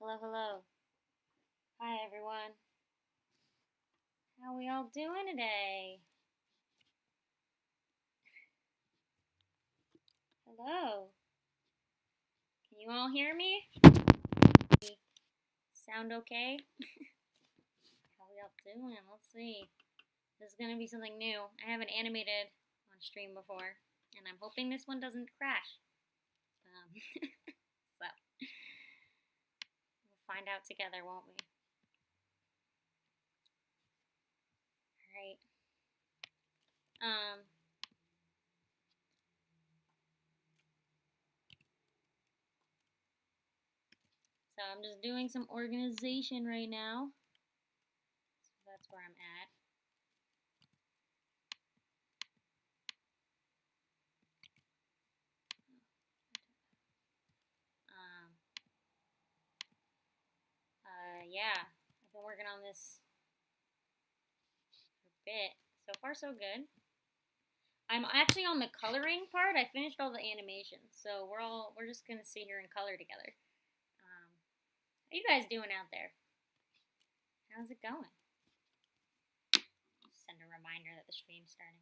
Hello, hello. Hi, everyone. How we all doing today? Hello. Can you all hear me? Sound okay? How we all doing? Let's see. This is gonna be something new. I haven't animated on stream before, and I'm hoping this one doesn't crash. So we'll find out together, won't we? All right. So I'm just doing some organization right now. So that's where I'm at. Yeah, I've been working on this for a bit. So far, so good. I'm actually on the coloring part. I finished all the animations, so we're just gonna sit here and color together. How you guys doing out there? How's it going? Send a reminder that the stream's starting.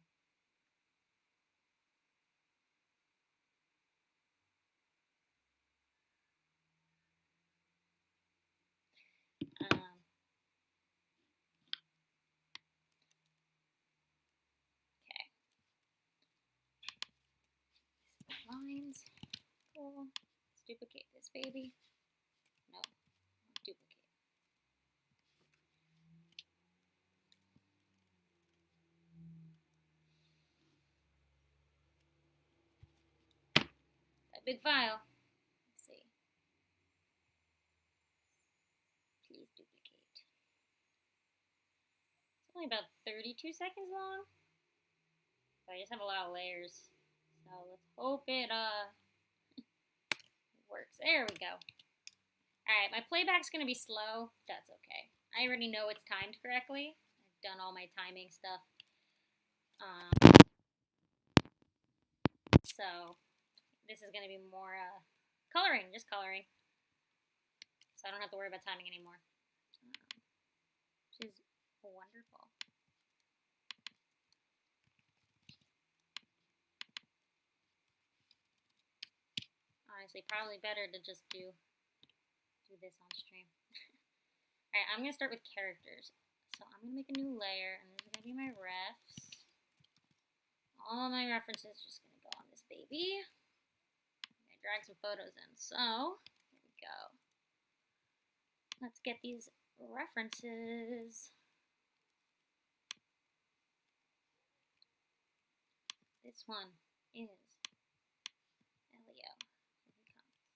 Okay. Lines. Cool. Let's duplicate this baby. No, duplicate. A big file. Let's see. Please duplicate. It's only about 32 seconds long. But I just have a lot of layers. So let's hope it works. There we go. Alright, my playback's going to be slow. That's okay. I already know it's timed correctly. I've done all my timing stuff. So this is going to be more coloring, just coloring. So I don't have to worry about timing anymore. Which is wonderful. Honestly, probably better to just do this on stream. Alright, I'm going to start with characters. So I'm going to make a new layer, and this is going to be my refs. All my references are just going to go on this baby. I'm going to drag some photos in. So, here we go. Let's get these references. This one is Elio. Here he comes.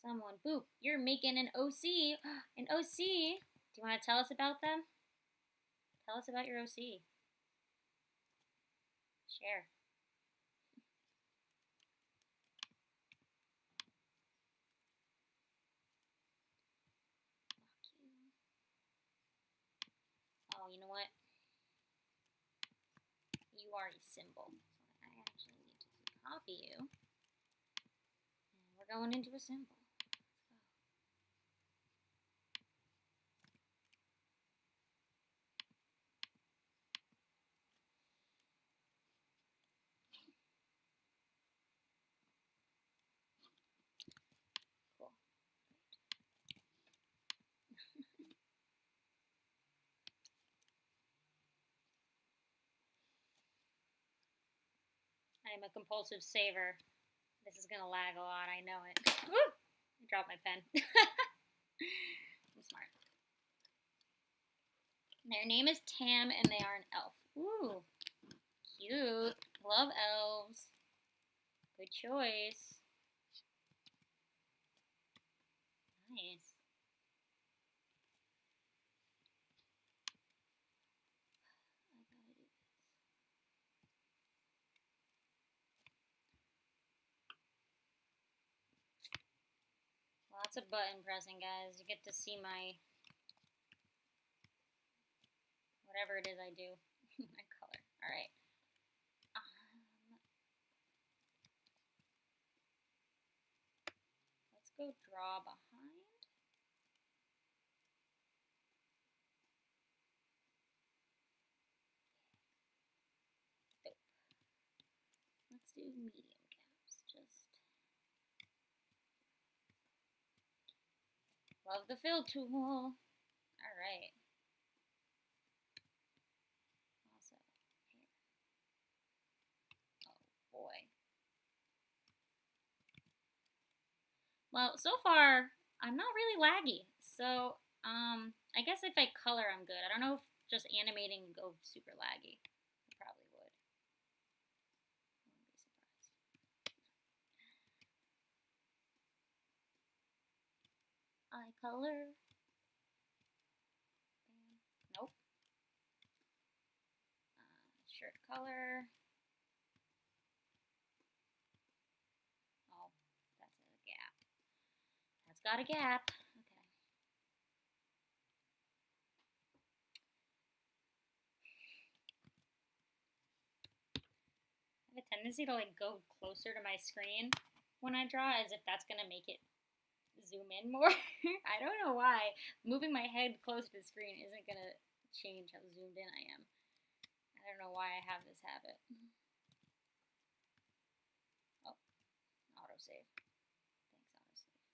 Someone, Boop, you're making an OC. An OC. Do you want to tell us about them? Tell us about your OC. Share. Oh, you know what? You are a symbol. So I actually need to copy you. And we're going into a symbol. Cool. I am a compulsive saver. This is going to lag a lot. I know it. Woo! I dropped my pen. I'm smart. Their name is Tam, and they are an elf. Ooh, cute. Love elves. Good choice. Nice. Lots of button pressing, guys. You get to see my whatever it is I do. My color. All right. Let's go draw behind. do medium gaps. Just love the fill tool. All right. Also here. Oh boy. Well, so far I'm not really laggy. So I guess if I color, I'm good. I don't know if just animating would go super laggy. It probably would. I wouldn't be surprised. Eye color. Nope. Shirt color. Oh, that's a gap. That's got a gap. Okay. I have a tendency to like go closer to my screen when I draw, as if that's gonna make it zoom in more. I don't know why. Moving my head close to the screen isn't gonna change how zoomed in I am. I don't know why I have this habit. Oh, autosave. Thanks, autosave.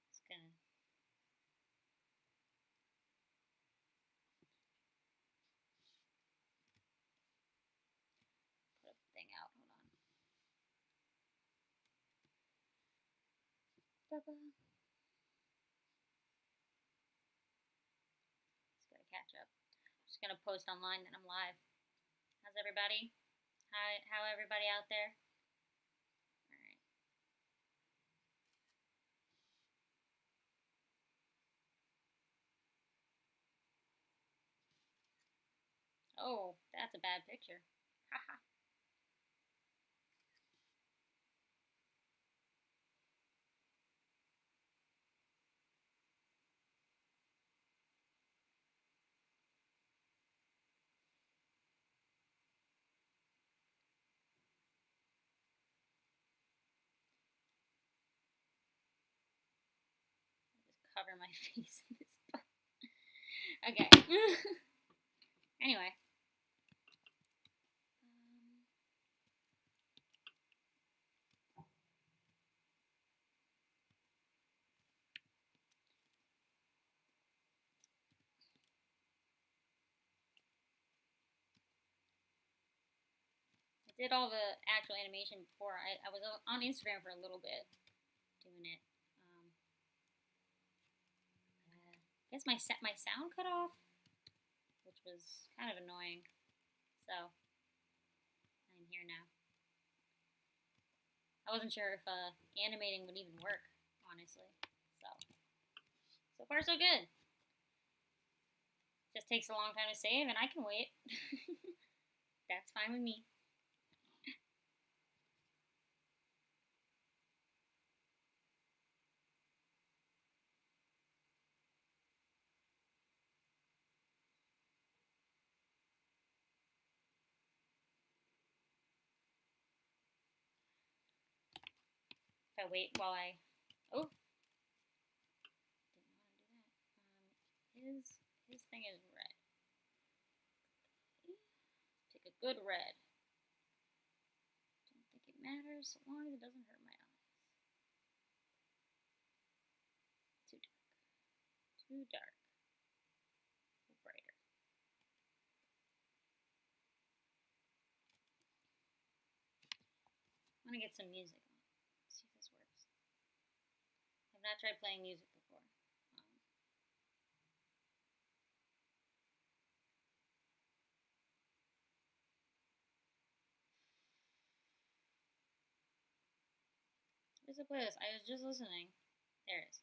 It's gonna put a thing out. Hold on. Just gotta catch up. Just gonna post online that I'm live. How's everybody? How everybody out there? All right. Oh, that's a bad picture. Haha. Just cover my face in this book. Okay. Anyway. I did all the actual animation before. I was on Instagram for a little bit doing it. I guess my sound cut off, which was kind of annoying. So I'm here now. I wasn't sure if animating would even work, honestly. So far so good. Just takes a long time to save, and I can wait. That's fine with me. If I wait while I... Oh! Didn't want to do that. His thing is red. Take a good red. Don't think it matters so long as it doesn't hurt my eyes. Too dark. Too dark. Or brighter. I'm gonna get some music on. See if this works. I've not tried playing music before. Where's the playlist? I was just listening. There it is.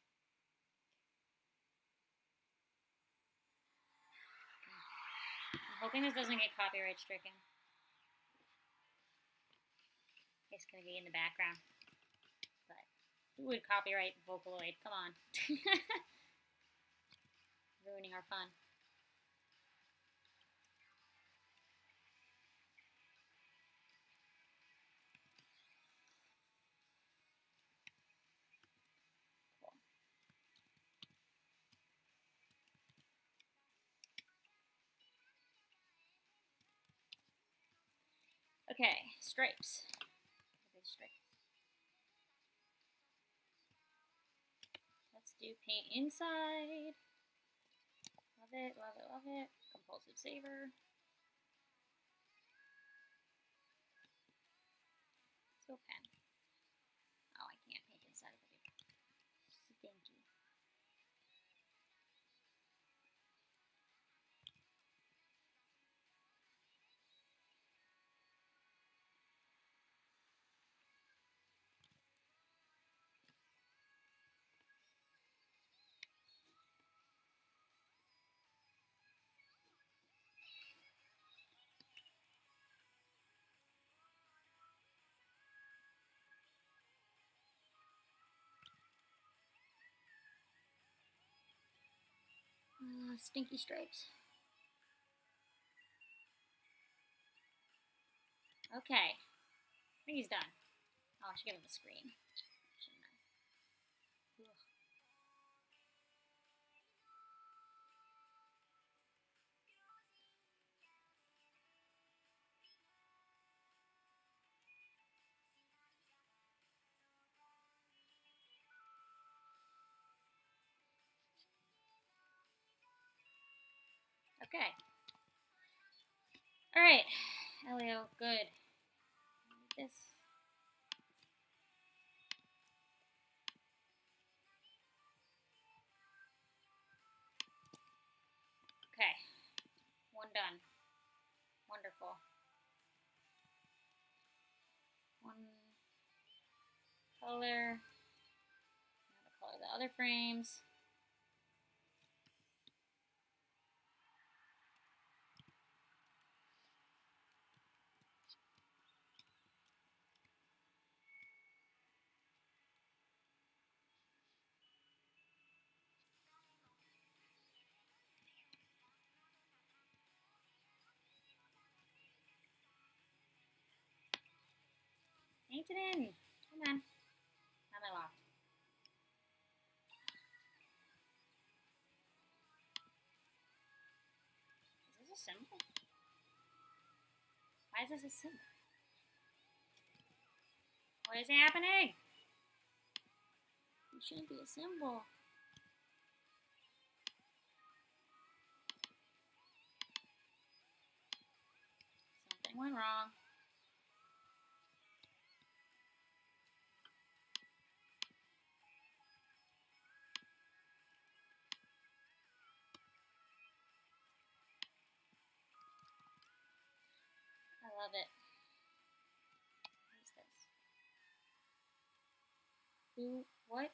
I'm hoping this doesn't get copyright stricken. It's gonna be in the background. But who would copyright Vocaloid? Come on. Ruining our fun. Cool. Okay, stripes. Let's do paint inside. Love it, love it, love it. Compulsive saver. Let's go pen. Oh, I can't paint inside of it. Stinky. Stinky stripes. Okay. I think he's done. Oh, I should give him a screen. Shouldn't I? Ugh. Okay. Alright. Elio, good. This. Okay. One done. Wonderful. One color. Now to color the other frames. 8 it in. Come on. How am I locked? Is this a symbol? Why is this a symbol? What is happening? It shouldn't be a symbol. Something went wrong. I love it. What is this? Who? What?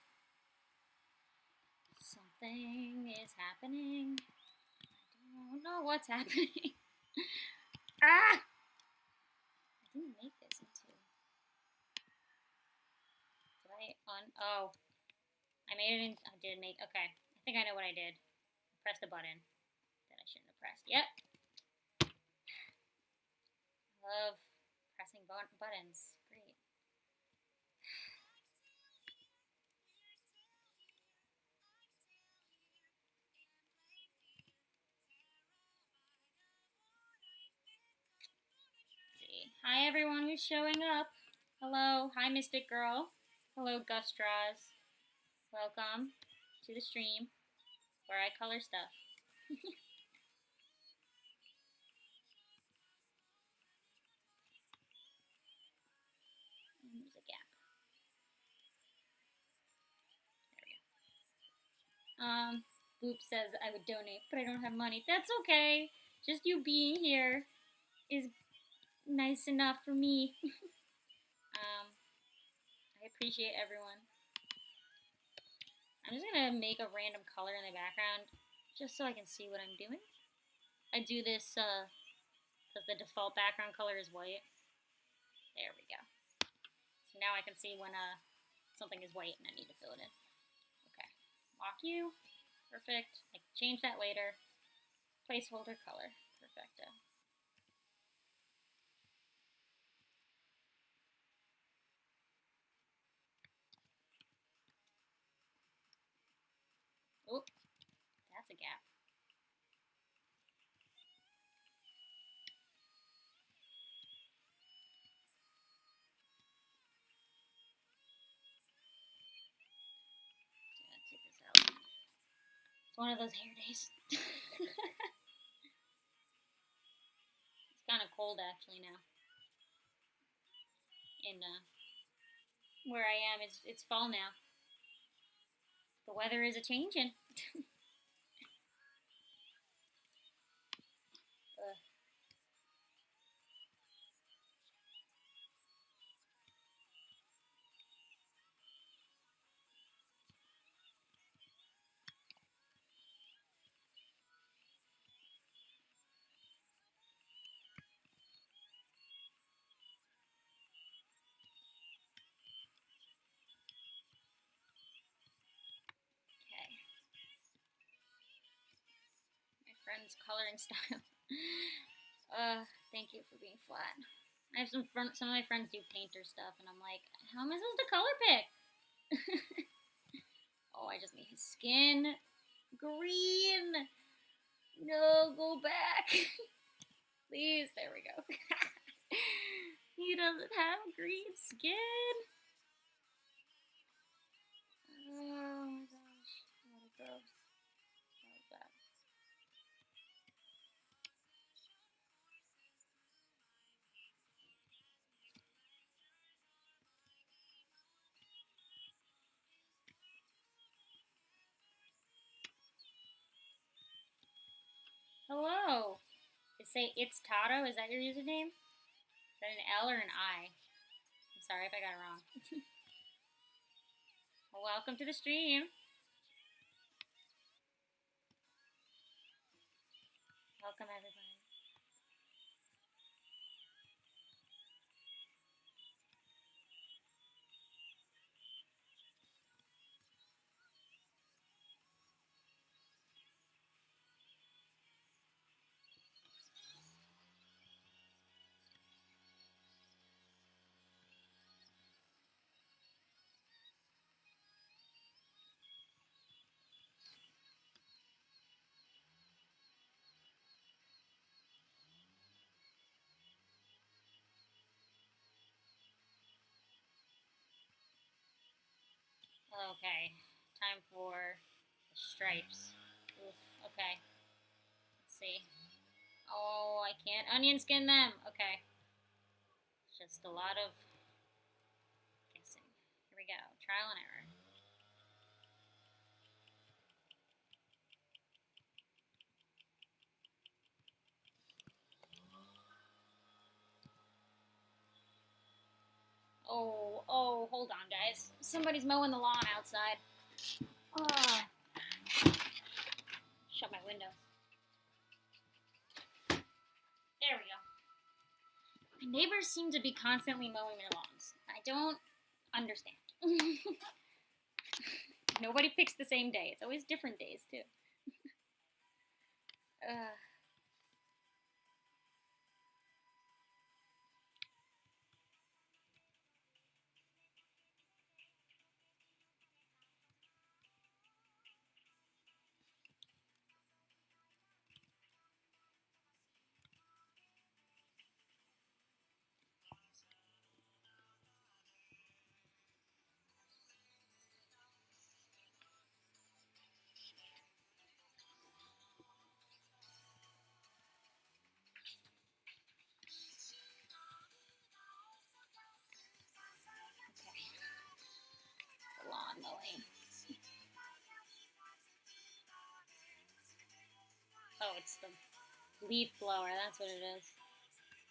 Something is happening. I don't know what's happening. Ah! I didn't make this into. Did I oh. I made it in. I did make. Okay. I think I know what I did. I pressed a button that I shouldn't have pressed. Yep. Love pressing buttons. Great. See. Hi everyone who's showing up. Hello. Hi Mystic Girl. Hello Gus Draws. Welcome to the stream where I color stuff. And there's a gap. There we go. Boop says I would donate, but I don't have money. That's okay. Just you being here is nice enough for me. I appreciate everyone. I'm just gonna make a random color in the background just so I can see what I'm doing. I do this because the default background color is white. There we go. So now I can see when something is white and I need to fill it in. Okay, lock you. Perfect. I can change that later. Placeholder color. Perfecto. Oh, that's a gap. It's one of those hair days. It's kind of cold actually now. In where I am, it's fall now. The weather is a changing. Friend's coloring style. Thank you for being flat. I have some of my friends do painter stuff, and I'm like, how am I supposed to color pick? Oh, I just made his skin green. No, go back. Please, there we go. He doesn't have green skin. Oh my gosh, what a gross. That was bad. Hello. It say it's Tato. Is that your username? Is that an L or an I? I'm sorry if I got it wrong. Well, welcome to the stream. Welcome everybody. Okay, time for the stripes. Oof, okay. Let's see. Oh, I can't onion skin them. Okay. Just a lot of guessing. Here we go. Trial and error. Oh, hold on, guys. Somebody's mowing the lawn outside. Oh. Shut my window. There we go. My neighbors seem to be constantly mowing their lawns. I don't understand. Nobody picks the same day. It's always different days, too. Lawn mowing. Oh, it's the leaf blower. That's what it is.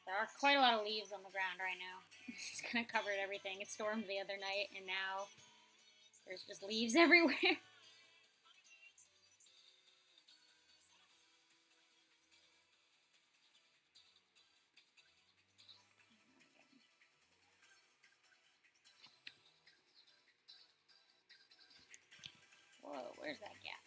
There are quite a lot of leaves on the ground right now. It's kind of covered everything. It stormed the other night, and now there's just leaves everywhere. Whoa, where's that gap?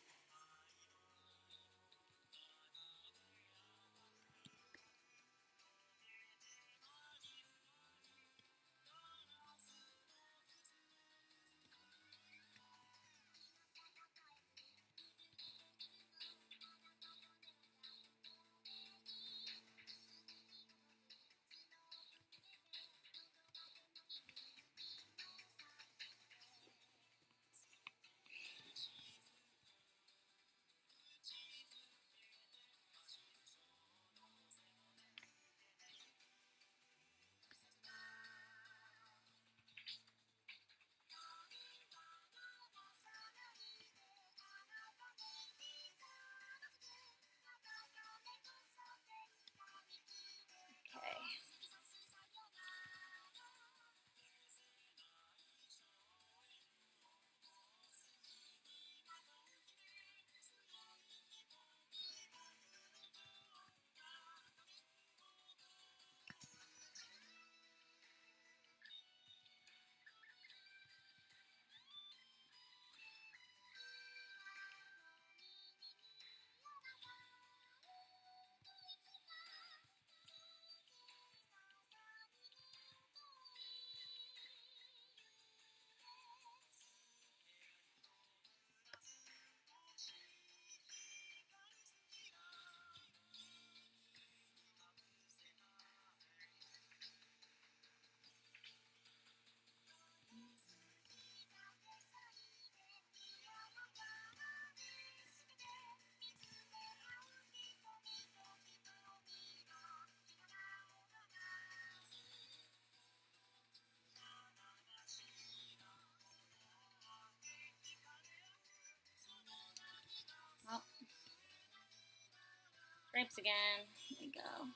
Stripes again. Here we go.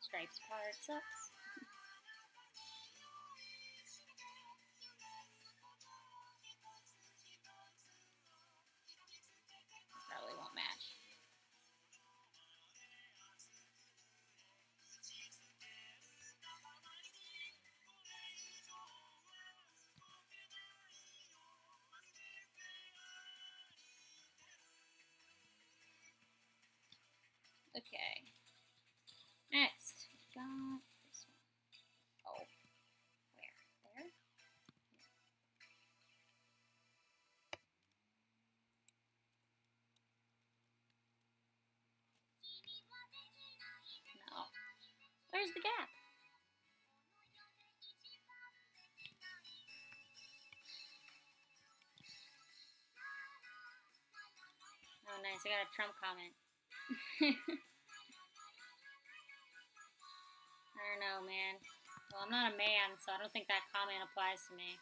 Stripes part sucks. Probably won't match. Okay. Next, we got this one. Oh, where? There? No. Where's the gap? Oh, nice. I got a Trump comment. I don't know, man. Well, I'm not a man, so I don't think that comment applies to me.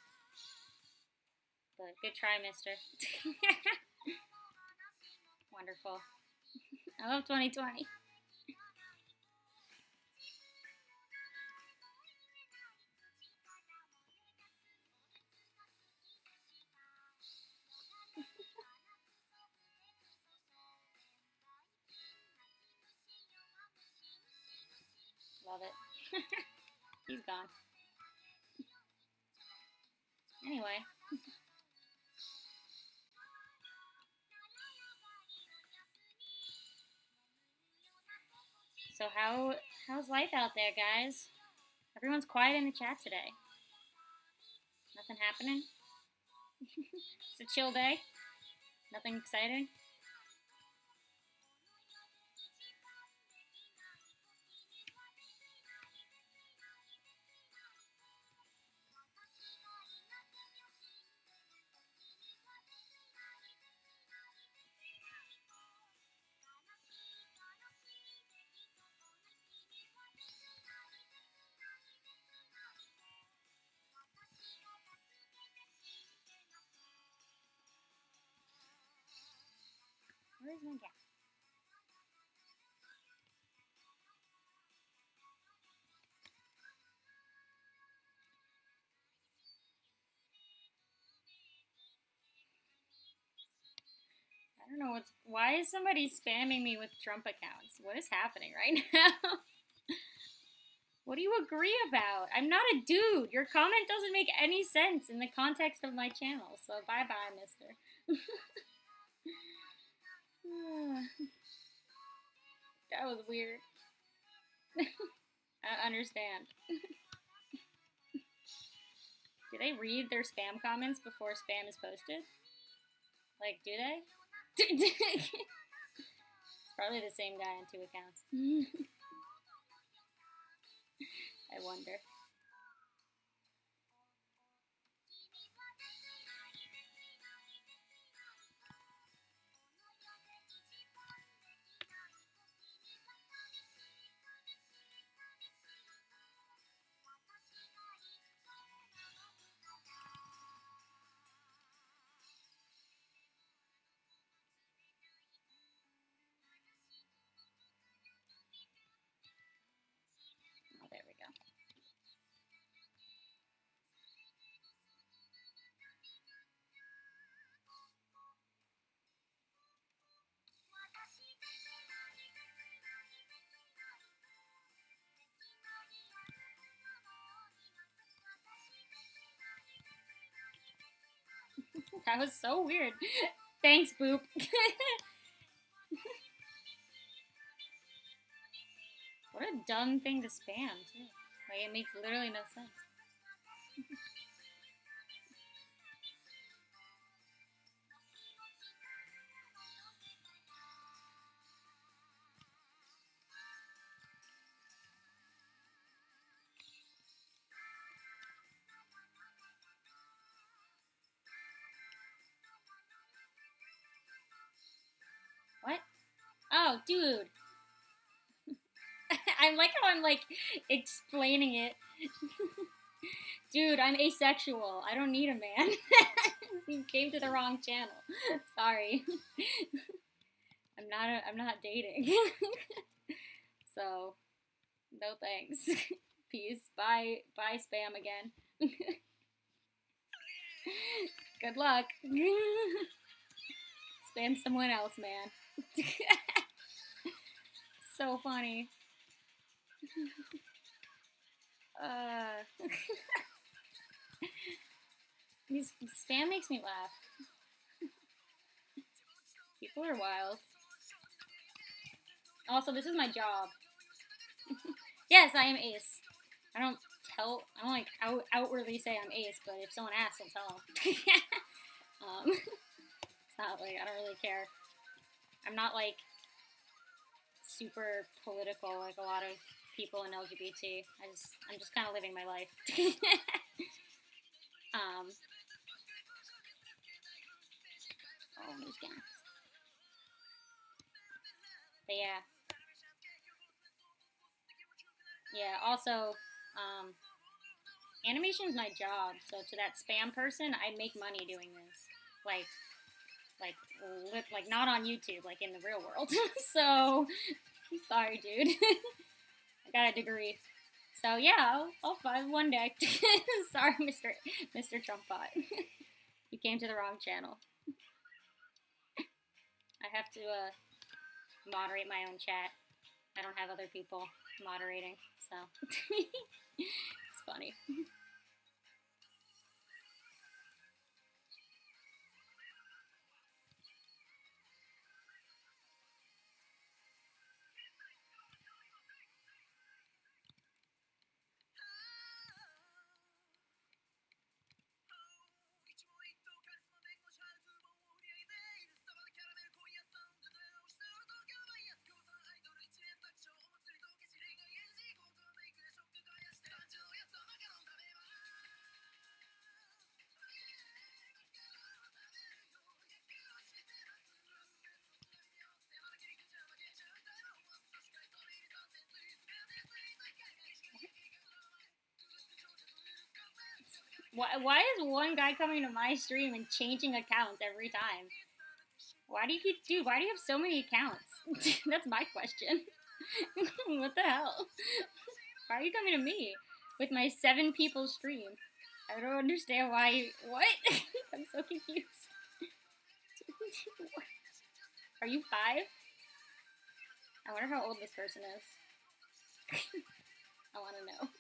But good try, mister. Wonderful. I love 2020. Love it. He's gone. Anyway. So how's life out there, guys? Everyone's quiet in the chat today. Nothing happening? It's a chill day? Nothing exciting? Where's my gap? I don't know why is somebody spamming me with Trump accounts? What is happening right now? What do you agree about? I'm not a dude. Your comment doesn't make any sense in the context of my channel. So bye-bye, mister. That was weird. I understand. Do they read their spam comments before spam is posted? Like, do they? It's probably the same guy on 2 accounts. I wonder. Oh, there we go. That was so weird. Thanks, Boop. What a dumb thing to spam, too. Like, it makes literally no sense. What? Oh, dude. I like how I'm, like, explaining it. Dude, I'm asexual. I don't need a man. You came to the wrong channel. Sorry. I'm not dating. So, no thanks. Peace. Bye. Bye, spam again. Good luck. Spam someone else, man. So funny. These spam makes me laugh. People are wild. Also, this is my job. Yes, I am ace. I don't like outwardly say I'm ace, but if someone asks, I'll tell them. It's not like, I don't really care. I'm not like super political like a lot of people in LGBT. I'm just kind of living my life. Oh, these guys. But yeah. Yeah, also, animation is my job, so to that spam person, I make money doing this. Like not on YouTube, like in the real world. So, sorry, dude. I got a degree. So yeah, I'll find one day. Sorry, Mr. Trumpbot. You came to the wrong channel. I have to moderate my own chat. I don't have other people moderating, so it's funny. Why is one guy coming to my stream and changing accounts every time? Why do you have so many accounts? That's my question. What the hell? Why are you coming to me with my 7 people stream? I don't understand why. What? I'm so confused. Are you 5? I wonder how old this person is. I want to know.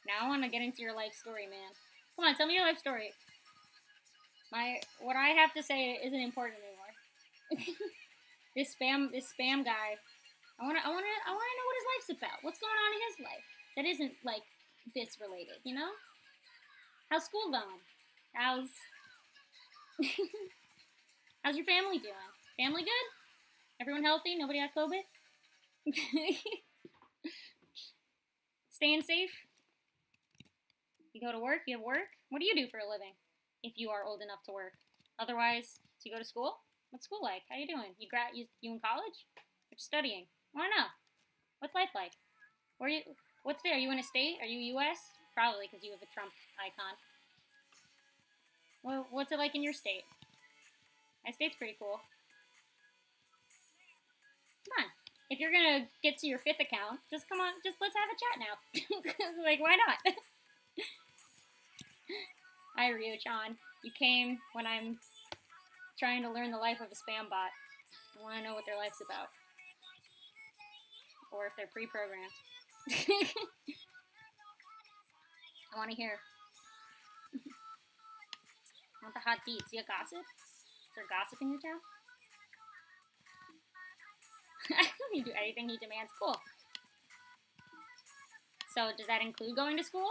Now I want to get into your life story, man. Come on, tell me your life story. What I have to say isn't important anymore. This spam guy. I wanna know what his life's about. What's going on in his life that isn't like this related, you know? How's school going? How's your family doing? Family good? Everyone healthy? Nobody got COVID? Staying safe? You go to work? You have work? What do you do for a living? If you are old enough to work. Otherwise, do you go to school? What's school like? How you doing? You in college? What you studying? I don't know. What's life like? What's there? Are you in a state? Are you U.S.? Probably because you have a Trump icon. Well, what's it like in your state? My state's pretty cool. Come on. If you're gonna get to your 5th account, just come on, just let's have a chat now. Like, why not? Hi, Ryo-chan. You came when I'm trying to learn the life of a spam bot. I want to know what their life's about. Or if they're pre-programmed. I want to hear. I want the hot deets. You got gossip? Is there gossip in your town? You do anything he demands. Cool. So does that include going to school?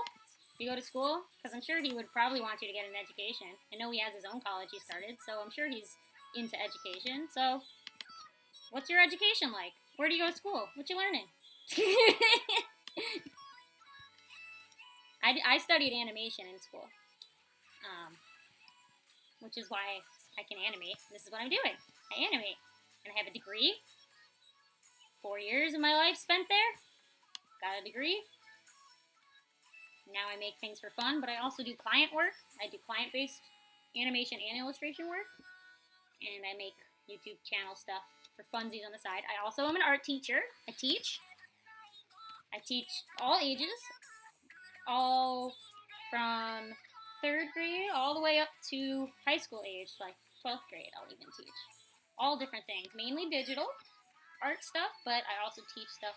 Do you go to school? Because I'm sure he would probably want you to get an education. I know he has his own college he started, so I'm sure he's into education. So what's your education like? Where do you go to school? What you learning? I studied animation in school, which is why I can animate. This is what I'm doing. I animate, and I have a degree. 4 years of my life spent there. Got a degree. Now I make things for fun, but I also do client work. I do client-based animation and illustration work, and I make YouTube channel stuff for funsies on the side. I also am an art teacher. I teach all ages, all from 3rd grade all the way up to high school age, like 12th grade. I'll even teach all different things, mainly digital art stuff, but I also teach stuff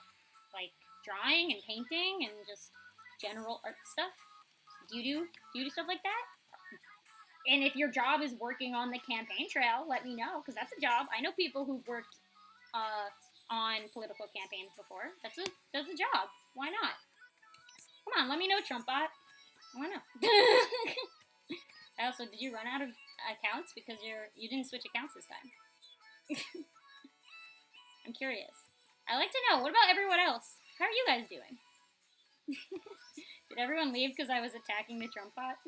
like drawing and painting and just general art stuff. Do you do stuff like that? And if your job is working on the campaign trail, let me know, because that's a job. I know people who've worked on political campaigns before. That's a job. Why not? Come on, let me know, Trumpbot. Why not? Also, did you run out of accounts because you didn't switch accounts this time? I'm curious. I like to know. What about everyone else? How are you guys doing? Did everyone leave because I was attacking the Trumpbot?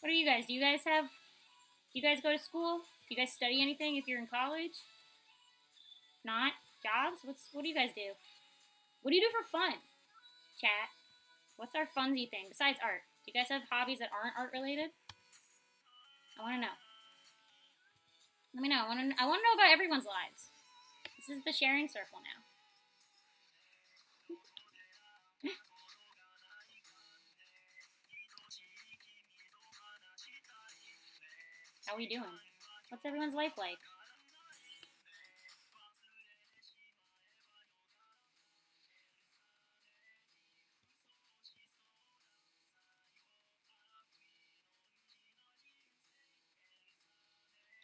What are you guys? Do you guys go to school? Do you guys study anything if you're in college? Not? Jobs? What do you guys do? What do you do for fun? Chat. What's our funsy thing besides art? Do you guys have hobbies that aren't art related? I want to know. Let me know. I want to know about everyone's lives. This is the sharing circle now. How are we doing? What's everyone's life like?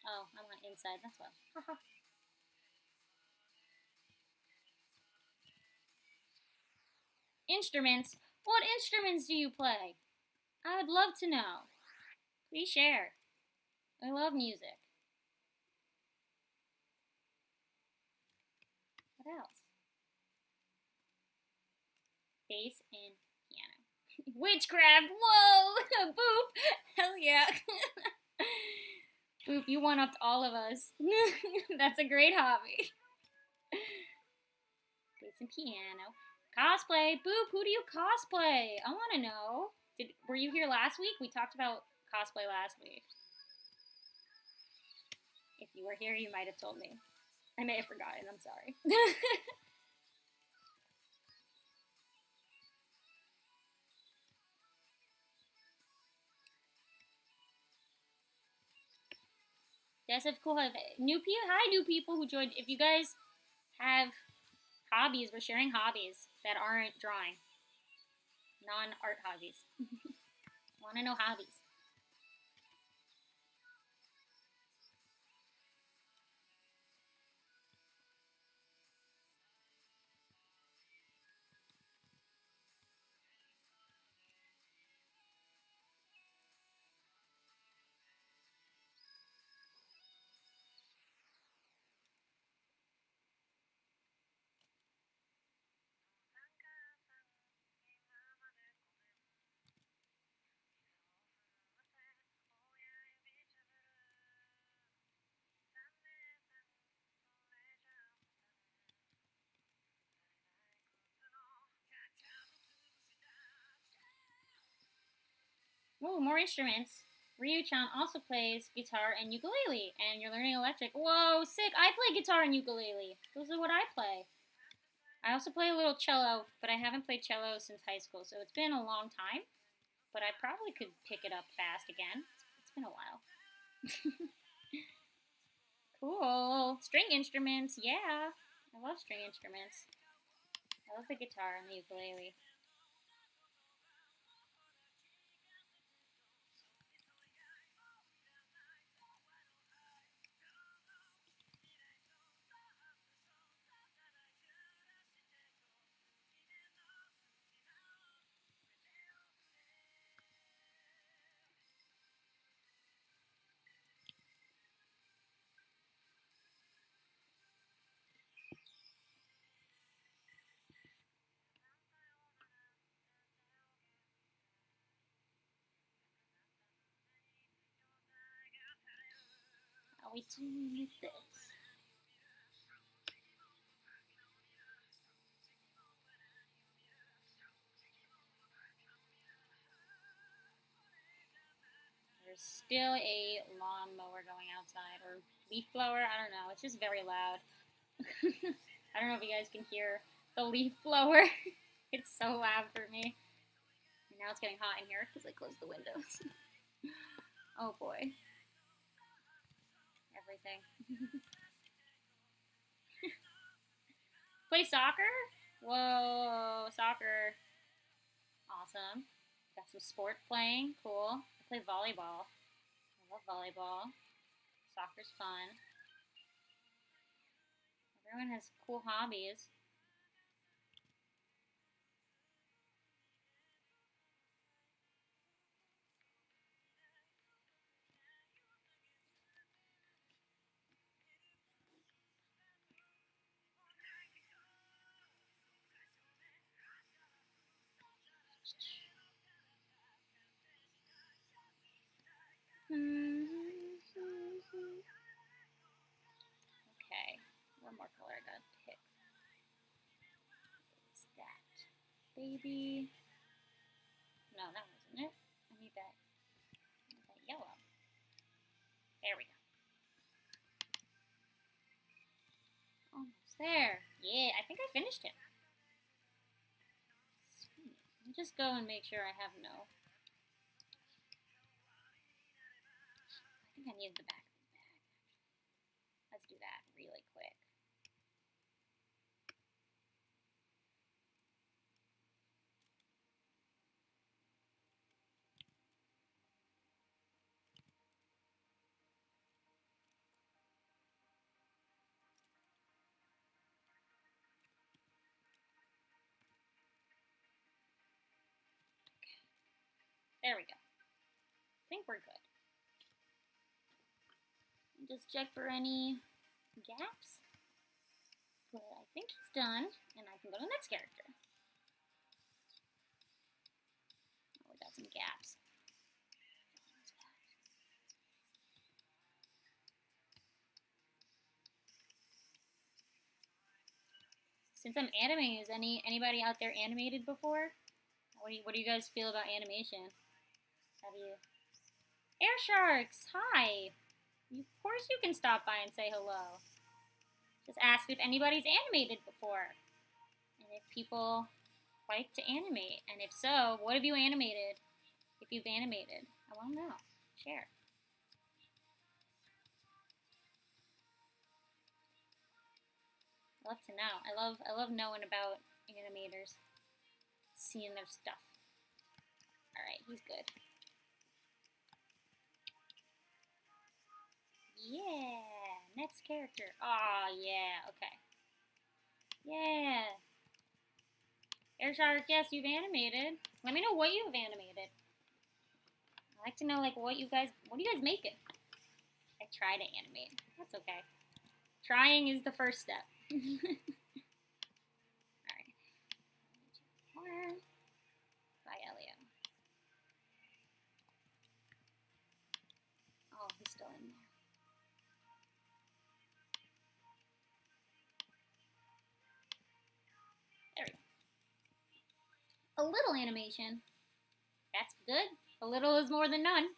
Oh, I want inside, that's why. Instruments? What instruments do you play? I would love to know. Please share. I love music. What else? Bass and piano. Witchcraft! Whoa! Boop! Hell yeah! Boop, you one-upped all of us. That's a great hobby. Bass and piano. Cosplay! Boop, who do you cosplay? I want to know. Were you here last week? We talked about cosplay last week. If you were here, you might have told me. I may have forgotten. I'm sorry. Yes, of course. Hi, new people who joined. If you guys have hobbies, we're sharing hobbies that aren't drawing. Non-art hobbies. Want to know hobbies. Oh, more instruments. Ryu-chan also plays guitar and ukulele, and you're learning electric. Whoa, sick! I play guitar and ukulele. Those are what I play. I also play a little cello, but I haven't played cello since high school, so it's been a long time. But I probably could pick it up fast again. It's been a while. Cool. String instruments, yeah. I love string instruments. I love the guitar and the ukulele. How we doing with this? There's still a lawnmower going outside, or leaf blower, I don't know. It's just very loud. I don't know if you guys can hear the leaf blower. It's so loud for me. And now it's getting hot in here because I closed the windows. Oh boy. Everything. Play soccer? Whoa, soccer. Awesome. Got some sport playing. Cool. I play volleyball. I love volleyball. Soccer's fun. Everyone has cool hobbies. Okay, one more color I gotta pick. What is that? Baby. No, that wasn't it. I need that yellow. There we go. Almost there. Yeah, I think I finished it. Sweet. Let me just go and make sure I have no. I think I needed the back of the bag. Let's do that really quick. There we go. I think we're good. Just check for any gaps. But I think he's done, and I can go to the next character. Oh, we got some gaps. Since I'm animating, is anybody out there animated before? What do you guys feel about animation? How do you? Air sharks, hi. Of course you can stop by and say hello. Just ask if anybody's animated before, and if people like to animate, and if so, what have you animated? If you've animated, I want to know. Share. I love to know. I love knowing about animators, seeing their stuff. All right, he's good. Yeah, next character. Aw, yeah, okay. Yeah. Air Shark, yes, you've animated. Let me know what you've animated. I like to know, like, what are you guys making? I try to animate. That's okay. Trying is the first step. Alright. Bye, Elio. Oh, he's still in there. There we go. A little animation. That's good. A little is more than none.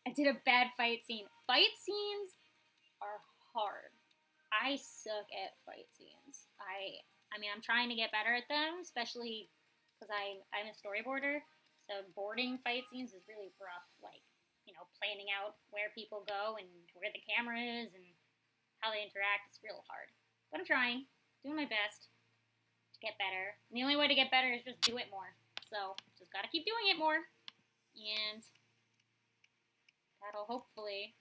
I did a bad fight scene. Fight scenes are hard. I suck at fight scenes. I mean, I'm trying to get better at them, especially because I'm a storyboarder. So boarding fight scenes is really rough. Like, you know, planning out where people go and where the camera is and how they interact. It's real hard. But I'm trying. Doing my best to get better. And the only way to get better is just do it more. So, just gotta keep doing it more. And that'll hopefully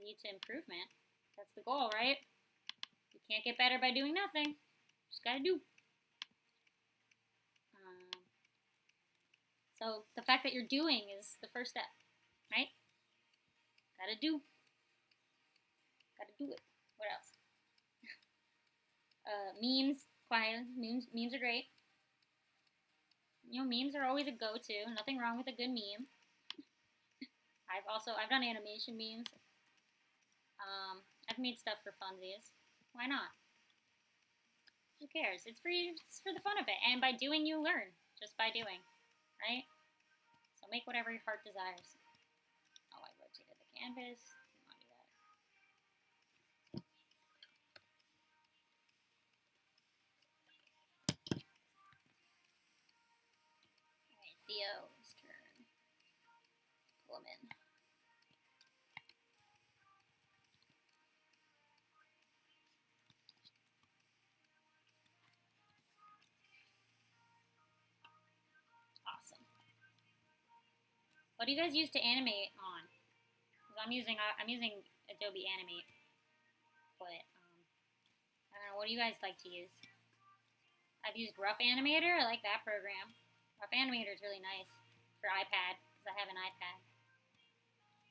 lead to improvement. That's the goal, right? You can't get better by doing nothing. Just gotta do. So the fact that you're doing is the first step, right? Gotta do. Gotta do it. What else? Memes. Quiet. Memes are great. You know, memes are always a go-to. Nothing wrong with a good meme. I've done animation memes. I've made stuff for funsies. Why not? Who cares? It's for the fun of it. And by doing, you learn. Just by doing. Right? So make whatever your heart desires. canvas. I want to do that. Alright, Theo's turn. Pull him in. Awesome. What do you guys use to animate on? Because I'm using Adobe Animate, but I don't know. What do you guys like to use? I've used Rough Animator. I like that program. Rough Animator is really nice for iPad because I have an iPad.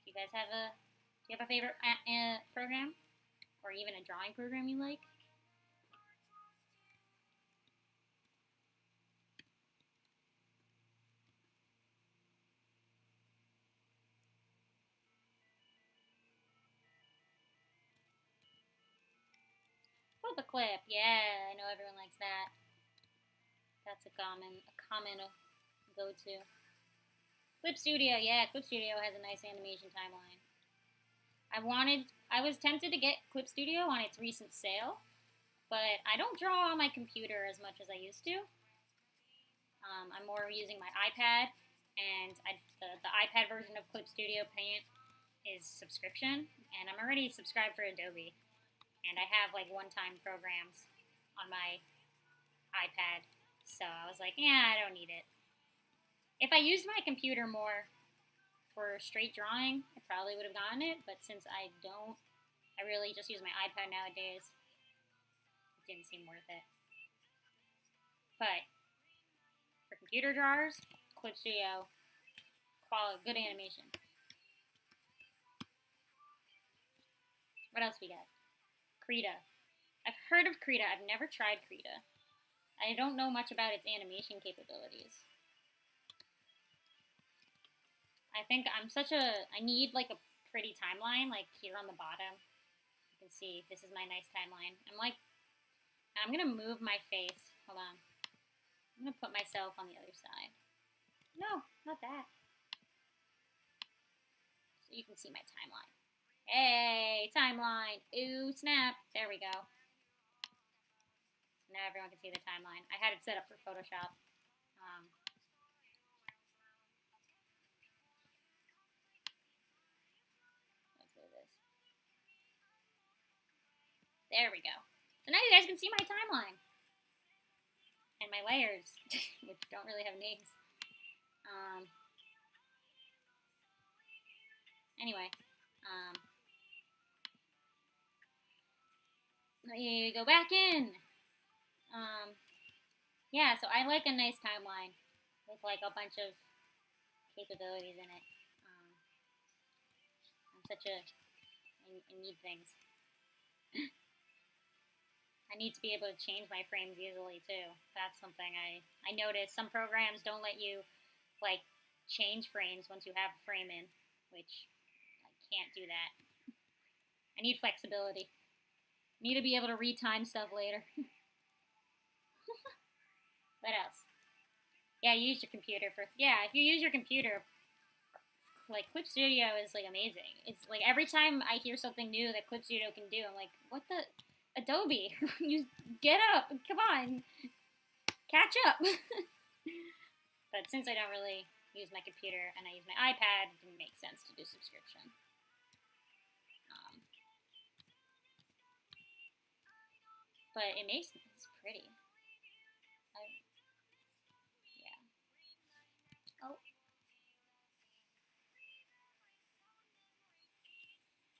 Do you guys have a favorite program, or even a drawing program you like? Flip a clip. Yeah, I know everyone likes that. That's a common go-to. Clip Studio, yeah, Clip Studio has a nice animation timeline. I was tempted to get Clip Studio on its recent sale, but I don't draw on my computer as much as I used to. I'm more using my iPad, and the iPad version of Clip Studio Paint is subscription, and I'm already subscribed for Adobe, and I have like one-time programs on my iPad, so I was like, yeah, I don't need it. If I used my computer more for straight drawing, I probably would have gotten it, but since I don't, I really just use my iPad nowadays. It didn't seem worth it. But for computer drawers, Clip Studio, quality, good animation. What else we got? Krita. I've heard of Krita. I've never tried Krita. I don't know much about its animation capabilities. I think I need like a pretty timeline, like here on the bottom. You can see, this is my nice timeline. I'm gonna move my face. Hold on. I'm gonna put myself on the other side. No, not that. So you can see my timeline. Hey, timeline. Ooh, snap. There we go. So now everyone can see the timeline. I had it set up for Photoshop. Let's do this. There we go. So now you guys can see my timeline. And my layers, which don't really have names. Anyway. Let me go back in. Yeah, so I like a nice timeline with like a bunch of capabilities in it. I need things. I need to be able to change my frames easily too. That's something I noticed. Some programs don't let you like change frames once you have a frame in, which I can't do that. I need flexibility. I need to be able to retime stuff later. What else? Yeah, use your computer for. Yeah, if you use your computer, like Clip Studio is like amazing. It's like every time I hear something new that Clip Studio can do, I'm like, what the Adobe? You get up, come on, catch up. But since I don't really use my computer and I use my iPad, it didn't make sense to do subscription. But it's pretty. Yeah. Oh.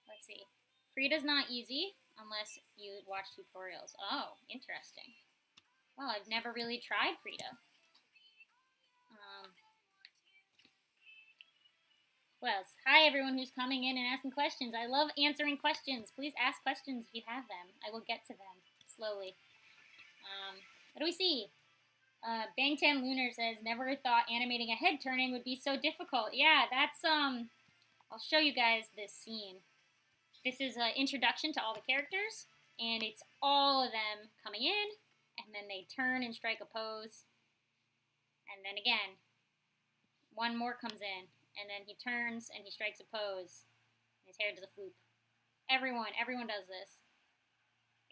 Let's see. Krita's not easy unless you watch tutorials. Oh, interesting. Well, I've never really tried Krita. What else? Hi, everyone who's coming in and asking questions. I love answering questions. Please ask questions if you have them. I will get to them slowly. What do we see? Bangtan Lunar says, never thought animating a head turning would be so difficult. Yeah, that's, I'll show you guys this scene. This is an introduction to all the characters, and it's all of them coming in, and then they turn and strike a pose, and then again, one more comes in, and then he turns and he strikes a pose, His hair does a floop. Everyone does this.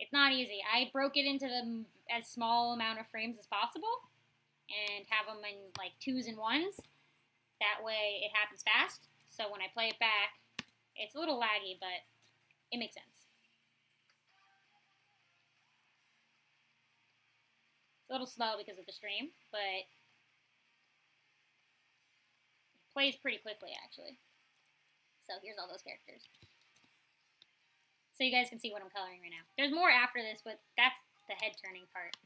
It's not easy. I broke it into as small amount of frames as possible and have them in like 2s and 1s. That way it happens fast. So when I play it back, it's a little laggy, but it makes sense. It's a little slow because of the stream, but it plays pretty quickly actually. So here's all those characters. So you guys can see what I'm coloring right now. There's more after this, but that's the head turning part.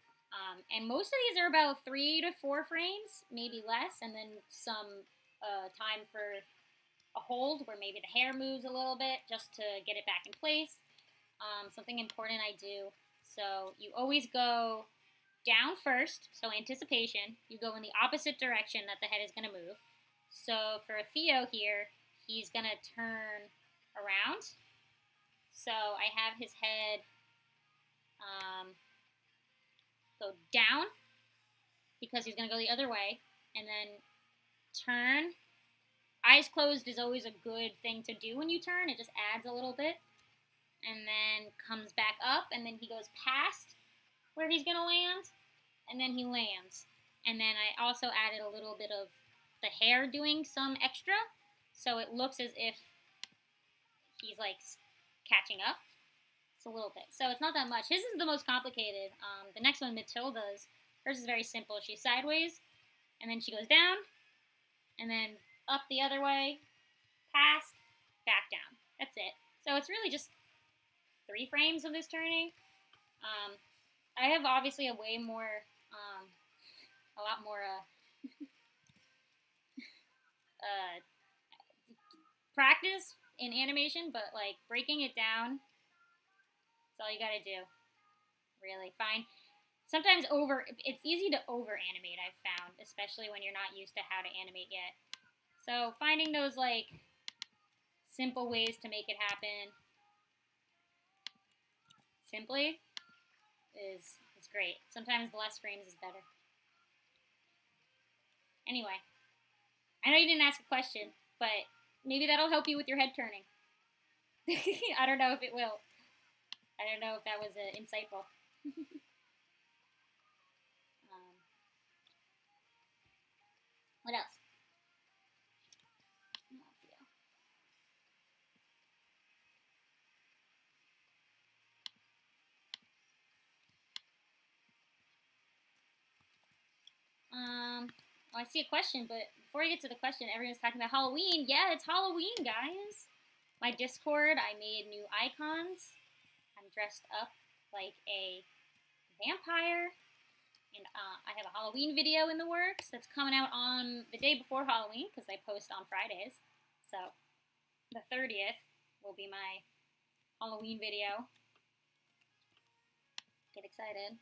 And most of these are about 3 to 4 frames, maybe less, and then some time for a hold where maybe the hair moves a little bit just to get it back in place. Something important I do. So you always go down first, so anticipation. You go in the opposite direction that the head is going to move. So for Theo here, he's going to turn around. So I have his head go down because he's going to go the other way, and then turn. Eyes closed is always a good thing to do when you turn. It just adds a little bit. And then comes back up, and then he goes past where he's going to land, and then he lands. And then I also added a little bit of the hair doing some extra, so it looks as if he's like catching up. It's a little bit. So it's not that much. His is the most complicated. The next one, Matilda's, hers is very simple. She's sideways, and then she goes down, and then up the other way, past, back down. That's it. So it's really just 3 frames of this turning. I have obviously a way more, a lot more practice in animation, but like breaking it down, that's all you gotta do. Really, fine. Sometimes it's easy to over animate, I've found, especially when you're not used to how to animate yet. So finding those like simple ways to make it happen simply is great. Sometimes less frames is better. Anyway, I know you didn't ask a question, but maybe that'll help you with your head turning. I don't know if it will. I don't know if that was insightful. What else? Oh, I see a question, but before I get to the question, everyone's talking about Halloween. Yeah, it's Halloween, guys. My Discord, I made new icons. I'm dressed up like a vampire. And I have a Halloween video in the works that's coming out on the day before Halloween because I post on Fridays. So the 30th will be my Halloween video. Get excited.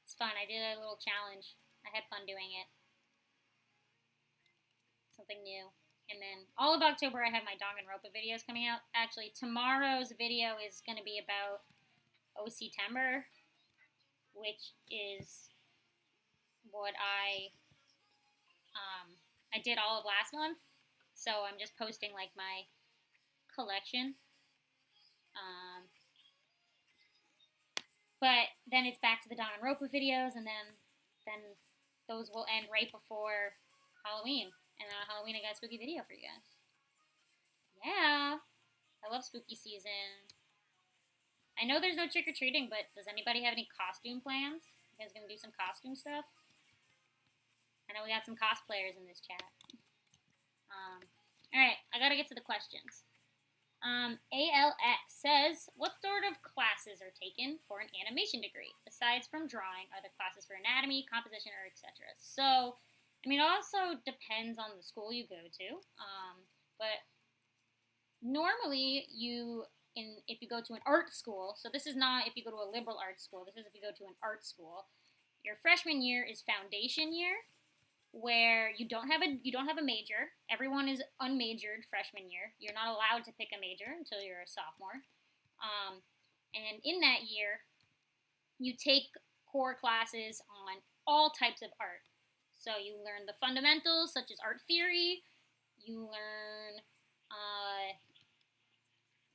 It's fun. I did a little challenge. I had fun doing it. Something new. And then all of October, I have my Danganronpa videos coming out. Actually, tomorrow's video is going to be about OC-tember, which is what I did all of last month. So I'm just posting like my collection. But then it's back to the Danganronpa videos, and then those will end right before Halloween. And on Halloween, I got a spooky video for you guys. Yeah, I love spooky season. I know there's no trick-or-treating, but does anybody have any costume plans? You guys gonna do some costume stuff? I know we got some cosplayers in this chat. Alright, I gotta get to the questions. ALX says, what sort of classes are taken for an animation degree? Aside from drawing, are there classes for anatomy, composition, or etc.? So, I mean, it also depends on the school you go to. But normally, if you go to an art school, so this is not if you go to a liberal arts school, this is if you go to an art school, your freshman year is foundation year, where you don't have a major. Everyone is unmajored freshman year. You're not allowed to pick a major until you're a sophomore. And in that year, you take core classes on all types of art. So you learn the fundamentals, such as art theory. You learn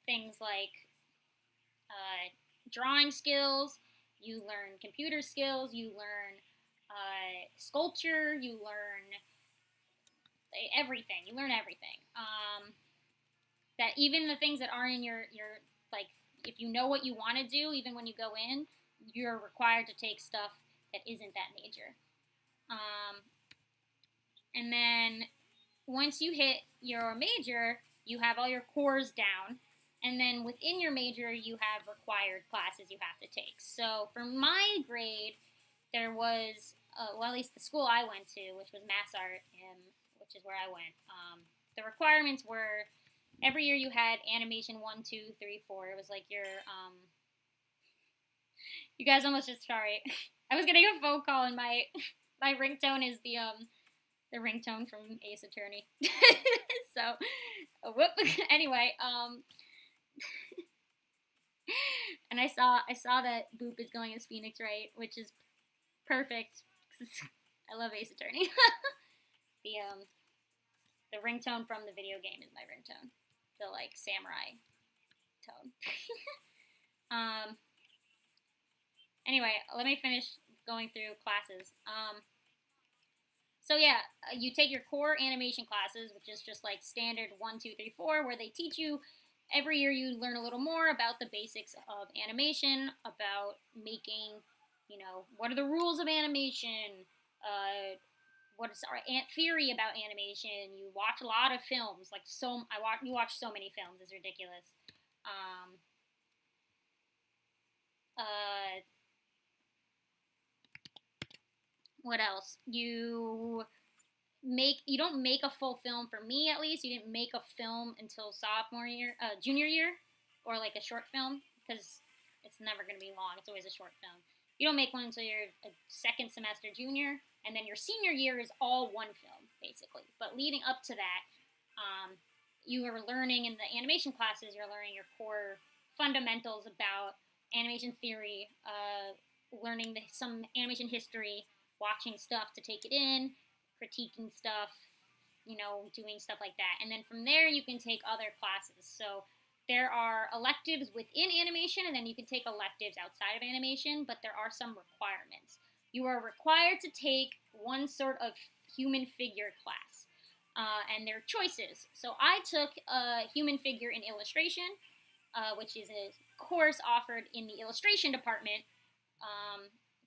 things like drawing skills. You learn computer skills. You learn sculpture. You learn everything. You learn everything. That even the things that aren't in your like, if you know what you want to do, even when you go in, you're required to take stuff that isn't that major. And then once you hit your major, you have all your cores down. And then within your major, you have required classes you have to take. So for my grade, there was, well, at least the school I went to, which was Mass Art, which is where I went. The requirements were every year you had animation 1, 2, 3, 4. It was like your, you guys almost just, sorry. I was getting a phone call and my ringtone is the ringtone from Ace Attorney. So, whoop. Anyway, and I saw that Boop is going as Phoenix Wright, which is perfect. I love Ace Attorney. The ringtone from the video game is my ringtone. The like samurai tone. Anyway, let me finish going through classes. So yeah, you take your core animation classes, which is just like standard 1, 2, 3, 4, where they teach you, every year you learn a little more about the basics of animation, about making, what are the rules of animation, what is our theory about animation. You watch a lot of films, like you watch so many films, it's ridiculous. What else? You don't make a full film. For me, at least, you didn't make a film until junior year, or like a short film, because it's never going to be long. It's always a short film. You don't make one until you're a second semester junior, and then your senior year is all one film, basically. But leading up to that, you are learning in the animation classes, you're learning your core fundamentals about animation theory, learning some animation history, watching stuff to take it in, critiquing stuff, doing stuff like that. And then from there, you can take other classes. So there are electives within animation, and then you can take electives outside of animation, but there are some requirements. You are required to take one sort of human figure class, and there are choices. So I took a human figure in illustration, which is a course offered in the illustration department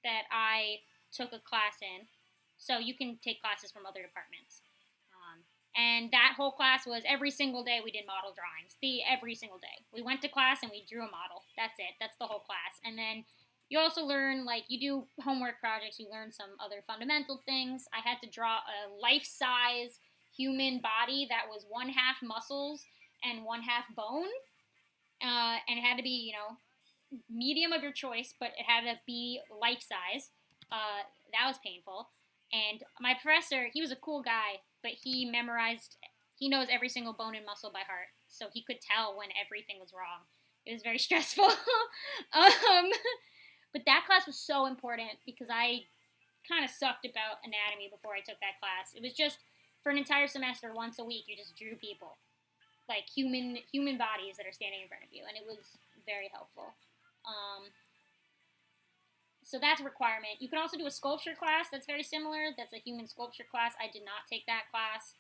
that I took a class in. So you can take classes from other departments. And that whole class was every single day we did model drawings. Every single day. We went to class and we drew a model. That's it. That's the whole class. And then you also learn, like, you do homework projects, you learn some other fundamental things. I had to draw a life-size human body that was 1/2 muscles and 1/2 bone. And it had to be, medium of your choice, but it had to be life-size. That was painful. And my professor, he was a cool guy, but he knows every single bone and muscle by heart, so he could tell when everything was wrong. It was very stressful. But that class was so important because I kind of sucked about anatomy before I took that class. It was just, for an entire semester, once a week, you just drew people. Like human bodies that are standing in front of you, and it was very helpful. So that's a requirement. You can also do a sculpture class that's very similar. That's a human sculpture class. I did not take that class.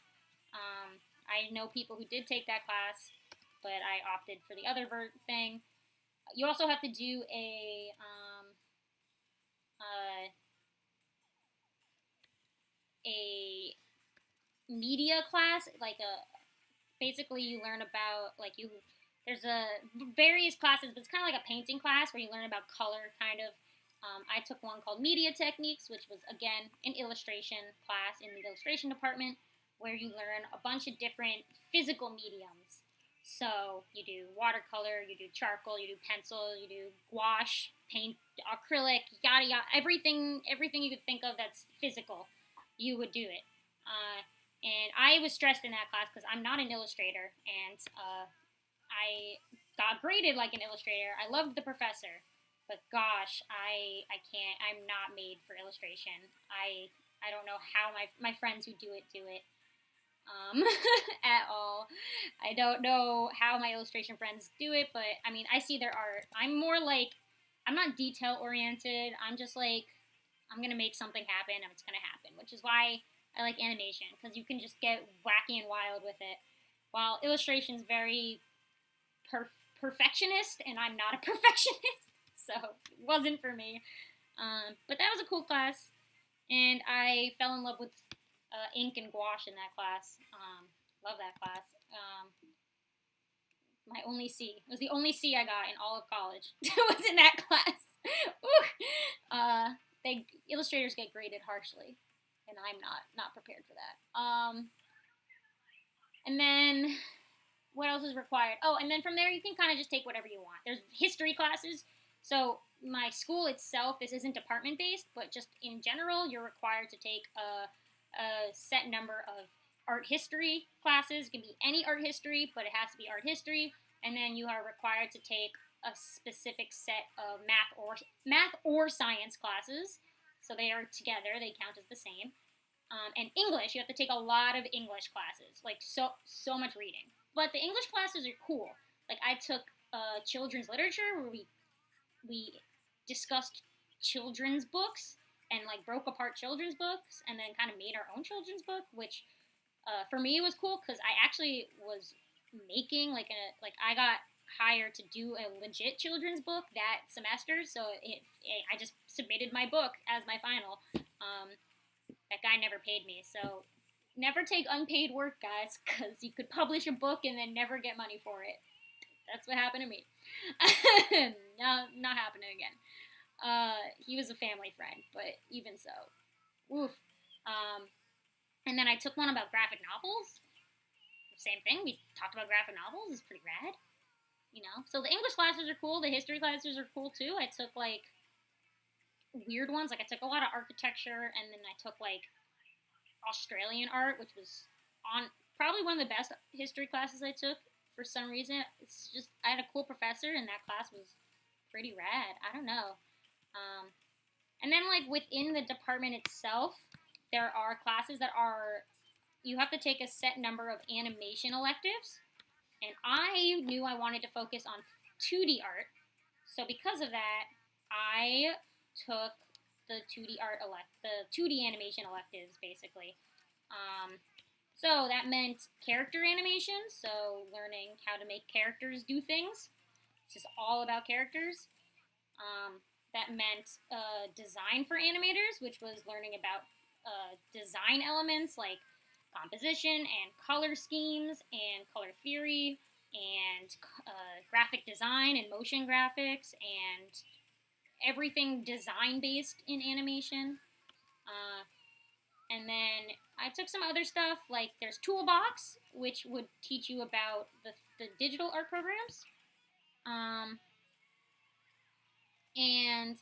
I know people who did take that class, but I opted for the other thing. You also have to do a media class, basically you learn about, there's various classes, but it's kind of like a painting class where you learn about color, kind of. I took one called Media Techniques, which was, again, an illustration class in the illustration department, where you learn a bunch of different physical mediums. So you do watercolor, you do charcoal, you do pencil, you do gouache, paint, acrylic, yada yada, everything you could think of that's physical, you would do it. And I was stressed in that class because I'm not an illustrator, and I got graded like an illustrator. I loved the professor, But gosh, I can't. I'm not made for illustration. I don't know how my friends who do it at all. I don't know how my illustration friends do it, but I mean, I see their art. I'm more like, I'm not detail oriented. I'm just like, I'm gonna make something happen and it's gonna happen, which is why I like animation, because you can just get wacky and wild with it. While illustration's very perfectionist, and I'm not a perfectionist, so it wasn't for me. But that was a cool class, and I fell in love with ink and gouache in that class. Love that class. My only C. It was the only C I got in all of college. was in that class. Illustrators get graded harshly, and I'm not prepared for that. And then what else is required? Oh, and then from there you can kind of just take whatever you want. There's history classes. So my school itself, this isn't department based, but just in general, you're required to take a set number of art history classes. It can be any art history, but it has to be art history. And then you are required to take a specific set of math or science classes. So they are together; they count as the same. And English, you have to take a lot of English classes, like so much reading. But the English classes are cool. Like I took children's literature where we discussed children's books and like broke apart children's books and then kind of made our own children's book, which for me was cool because I actually was making I got hired to do a legit children's book that semester, so I just submitted my book as my final. That guy never paid me, so never take unpaid work, guys, because you could publish a book and then never get money for it. That's what happened to me. No, not happening again. He was a family friend, but even so. Oof. And then I took one about graphic novels. Same thing. We talked about graphic novels. It's pretty rad. You know? So the English classes are cool. The history classes are cool, too. I took, like, weird ones. Like, I took a lot of architecture, and then I took, like, Australian art, which was probably one of the best history classes I took. For some reason, it's just, I had a cool professor, and that class was pretty rad. I don't know. And then, like, within the department itself, there are classes that are, you have to take a set number of animation electives. And I knew I wanted to focus on 2D art. So because of that, I took the 2D the 2D animation electives, basically. So that meant character animation, so learning how to make characters do things. It's just all about characters. That meant design for animators, which was learning about design elements like composition and color schemes and color theory and graphic design and motion graphics and everything design based in animation. And then I took some other stuff, like there's Toolbox, which would teach you about the digital art programs. And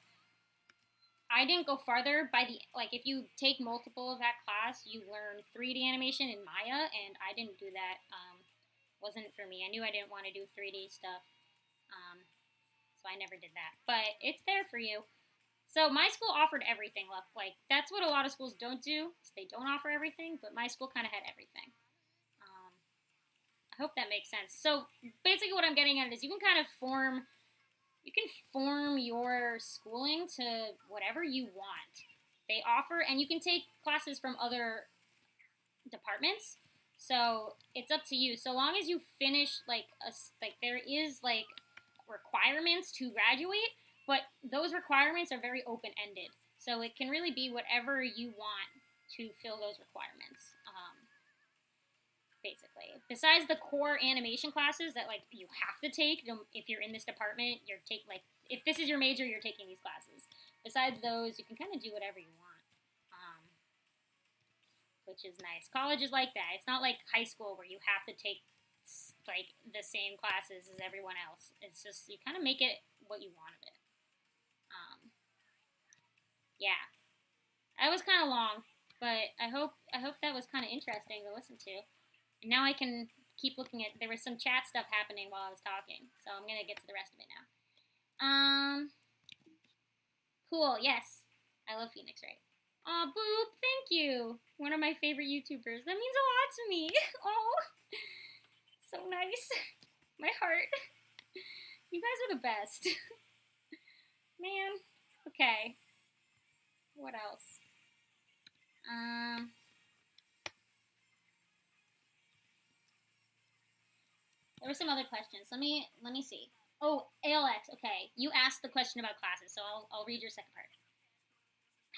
I didn't go farther if you take multiple of that class, you learn 3D animation in Maya, and I didn't do that. Wasn't for me. I knew I didn't want to do 3D stuff. So I never did that. But it's there for you. So my school offered everything. Like, that's what a lot of schools don't do. Is they don't offer everything, but my school kind of had everything. I hope that makes sense. So basically what I'm getting at is you can kind of form your schooling to whatever you want. They offer, and you can take classes from other departments. So it's up to you. So long as you finish there is requirements to graduate, but those requirements are very open-ended. So it can really be whatever you want to fill those requirements. Basically, besides the core animation classes that you have to take if you're in this department, if this is your major, you're taking these classes. Besides those, you can kind of do whatever you want, which is nice. College is like that. It's not like high school where you have to take the same classes as everyone else. It's just you kind of make it what you want of it. Yeah, that was kind of long, but I hope that was kind of interesting to listen to. And now I can keep looking at, there was some chat stuff happening while I was talking, so I'm going to get to the rest of it now. Cool, yes. I love Phoenix Wright. Aw, Boop, thank you. One of my favorite YouTubers. That means a lot to me. Oh, so nice. My heart. You guys are the best. Man. Okay. What else? There were some other questions. Let me see. Oh, ALX. Okay, you asked the question about classes, so I'll read your second part.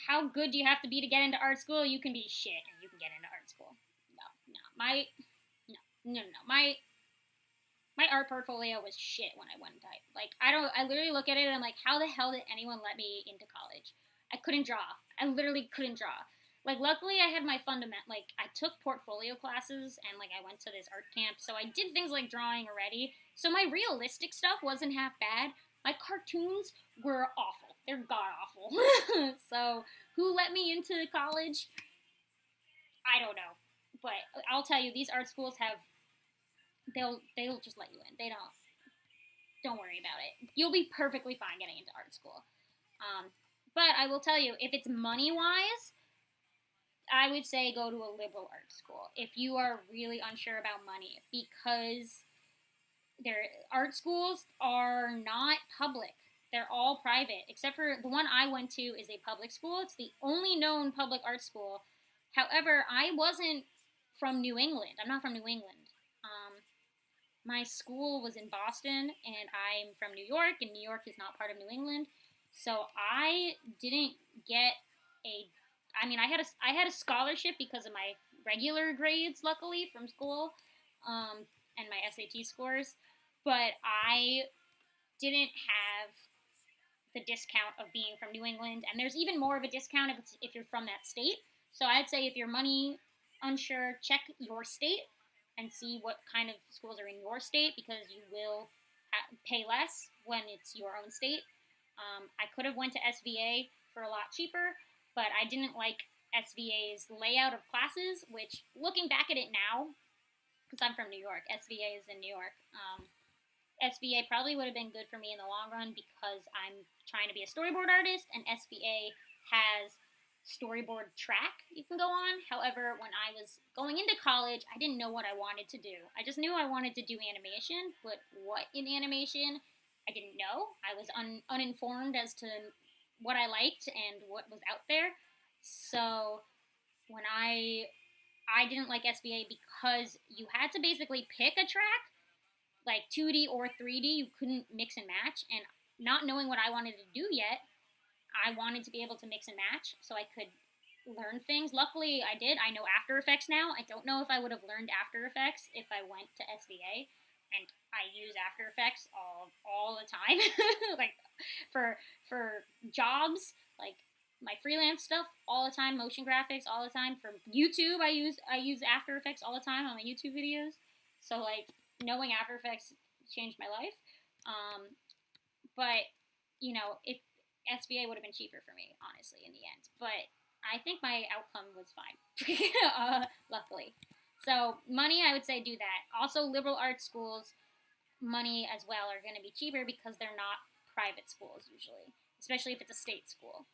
How good do you have to be to get into art school? You can be shit and you can get into art school. No. My art portfolio was shit when I went and typed. Like I literally look at it and I'm like, how the hell did anyone let me into college? I couldn't draw. I literally couldn't draw. Like luckily I had my fundament like I took portfolio classes and like I went to this art camp, so I did things like drawing already. So my realistic stuff wasn't half bad. My cartoons were awful. They're god awful. So who let me into college? I don't know. But I'll tell you, these art schools have they'll just let you in. They don't worry about it. You'll be perfectly fine getting into art school. But I will tell you, if it's money wise, I would say go to a liberal art school if you are really unsure about money, because their art schools are not public. They're all private, except for the one I went to is a public school. It's the only known public art school. However, I wasn't from New England. I'm not from New England. My school was in Boston, and I'm from New York, and New York is not part of New England. So I didn't get a. I mean, I had a scholarship because of my regular grades, luckily from school, and my SAT scores, but I didn't have the discount of being from New England, and there's even more of a discount if you're from that state. So I'd say if you're money unsure, check your state and see what kind of schools are in your state, because you will pay less when it's your own state. I could have went to SVA for a lot cheaper, but I didn't like SVA's layout of classes, which looking back at it now, because I'm from New York, SVA is in New York. SVA probably would have been good for me in the long run because I'm trying to be a storyboard artist, and SVA has storyboard track you can go on. However, when I was going into college, I didn't know what I wanted to do. I just knew I wanted to do animation, but what in animation, I didn't know. I was uninformed as to what I liked and what was out there. So when I didn't like SVA because you had to basically pick a track, like 2D or 3D. You couldn't mix and match, and not knowing what I wanted to do yet, I wanted to be able to mix and match so I could learn things. Luckily, I did. I know After Effects now. I don't know if I would have learned After Effects if I went to SVA, and I use After Effects all the time, like for jobs, like my freelance stuff all the time, motion graphics all the time. For YouTube, I use After Effects all the time on my YouTube videos. So like knowing After Effects changed my life. But you know, if SVA would have been cheaper for me, honestly, in the end. But I think my outcome was fine, luckily. So money, I would say do that. Also, liberal arts schools, money as well, are going to be cheaper because they're not private schools usually, especially if it's a state school.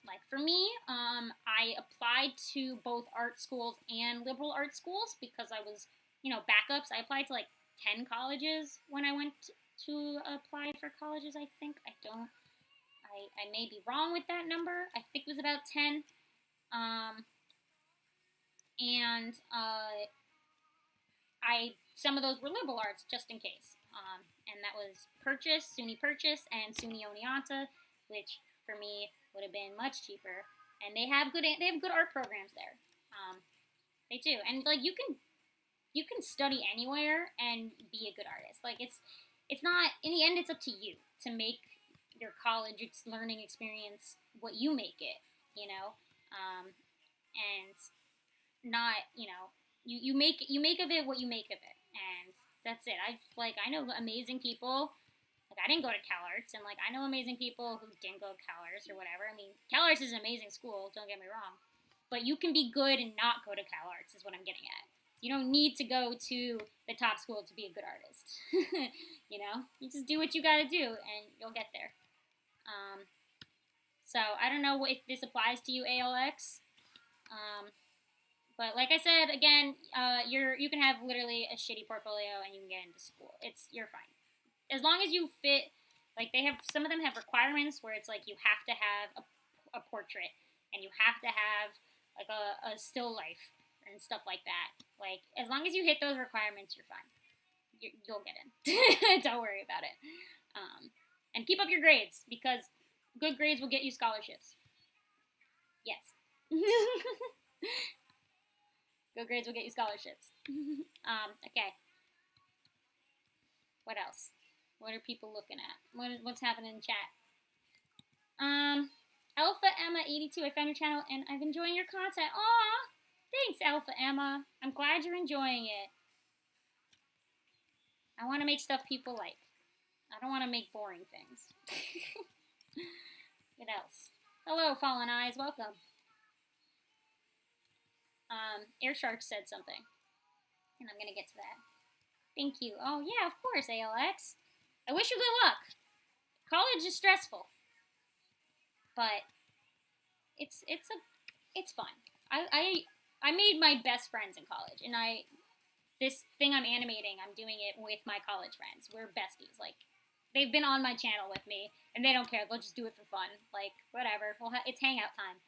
Like for me, I applied to both art schools and liberal arts schools because I was, backups. I applied to like 10 colleges when I went to apply for colleges, I think. I may be wrong with that number. I think it was about 10. And some of those were liberal arts just in case. And that was SUNY Purchase, and SUNY Oneonta, which for me would have been much cheaper. And they have good art programs there. They do, and like you can study anywhere and be a good artist. Like it's not, in the end, it's up to you to make your college learning experience what you make it, and not, you make of it what you make of it, and that's it. I know amazing people. Like I didn't go to CalArts, and like I know amazing people who didn't go to CalArts or whatever. I mean, CalArts is an amazing school. Don't get me wrong, but you can be good and not go to CalArts is what I'm getting at. You don't need to go to the top school to be a good artist. You just do what you gotta do, and you'll get there. So I don't know if this applies to you, ALX. But like I said, again, you can have literally a shitty portfolio and you can get into school. You're fine as long as you fit. Like they have some of them have requirements where it's like you have to have a portrait and you have to have like a still life and stuff like that. Like as long as you hit those requirements, you're fine. You'll get in. Don't worry about it. And keep up your grades because good grades will get you scholarships. Yes. Good grades will get you scholarships. Okay. What else? What are people looking at? What's happening in chat? Alpha Emma 82. I found your channel and I'm enjoying your content. Aw, thanks, Alpha Emma. I'm glad you're enjoying it. I want to make stuff people like. I don't want to make boring things. What else? Hello, Fallen Eyes. Welcome. Air Shark said something, and I'm gonna get to that. Thank you. Oh yeah, of course, ALX. I wish you good luck. College is stressful, but it's fun. I made my best friends in college, and this thing I'm animating, I'm doing it with my college friends. We're besties. Like they've been on my channel with me, and they don't care. They'll just do it for fun. Like whatever. It's hangout time.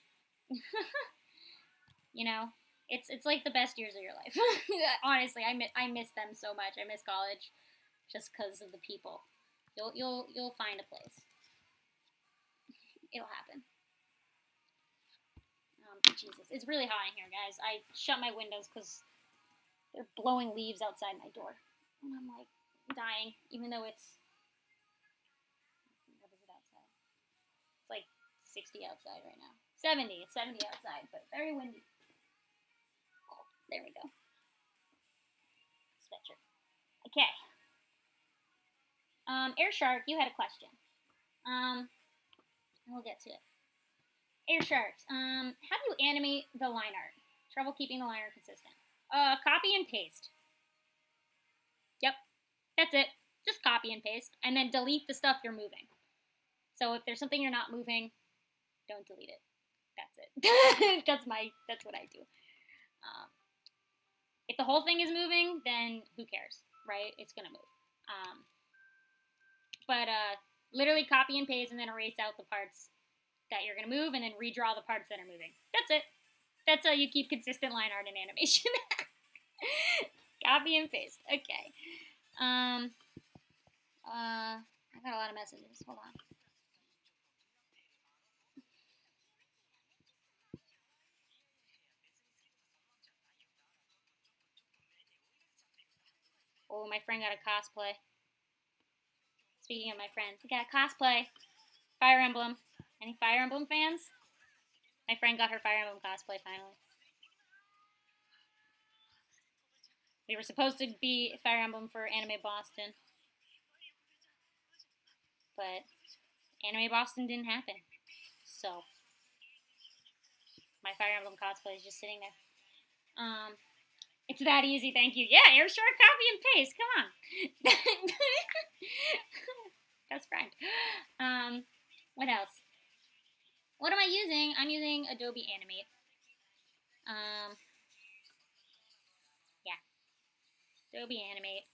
You know, it's like the best years of your life. Honestly, I miss them so much. I miss college, just because of the people. You'll find a place. It'll happen. Jesus, it's really hot in here, guys. I shut my windows because they're blowing leaves outside my door, and I'm like dying, even though it's what is it outside? It's like 60 outside right now. 70. It's 70 outside, but very windy. There we go. Sweatshirt. Okay. Air Shark, you had a question. We'll get to it. Air Sharks, how do you animate the line art? Trouble keeping the line art consistent. Copy and paste. Yep, that's it. Just copy and paste, and then delete the stuff you're moving. So if there's something you're not moving, don't delete it. That's it. That's what I do. If the whole thing is moving, then who cares, right? It's gonna move. But literally copy and paste, and then erase out the parts that you're gonna move, and then redraw the parts that are moving. That's it. That's how you keep consistent line art in animation. Copy and paste. Okay. I got a lot of messages. Hold on. Oh, my friend got a cosplay. Speaking of my friend, we got a cosplay. Fire Emblem. Any Fire Emblem fans? My friend got her Fire Emblem cosplay finally. We were supposed to be Fire Emblem for Anime Boston, but Anime Boston didn't happen. So my Fire Emblem cosplay is just sitting there. It's that easy, thank you. Yeah, Air Shark, copy and paste. Come on. Best friend. What else? What am I using? I'm using Adobe Animate. Yeah. Adobe Animate.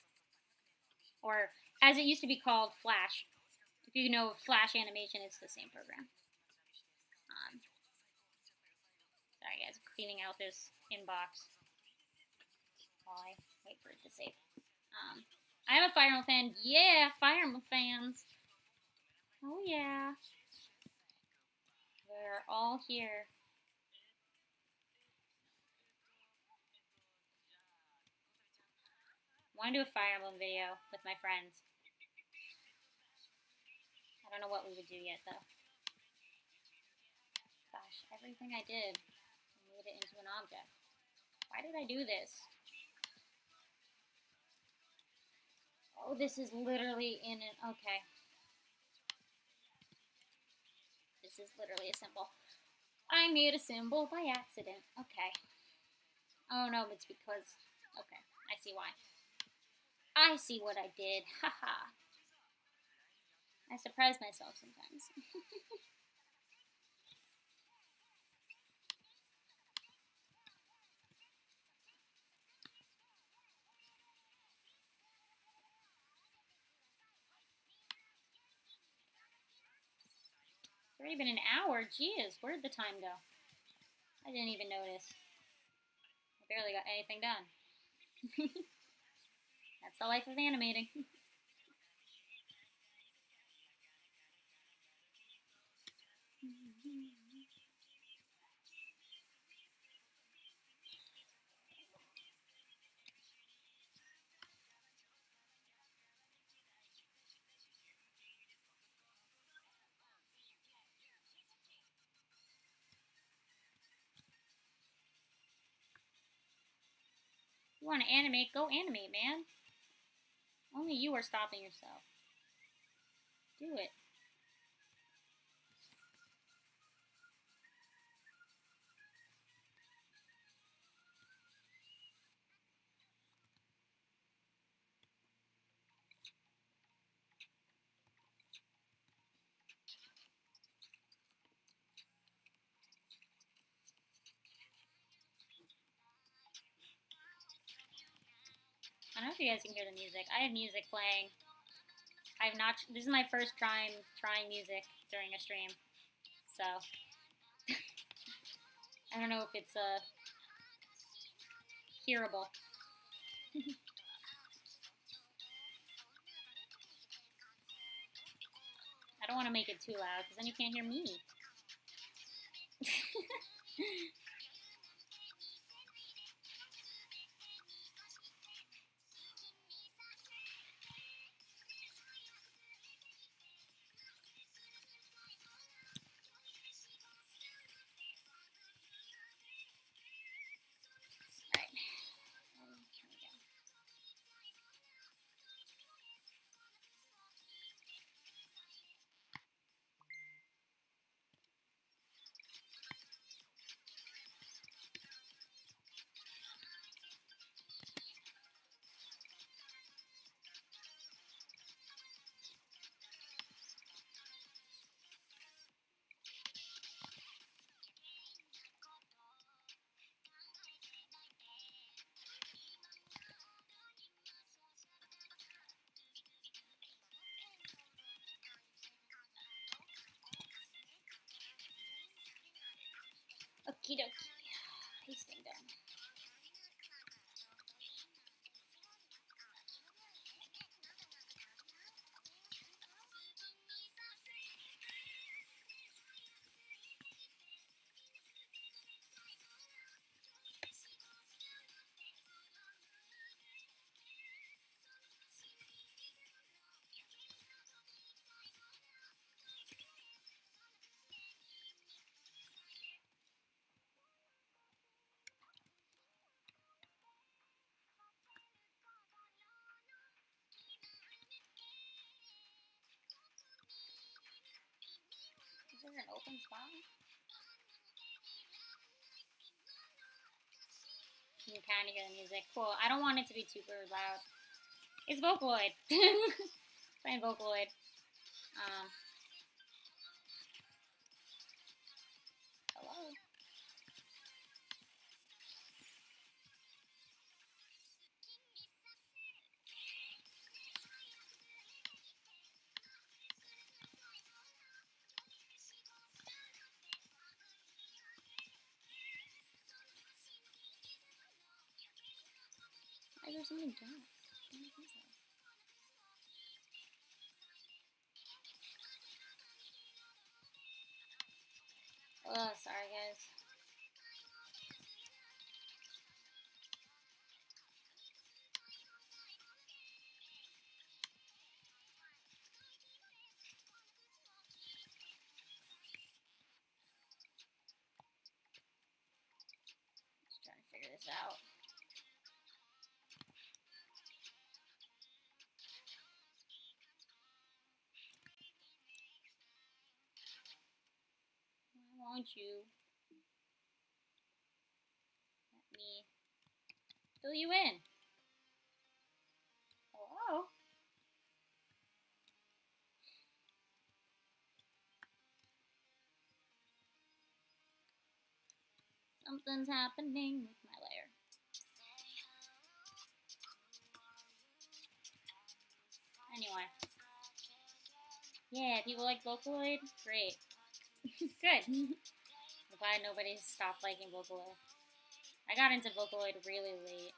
Or, as it used to be called, Flash. If you know Flash animation, it's the same program. Sorry, guys. Cleaning out this inbox while I wait for it to save. I am a Fire Emblem fan. Yeah, Fire Emblem fans. Oh, yeah. We're all here. I want to do a Fire Emblem video with my friends. I don't know what we would do yet, though. Gosh, everything I did, I made it into an object. Why did I do this? Oh, this is literally in an... Okay. This is literally a symbol. I made a symbol by accident. Okay. Oh, no, it's because... Okay, I see why. I see what I did. Haha. I surprise myself sometimes. already been an hour. Jeez, where did the time go? I didn't even notice. I barely got anything done. That's the life of animating. You want to animate? Go animate, man. Only you are stopping yourself. Do it. I don't know if you guys can hear the music. I have music playing. I have not. This is my first trying music during a stream, so I don't know if it's hearable. I don't want to make it too loud because then you can't hear me. Okie dokie. Pasting done. Is there an open spot? You can kind of hear the music. Cool. I don't want it to be super loud. It's Vocaloid. Playing Vocaloid. Hello. Why is there so many dots? Oh, sorry guys. Just trying to figure this out. Why won't you let me fill you in? Hello? Something's happening with my layer. Anyway. Yeah, people like Vocaloid? Great. Good. I'm glad nobody stopped liking Vocaloid. I got into Vocaloid really late.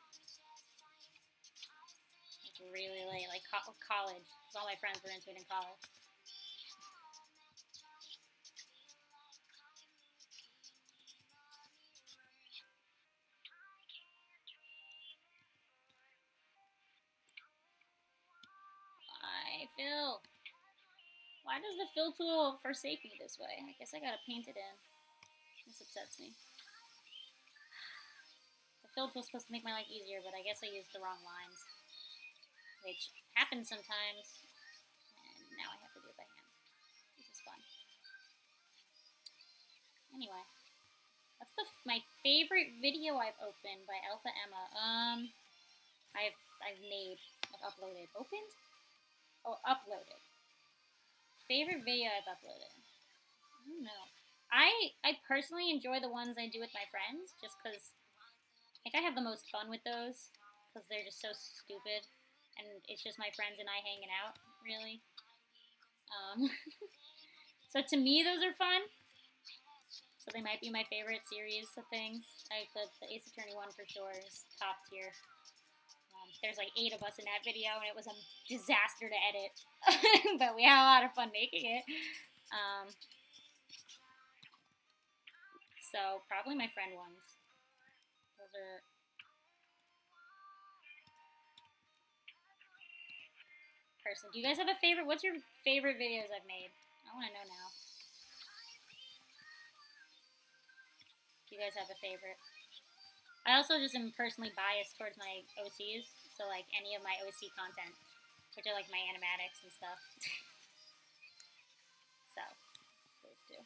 Like really late, like college. Because all my friends were into it in college. Why, Phil? Why does the fill tool forsake me this way? I guess I gotta paint it in. This upsets me. The fill tool's supposed to make my life easier, but I guess I used the wrong lines. Which happens sometimes. And now I have to do it by hand. This is fun. Anyway. That's my favorite video I've opened by Alpha Emma. I've made, like uploaded. Opened? Oh, uploaded. Favorite video I've uploaded. I don't know. I personally enjoy the ones I do with my friends, just because I think I have the most fun with those, because they're just so stupid, and it's just my friends and I hanging out, really. So to me, those are fun. So they might be my favorite series of things. The Ace Attorney one for sure is top tier. There's like 8 of us in that video, and it was a disaster to edit. But we had a lot of fun making it. So probably my friend ones. Those are... Person. Do you guys have a favorite? What's your favorite videos I've made? I want to know now. Do you guys have a favorite? I also just am personally biased towards my OCs. So, like, any of my OC content, which are, like, my animatics and stuff. So, those two.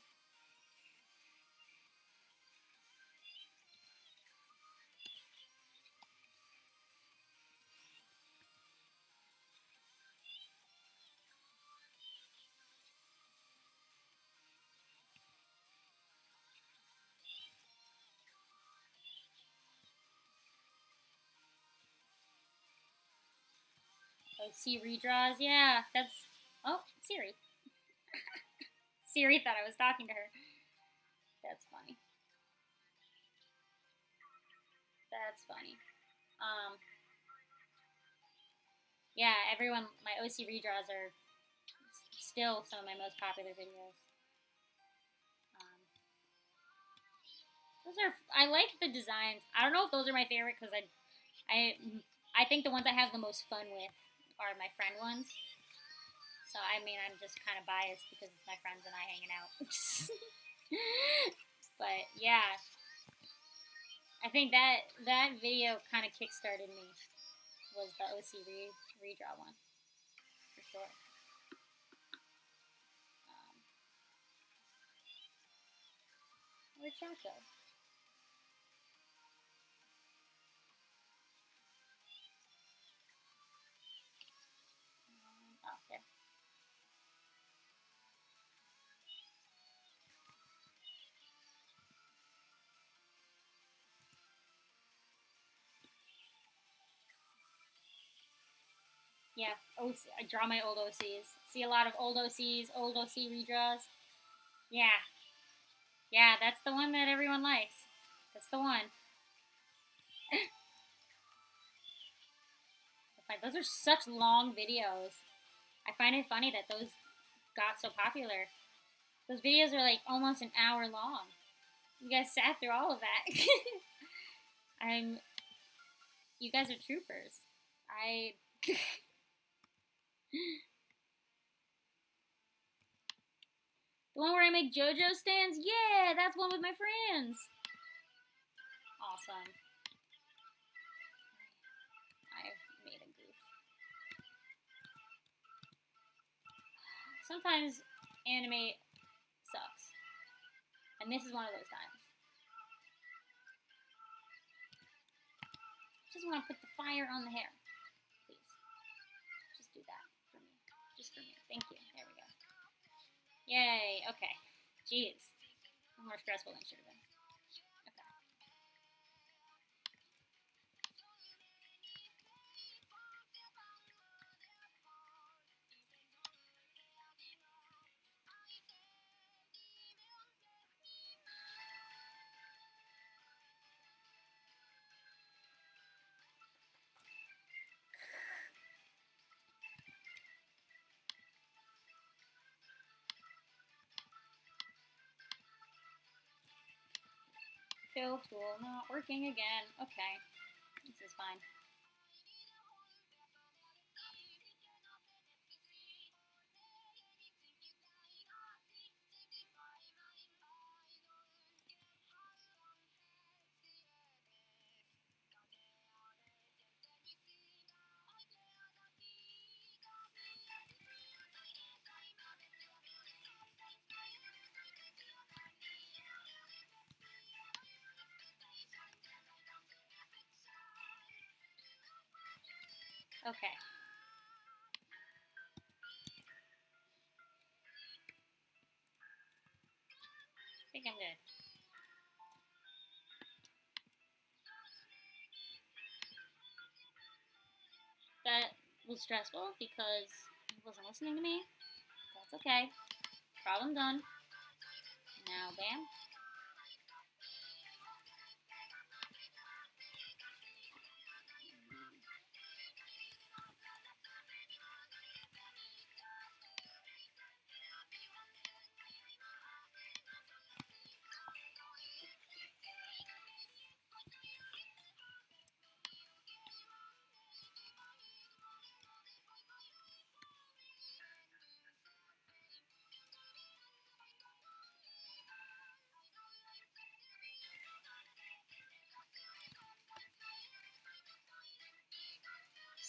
OC redraws, yeah, that's... Oh, Siri. Siri thought I was talking to her. That's funny. That's funny. Yeah, everyone, my OC redraws are still some of my most popular videos. Those are, I like the designs. I don't know if those are my favorite, because I think the ones I have the most fun with are my friend ones. So, I mean, I'm just kind of biased because it's my friends and I hanging out. But, yeah. I think that video kind of kickstarted me. Was the OC redraw one. For sure. Where'd chat go? Oh, there. Yeah, I draw my old OCs. See a lot of old OCs, old OC redraws. Yeah. Yeah, that's the one that everyone likes. That's the one. Those are such long videos. I find it funny that those got so popular. Those videos are like almost an hour long. You guys sat through all of that. You guys are troopers. The one where I make JoJo stands? Yeah, that's one with my friends. Awesome. I've made a goof. Sometimes anime sucks. And this is one of those times. Just want to put the fire on the hair. Please. Just do that for me. Just for me. Thank you. There we go. Yay. Okay. Jeez. More stressful than it should have been. Okay. Fill tool not working again. Okay, this is fine. Okay. I think I'm good. That was stressful because he wasn't listening to me. That's okay. Problem done. Now, bam.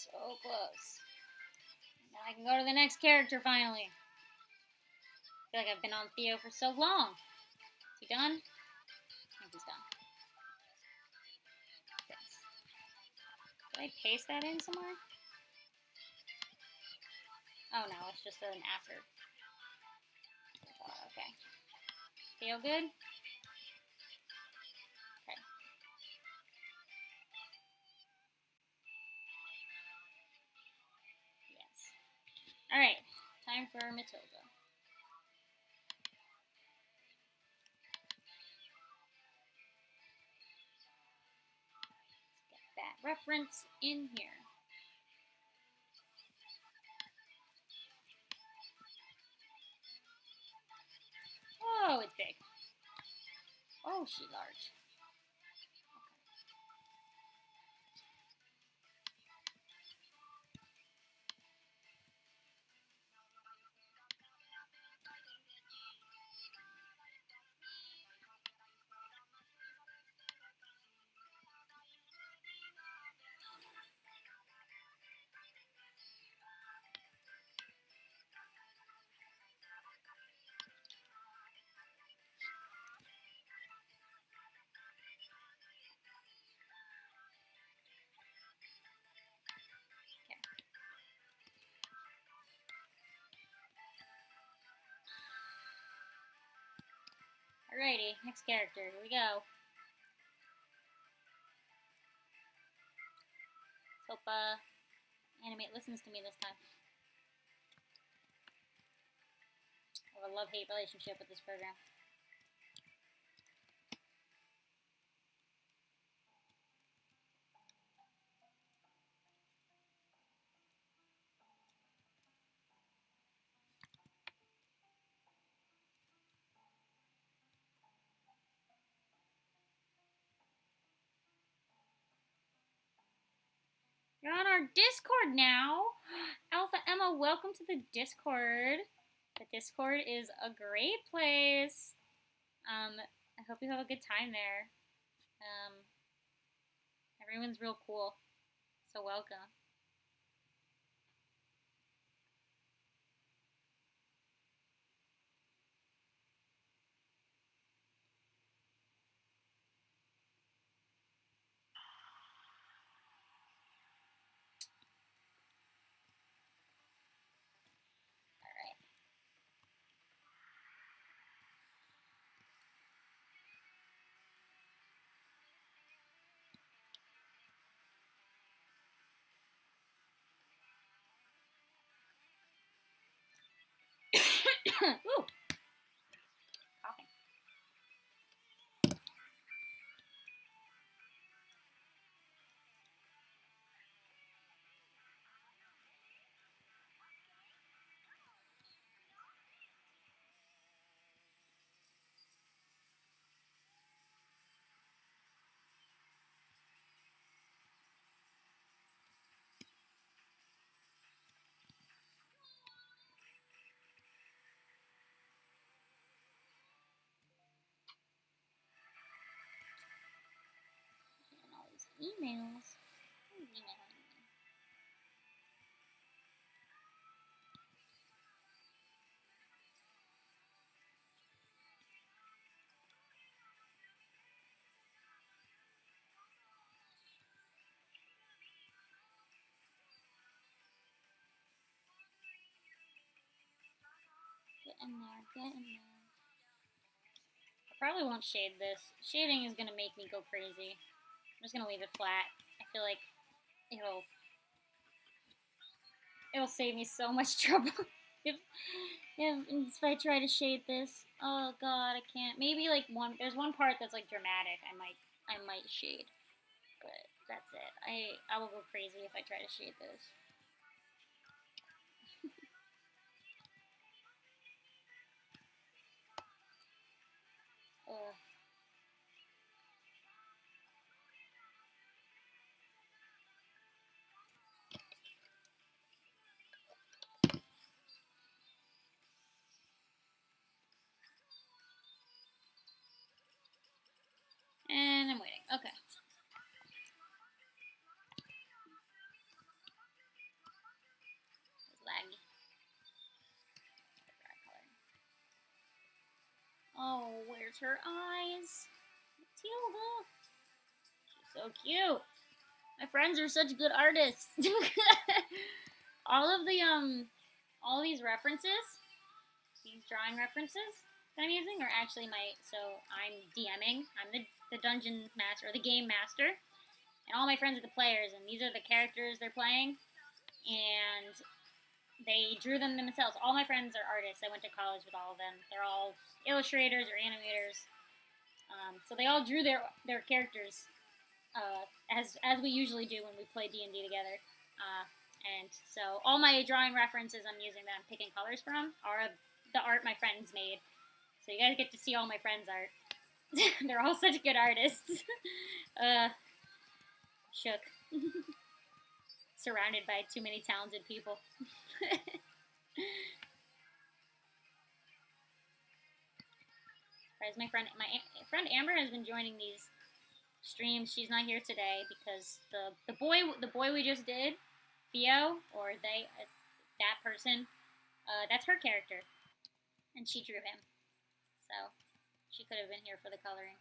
So close. Now I can go to the next character finally. I feel like I've been on Theo for so long. Is he done? I think he's done. Yes. Did I paste that in somewhere? Oh no, it's just an after. Okay. Theo good? Okay. Yes. Alright. Time for Matilda. Let's get that reference in here. Oh, it's big. Oh, she large. Alrighty, next character. Here we go. Let's hope Animate listens to me this time. I have a love-hate relationship with this program. You're on our Discord now. Alpha Emma, welcome to the Discord. The Discord is a great place. I hope you have a good time there. Everyone's real cool. So welcome. emails. Who's emailing me? Get in there, get in there. I probably won't shade this. Shading is gonna make me go crazy. I'm just gonna leave it flat. I feel like it'll save me so much trouble if I try to shade this. Oh god, I can't. Maybe like there's one part that's like dramatic. I might shade, but that's it. I will go crazy if I try to shade this. Ugh. And I'm waiting. Okay. It's laggy. Oh, where's her eyes? Matilda. She's so cute. My friends are such good artists. all these references, these drawing references that I'm using are actually so I'm DMing. I'm the dungeon master, or the game master, and all my friends are the players, and these are the characters they're playing, and they drew them themselves. All my friends are artists. I went to college with all of them. They're all illustrators or animators. So they all drew their characters as we usually do when we play D&D together. And so all my drawing references I'm using that I'm picking colors from are the art my friends made. So you guys get to see all my friends' art. They're all such good artists. Shook. Surrounded by too many talented people. My friend Amber has been joining these streams. She's not here today because the boy we just did, Theo, or that person, that's her character, and she drew him. So she could have been here for the coloring.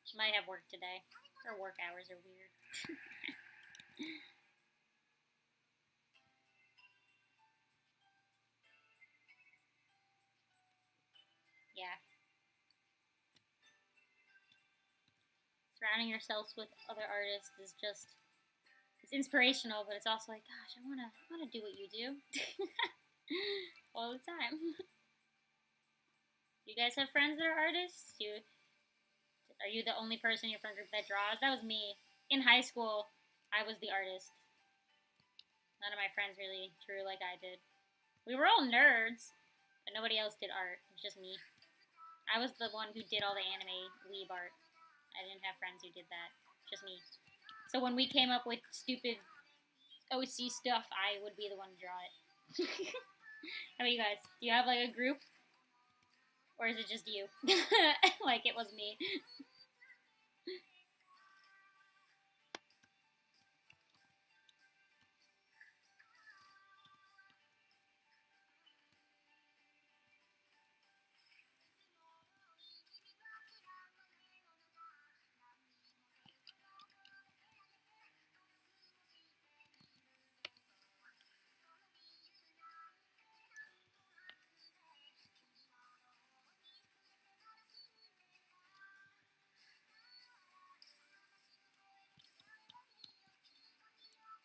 She might have work today. Her work hours are weird. Yeah. Surrounding yourselves with other artists is just, it's inspirational, but it's also like, gosh, I wanna do what you do all the time. You guys have friends that are artists? Are you the only person in your friend group that draws? That was me. In high school, I was the artist. None of my friends really drew like I did. We were all nerds, but nobody else did art. It was just me. I was the one who did all the anime weeb art. I didn't have friends who did that. Just me. So when we came up with stupid OC stuff, I would be the one to draw it. How about you guys? Do you have like a group? Or is it just you? Like it was me.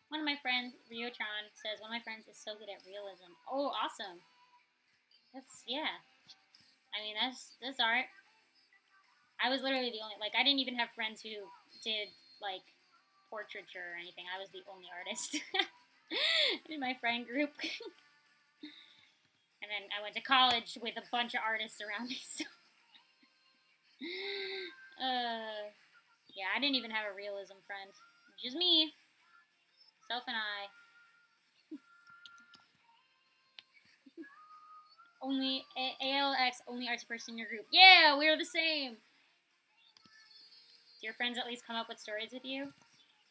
One of my friends, Riotron, says one of my friends is so good at realism. Oh, awesome. Yeah. I mean, that's art. I was literally the only, like, I didn't even have friends who did, like, portraiture or anything. I was the only artist in my friend group. And then I went to college with a bunch of artists around me, so. Yeah, I didn't even have a realism friend. Just me. Self and I. Only ALX, only artsy person in your group. Yeah, we're the same. Do your friends at least come up with stories with you?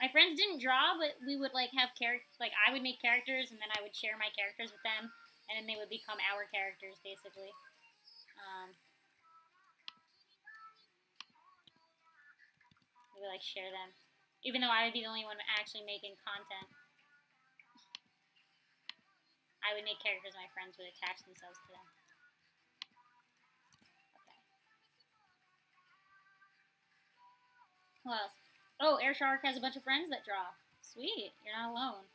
My friends didn't draw, but we would like have like I would make characters and then I would share my characters with them, and then they would become our characters basically. We would like share them, even though I would be the only one actually making content. I would make characters my friends would attach themselves to them. Okay. Who else? Oh, Air Shark has a bunch of friends that draw. Sweet, you're not alone.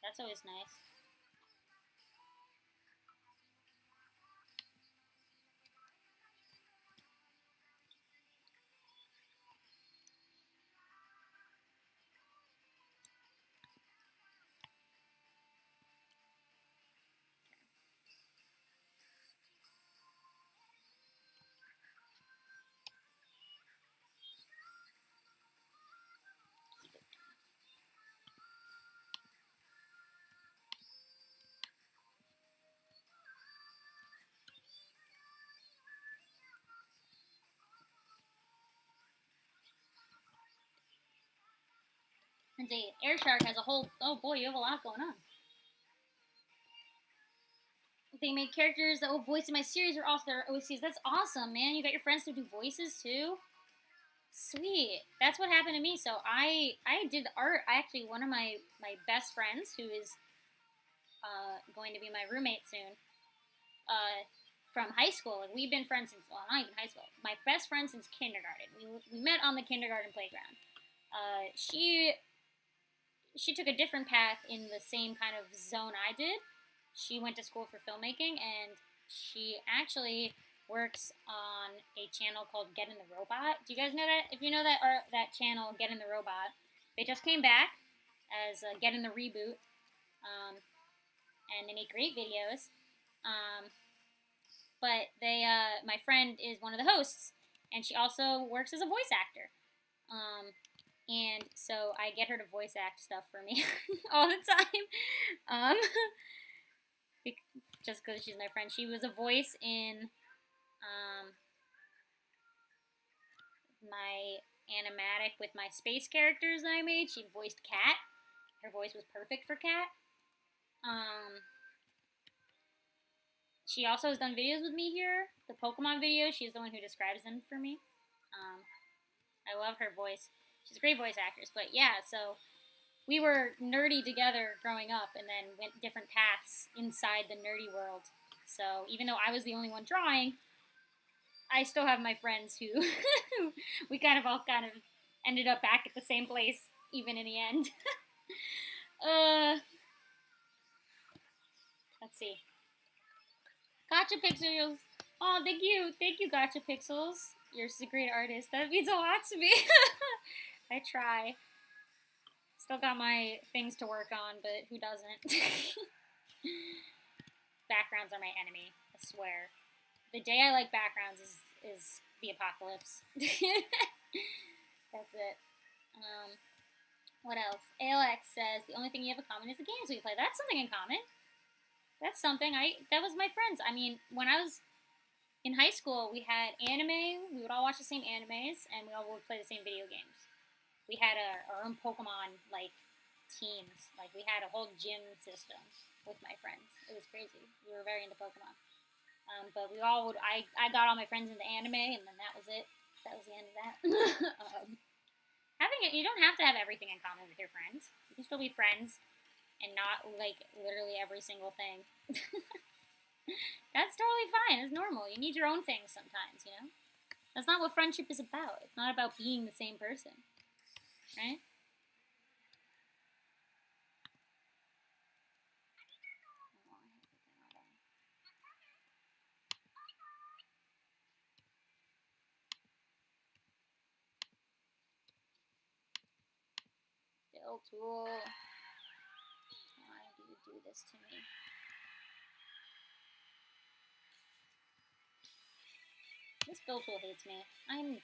That's always nice. And see, Air Shark has a whole. Oh boy, you have a lot going on. They make characters that will voice in my series or also their OCs. That's awesome, man. You got your friends to do voices too. Sweet. That's what happened to me. So I did art. I actually one of my best friends who is going to be my roommate soon. From high school. Like we've been friends since well, not even high school. My best friend since kindergarten. We met on the kindergarten playground. She took a different path in the same kind of zone I did. She went to school for filmmaking, and she actually works on a channel called Get in the Robot. Do you guys know that? If you know that that channel, Get in the Robot, they just came back as Get in the Reboot, and they make great videos. But my friend is one of the hosts, and she also works as a voice actor. And so I get her to voice act stuff for me all the time. Just because she's my friend. She was a voice in my animatic with my space characters that I made. She voiced Cat. Her voice was perfect for Cat. She also has done videos with me here. The Pokemon videos, she's the one who describes them for me. I love her voice. She's a great voice actress. But yeah, so we were nerdy together growing up and then went different paths inside the nerdy world. So even though I was the only one drawing, I still have my friends who we all ended up back at the same place even in the end. Let's see. Gotcha Pixels. Oh, thank you, Gotcha Pixels. You're a great artist. That means a lot to me. I try. Still got my things to work on, but who doesn't? Backgrounds are my enemy. I swear. The day I like backgrounds is the apocalypse. That's it. What else? ALX says the only thing you have in common is the games we play. That's something in common. That's something. That was my friends. I mean, when I was in high school, we had anime. We would all watch the same animes, and we all would play the same video games. We had our own Pokemon teams. We had a whole gym system with my friends. It was crazy. We were very into Pokemon. But we all would. I got all my friends into anime, and then that was it. That was the end of that. You don't have to have everything in common with your friends. You can still be friends and not literally every single thing. That's totally fine. It's normal. You need your own things sometimes, you know? That's not what friendship is about. It's not about being the same person. Right? Fill tool. Why do you do this to me? This fill tool hates me. I'm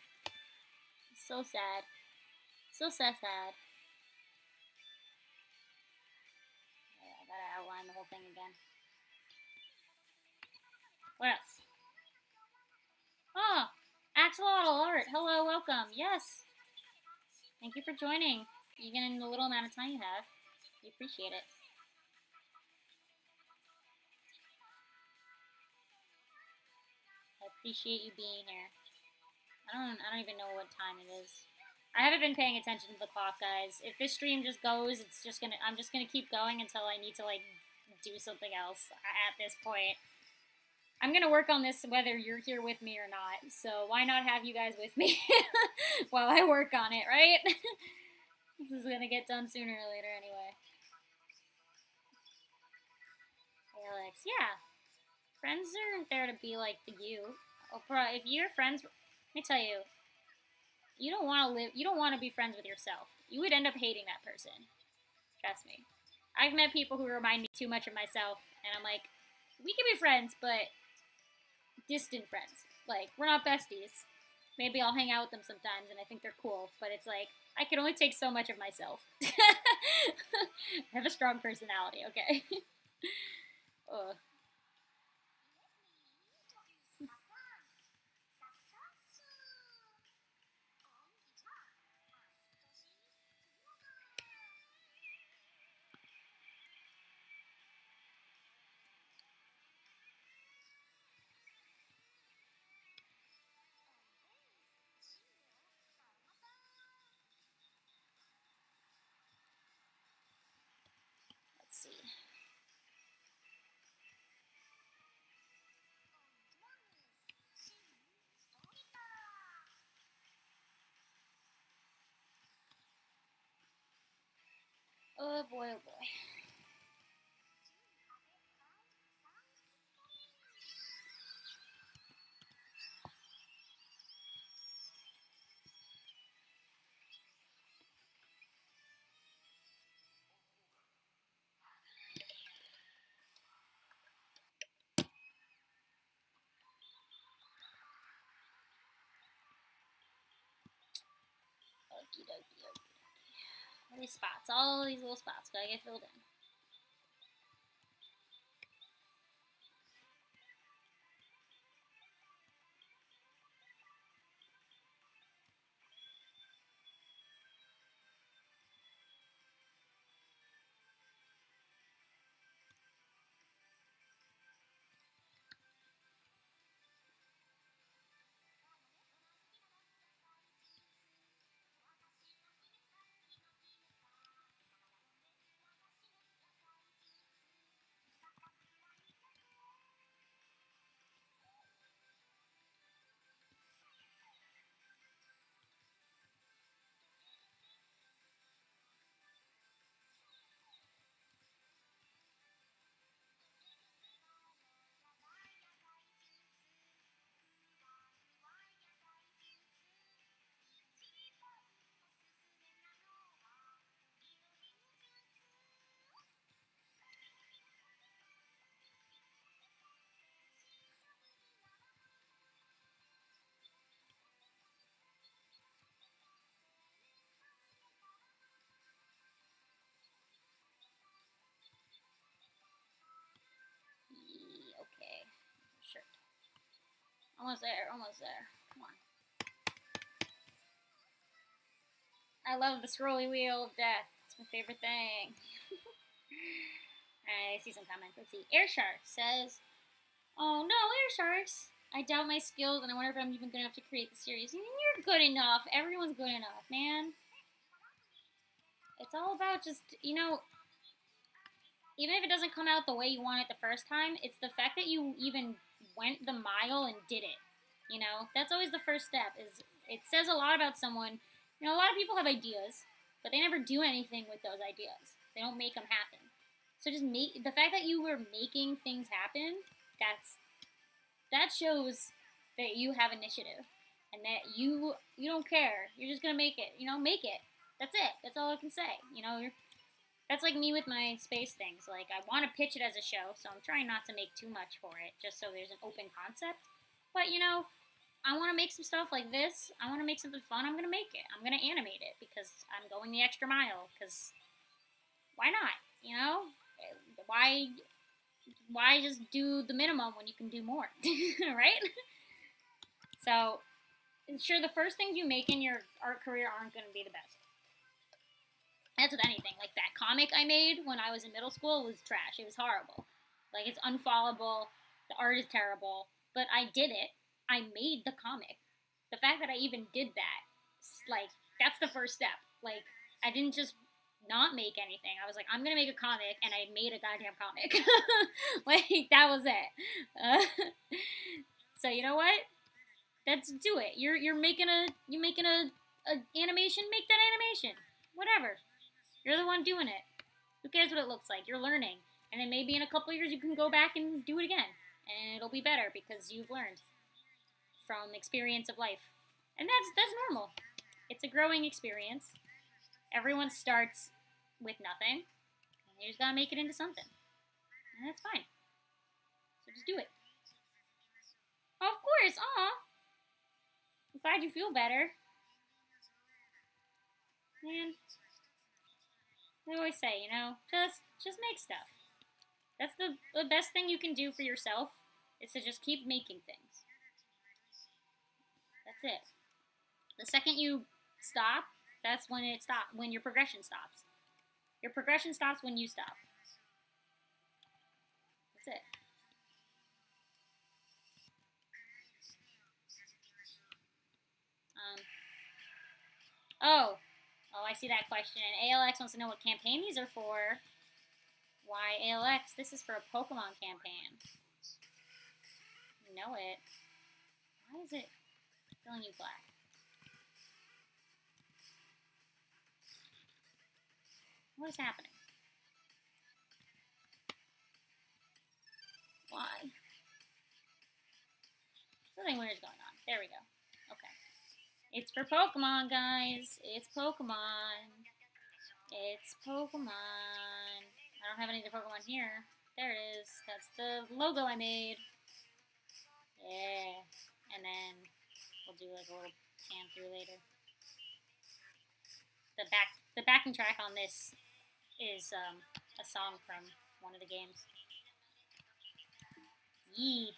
so sad. So sad. Yeah, I gotta outline the whole thing again. What else? Oh, axolotl. All Heart. Hello, welcome. Yes. Thank you for joining. Even in the little amount of time you have. We appreciate it. I appreciate you being here. I don't even know what time it is. I haven't been paying attention to the clock, guys. If this stream just goes, I'm just gonna keep going until I need to like do something else at this point. I'm gonna work on this whether you're here with me or not. So why not have you guys with me while I work on it, right? This is gonna get done sooner or later anyway. Hey, Alex, yeah. Friends aren't there to be like you. Oprah, if you're friends, let me tell you, you don't want to live. You don't want to be friends with yourself. You would end up hating that person. Trust me. I've met people who remind me too much of myself, and I'm like, we can be friends, but distant friends. Like, we're not besties. Maybe I'll hang out with them sometimes, and I think they're cool, but it's like, I can only take so much of myself. I have a strong personality, okay? Ugh. Let's see. Oh boy, oh boy. Okie dokie, okie dokie. All these spots, all these little spots gotta get filled in. Okay. Sure. Almost there, almost there. Come on. I love the scrolly wheel of death. It's my favorite thing. I see some comments. Let's see. Air Shark says, "Oh no, Air Sharks. I doubt my skills, and I wonder if I'm even good enough to create the series." You're good enough. Everyone's good enough, man. It's all about just, even if it doesn't come out the way you want it the first time, it's the fact that you even went the mile and did it. That's always the first step. Is it says a lot about someone. A lot of people have ideas, but they never do anything with those ideas. They don't make them happen. So just the fact that you were making things happen. That shows that you have initiative and that you don't care. You're just gonna make it. Make it. That's it. That's all I can say. That's like me with my space things. Like, I want to pitch it as a show, so I'm trying not to make too much for it, just so there's an open concept. But, I want to make some stuff like this. I want to make something fun. I'm going to make it. I'm going to animate it because I'm going the extra mile. Because why not? Why just do the minimum when you can do more, right? So sure, the first things you make in your art career aren't going to be the best. That's with anything. Like that comic I made when I was in middle school was trash. It was horrible. Like it's unfollowable. The art is terrible. But I did it. I made the comic. The fact that I even did that, like, that's the first step. Like, I didn't just not make anything. I was like, I'm gonna make a comic, and I made a goddamn comic. Like that was it. Uh, so you know what? Let's do it. You're making a animation. Make that animation. Whatever. You're the one doing it. Who cares what it looks like? You're learning, and then maybe in a couple years you can go back and do it again, and it'll be better because you've learned from experience of life, and that's normal. It's a growing experience. Everyone starts with nothing, and you just gotta make it into something, and that's fine. So just do it. Of course. Aw. I'm glad you feel better. Man, I always say, just make stuff. That's the best thing you can do for yourself is to just keep making things. That's it. The second you stop, that's when it stops. When your progression stops. Your progression stops when you stop. That's it. Oh, I see that question. And ALX wants to know what campaign these are for. Why, ALX? This is for a Pokemon campaign. You know it. Why is it filling you black? What is happening? Why? Something weird is going on. There we go. Okay. It's for Pokemon, guys. It's Pokemon. It's Pokemon. I don't have any other Pokemon here. There it is. That's the logo I made. Yeah. And then we'll do like a little pan through later. The backing track on this is a song from one of the games. Yee.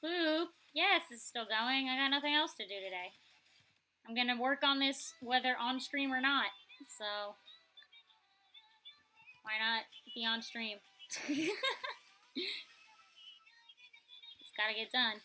Boop. Yes, it's still going. I got nothing else to do today. I'm gonna work on this whether on stream or not. So why not be on stream? It's gotta get done.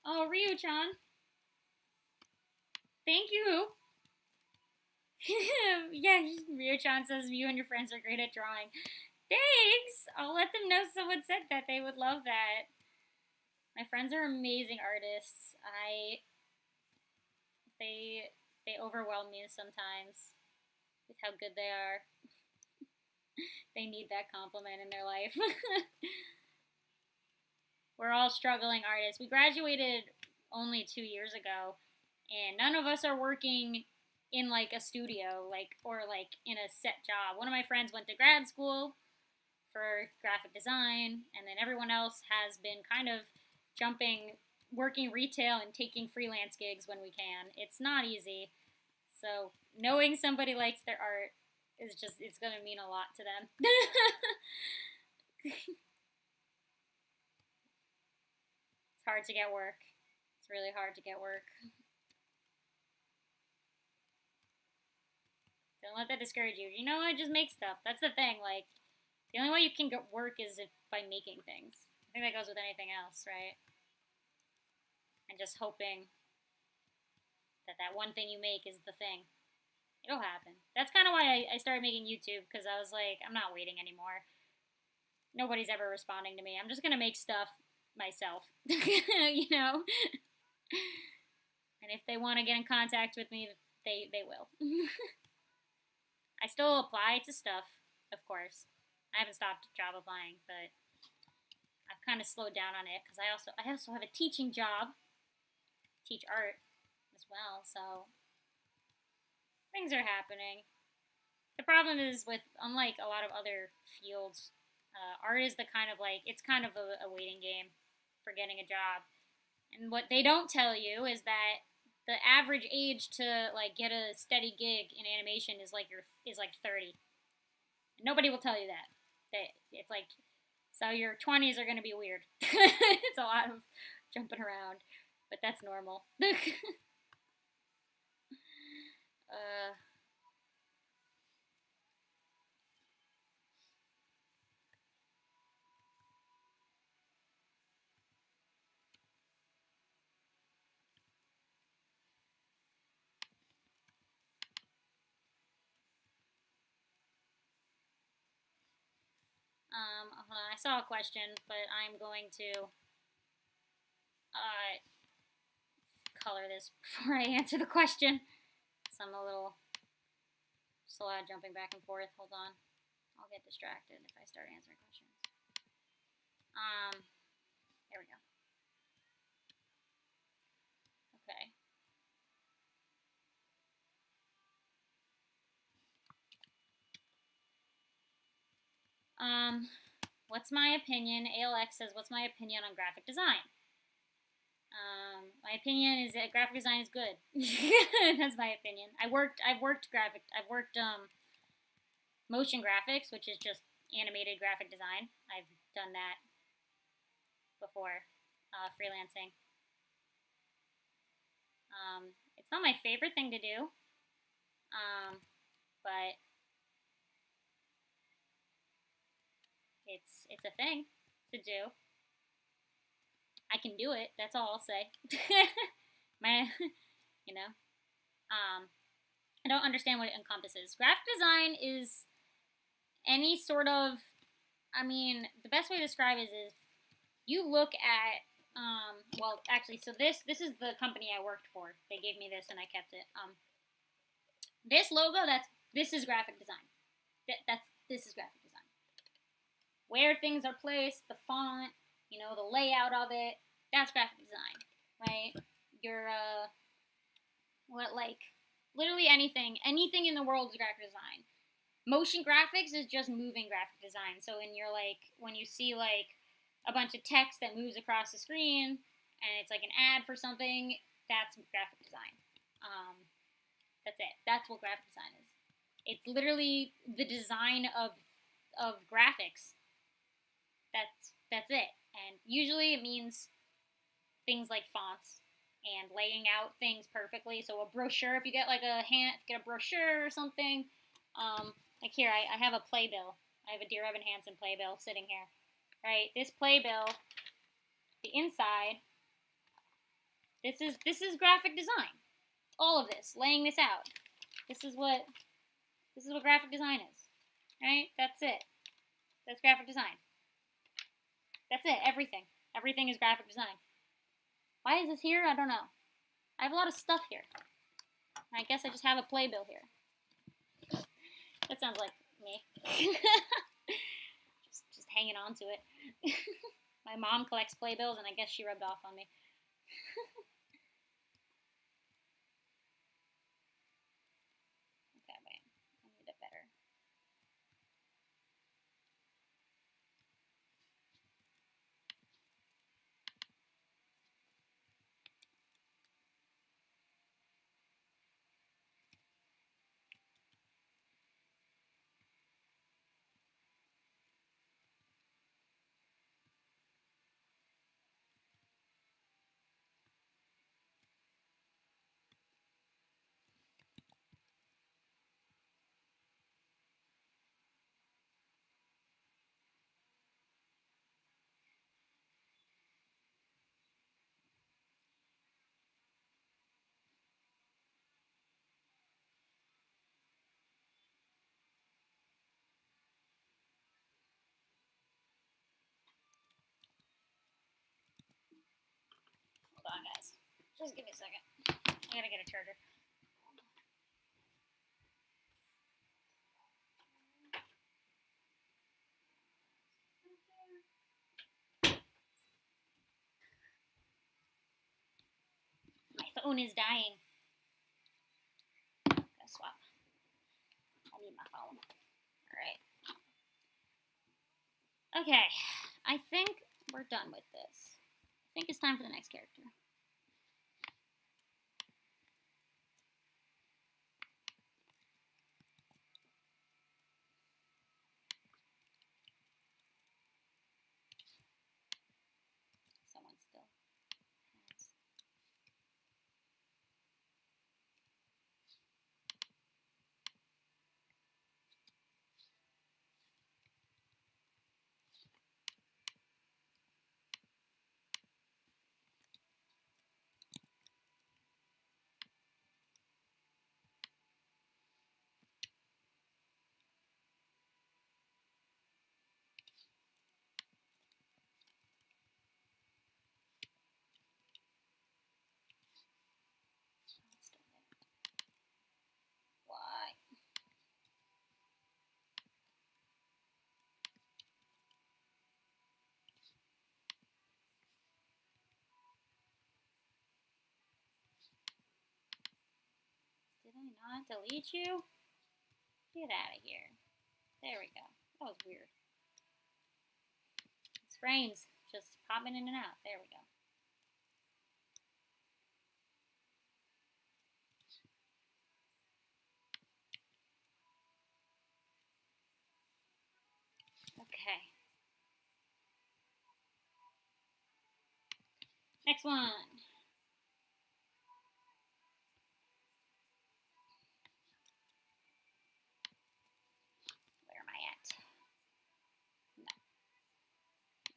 Oh, Ryu-chan, thank you. Yeah, Ryu-chan says you and your friends are great at drawing. Thanks! I'll let them know someone said that. They would love that. My friends are amazing artists. They overwhelm me sometimes with how good they are. They need that compliment in their life. We're all struggling artists. We graduated only 2 years ago, and none of us are working in like a studio, like or like in a set job. One of my friends went to grad school for graphic design, and then everyone else has been kind of jumping, working retail and taking freelance gigs when we can. It's not easy. So knowing somebody likes their art is just, it's going to mean a lot to them. It's hard to get work. It's really hard to get work. Don't let that discourage you. You know what? Just make stuff. That's the thing. Like, the only way you can get work is by making things. I think that goes with anything else, right? And just hoping that that one thing you make is the thing. It'll happen. That's kind of why I started making YouTube, because I was like, I'm not waiting anymore. Nobody's ever responding to me. I'm just going to make stuff myself, you know? And if they want to get in contact with me, they will. I still apply to stuff, of course. I haven't stopped job applying, but I've kind of slowed down on it because I also have a teaching job, teach art as well. So things are happening. The problem is with, unlike a lot of other fields, art is the kind of like, it's kind of a waiting game for getting a job. And what they don't tell you is that the average age to like get a steady gig in animation is like 30. And nobody will tell you that. It's like, so your 20s are going to be weird. It's a lot of jumping around, but that's normal. Hold on, I saw a question, but I'm going to color this before I answer the question. So I'm a little slow at jumping back and forth. Hold on. I'll get distracted if I start answering questions. There we go. Okay. What's my opinion? ALX says, what's my opinion on graphic design? My opinion is that graphic design is good. That's my opinion. I've worked motion graphics, which is just animated graphic design. I've done that before, freelancing. It's not my favorite thing to do, but it's a thing to do. I can do it. That's all I'll say. You know, I don't understand what it encompasses. Graphic design is any sort of, I mean, the best way to describe it is you look at, well, actually, so this is the company I worked for. They gave me this and I kept it. This logo, this is graphic design. This is graphic design. Where things are placed, the font, you know, the layout of it, that's graphic design, right? Your, literally anything in the world is graphic design. Motion graphics is just moving graphic design. So in your when you see a bunch of text that moves across the screen and it's like an ad for something, that's graphic design. That's it. That's what graphic design is. It's literally the design of graphics. That's it. And usually it means things like fonts and laying out things perfectly. So a brochure, if you get get a brochure or something, like here I have a playbill. I have a Dear Evan Hansen playbill sitting here. Right, this playbill, the inside. This is graphic design. All of this, laying this out. This is what graphic design is. Right? That's it. That's graphic design. That's it. Everything. Everything is graphic design. Why is this here? I don't know. I have a lot of stuff here. I guess I just have a playbill here. That sounds like me. just hanging on to it. My mom collects playbills, and I guess she rubbed off on me. Okay, wait. I need it better. Hold on, guys. Just give me a second. I gotta get a charger. My phone is dying. Gotta swap. I need my phone. Alright. Okay. I think we're done with this. I think it's time for the next character. Someone still has. Why? Did I not delete you? Get out of here. There we go. That was weird. It's frames just popping in and out. There we go. Okay. Next one. Where am I at? No.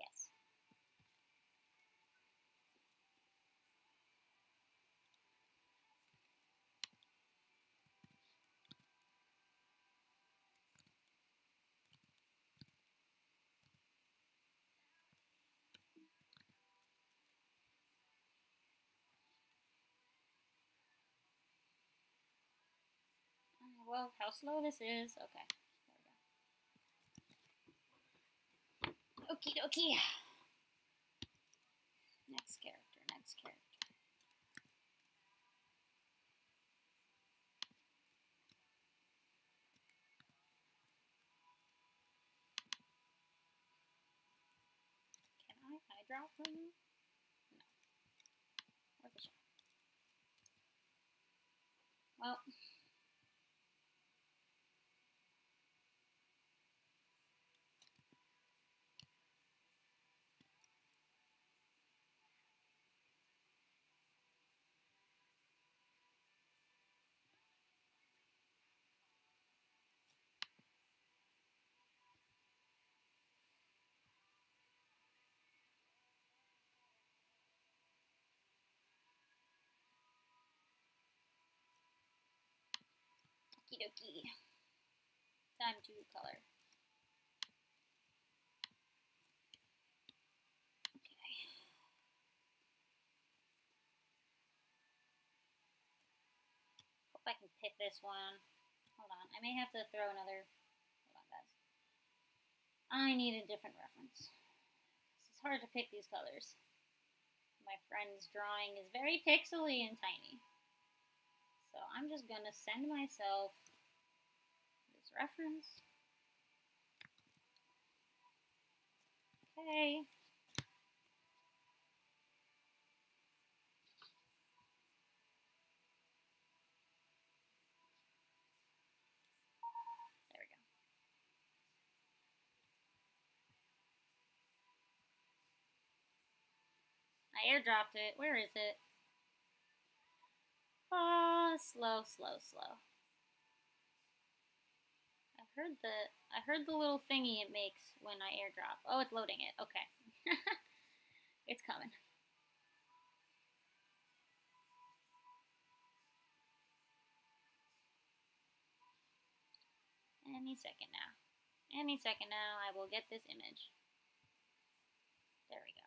Yes. Well, how slow this is. Okay. There we go. Okie dokie. Next character, next character. I drop right now? No. Worth a shot. Well. Okie dokie. Time to color. Okay. Hope I can pick this one. Hold on. I may have to throw another. Hold on, guys. I need a different reference. It's hard to pick these colors. My friend's drawing is very pixely and tiny. So I'm just gonna send myself this reference. Okay. There we go. I airdropped it. Where is it? Ah, slow, slow, slow. I heard the little thingy it makes when I airdrop. Oh, it's loading it. Okay. It's coming. Any second now. Any second now, I will get this image. There we go.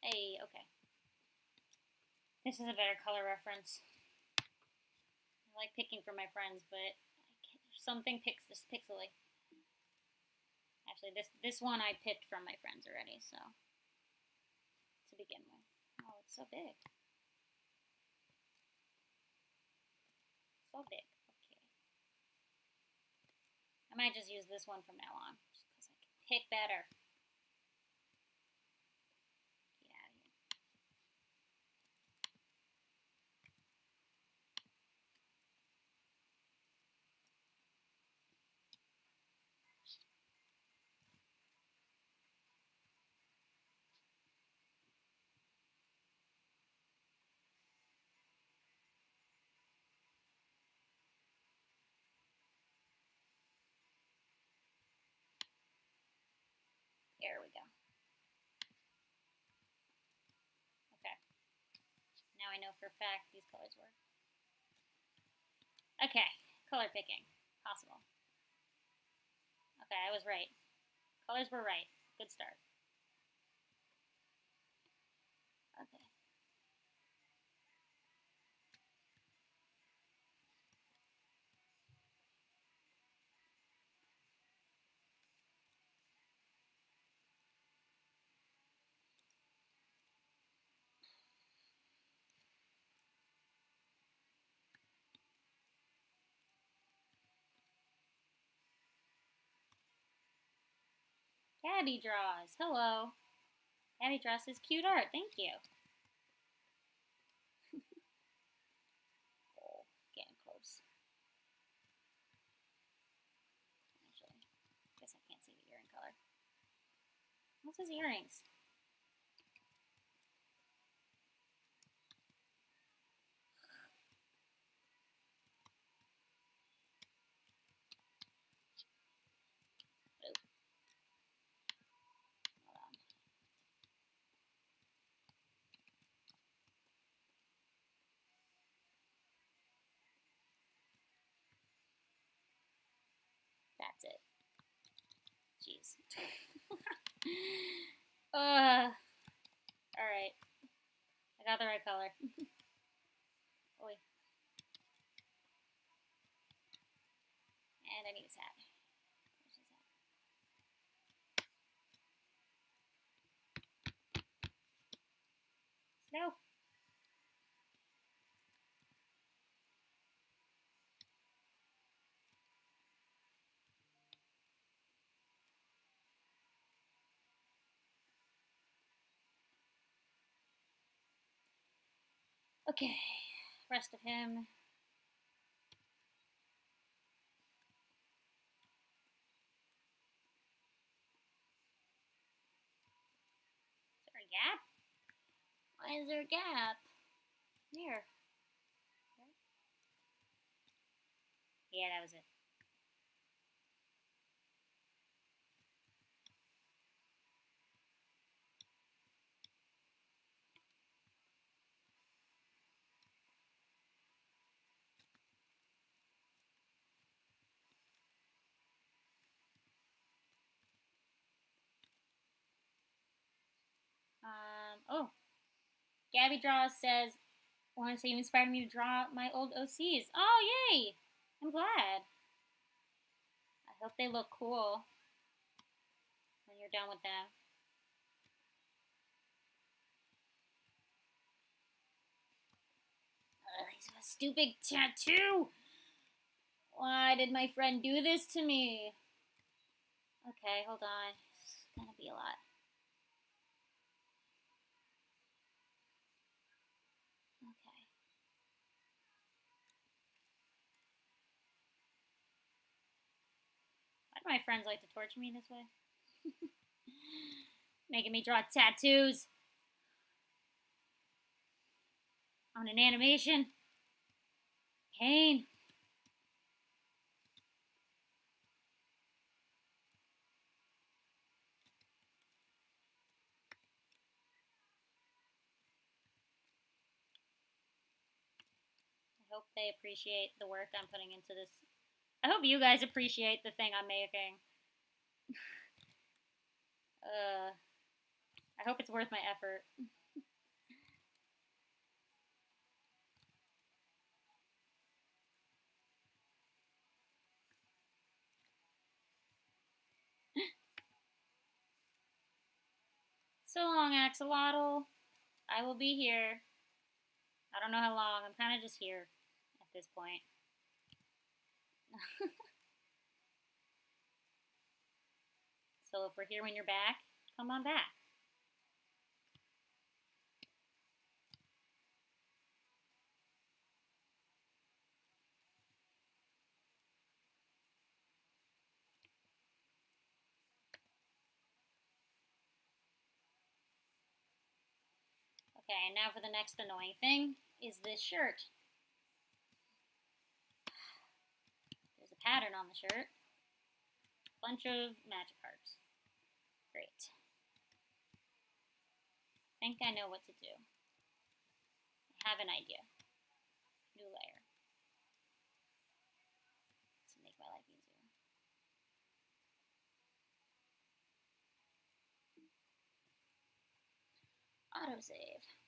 Hey, okay. This is a better color reference. I like picking for my friends, but something picks this pixely. Actually, this one I picked from my friends already, so to begin with. Oh, it's so big. So big. Okay. I might just use this one from now on, just because I can pick better. Get out of here. There we go. Okay. Now I know for a fact these colors work. Okay, color picking. Possible. Okay, I was right. Colors were right. Good start. Okay. Gabby draws. Hello. Gabby draws his cute art. Thank you. Oh, getting close. Actually, guess I can't see the earring color. What's his earrings? That's it. Jeez. Alright. I got the right color. Oi. And I need his hat. Where's his hat? No. Okay, rest of him. Is there a gap? Why is there a gap? Here. Yeah, that was it. Oh. Gabby Draws says, want to say you inspired me to draw my old OCs. Oh, yay! I'm glad. I hope they look cool when you're done with them. He's a stupid tattoo! Why did my friend do this to me? Okay, hold on. It's gonna be a lot. Okay. Why do my friends like to torture me this way? Making me draw tattoos on an animation. Pain. I hope they appreciate the work I'm putting into this. I hope you guys appreciate the thing I'm making. I hope it's worth my effort. So long, Axolotl. I will be here. I don't know how long. I'm kind of just here at this point. So if we're here when you're back, come on back. Okay, and now for the next annoying thing is this shirt. There's a pattern on the shirt. Bunch of magic cards. Great. Think I know what to do. I have an idea. New layer. To make my life easier. Autosave.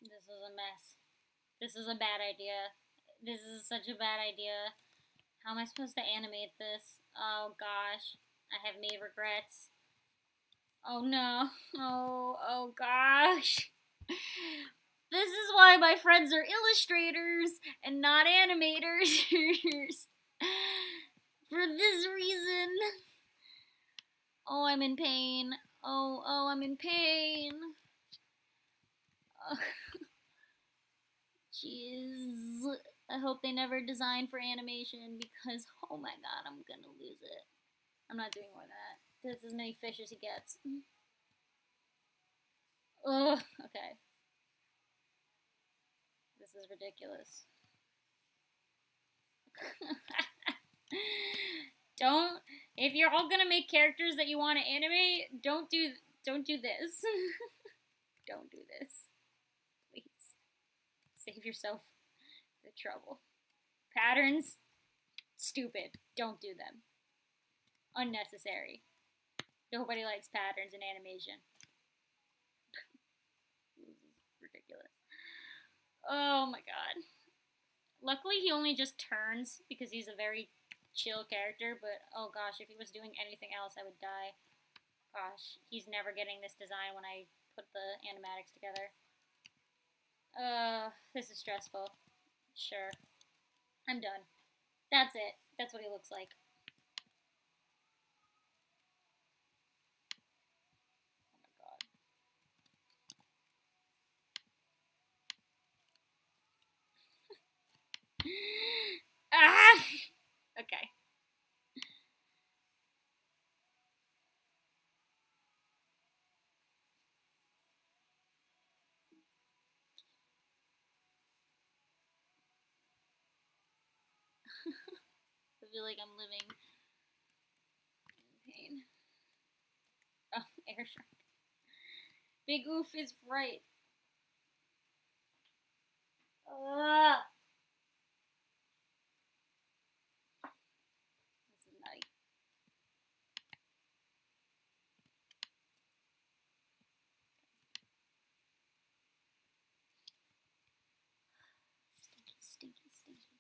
This is a mess. This is a bad idea. This is such a bad idea. How am I supposed to animate this? Oh gosh. I have made regrets. Oh no. Oh gosh. This is why my friends are illustrators and not animators. For this reason. Oh, I'm in pain. Oh, I'm in pain. Jeez. I hope they never design for animation because, oh my god, I'm gonna lose it. I'm not doing more of that. That's as many fish as he gets. Ugh, okay. This is ridiculous. Don't, if you're all gonna make characters that you want to animate, don't do this. Don't do this. Please. Save yourself the trouble. Patterns, stupid. Don't do them. Unnecessary. Nobody likes patterns in animation. This is ridiculous. Oh my god. Luckily, he only just turns because he's a very chill character, but oh gosh, if he was doing anything else, I would die. Gosh, he's never getting this design when I put the animatics together. This is stressful. Sure. I'm done. That's it. That's what he looks like. Ah! Okay. I feel like I'm living in pain. Oh, air shark. Big Oof is right. Ugh. This is nutty. Stinky, stinky, stinky.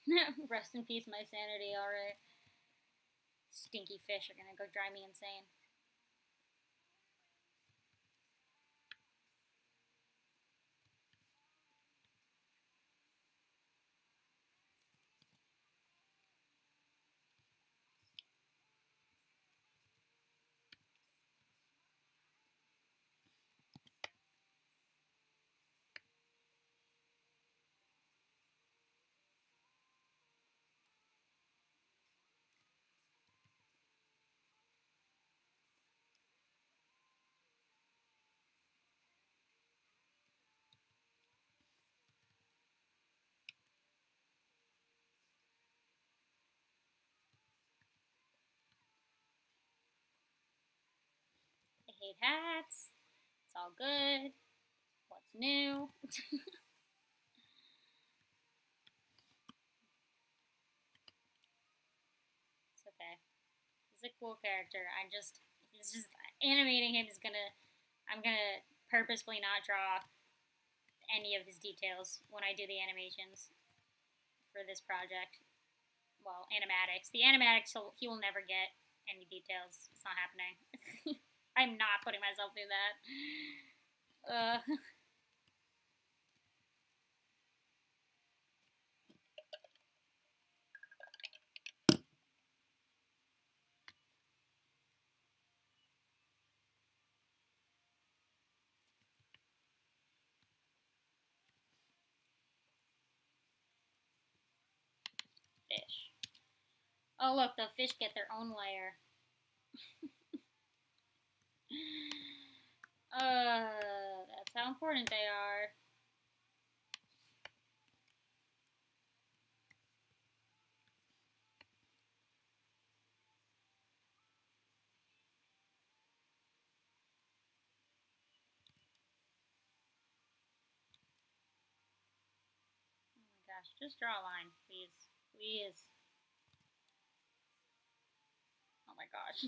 Yeah, rest in peace, my sanity, alright. Stinky fish are gonna go drive me insane. I hate hats. It's all good. What's new? It's okay. He's a cool character. It's just animating him is gonna. I'm gonna purposefully not draw any of his details when I do the animations for this project. Well, animatics. The animatics, he will never get any details. It's not happening. I'm not putting myself through that. Fish. Oh, look, the fish get their own layer. That's how important they are. Oh my gosh, just draw a line, please. Please. Oh my gosh.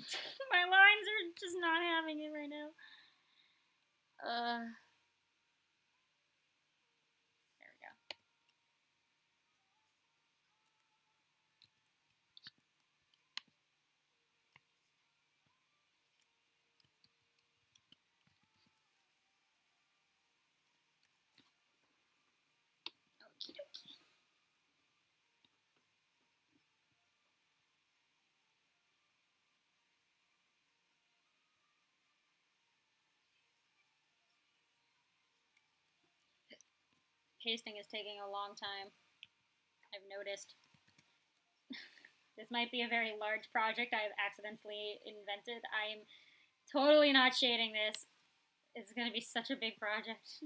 My lines are just not having it right now. There we go. Okie dokie. Pasting is taking a long time. I've noticed. This might be a very large project I've accidentally invented. I am totally not shading this. It's gonna be such a big project.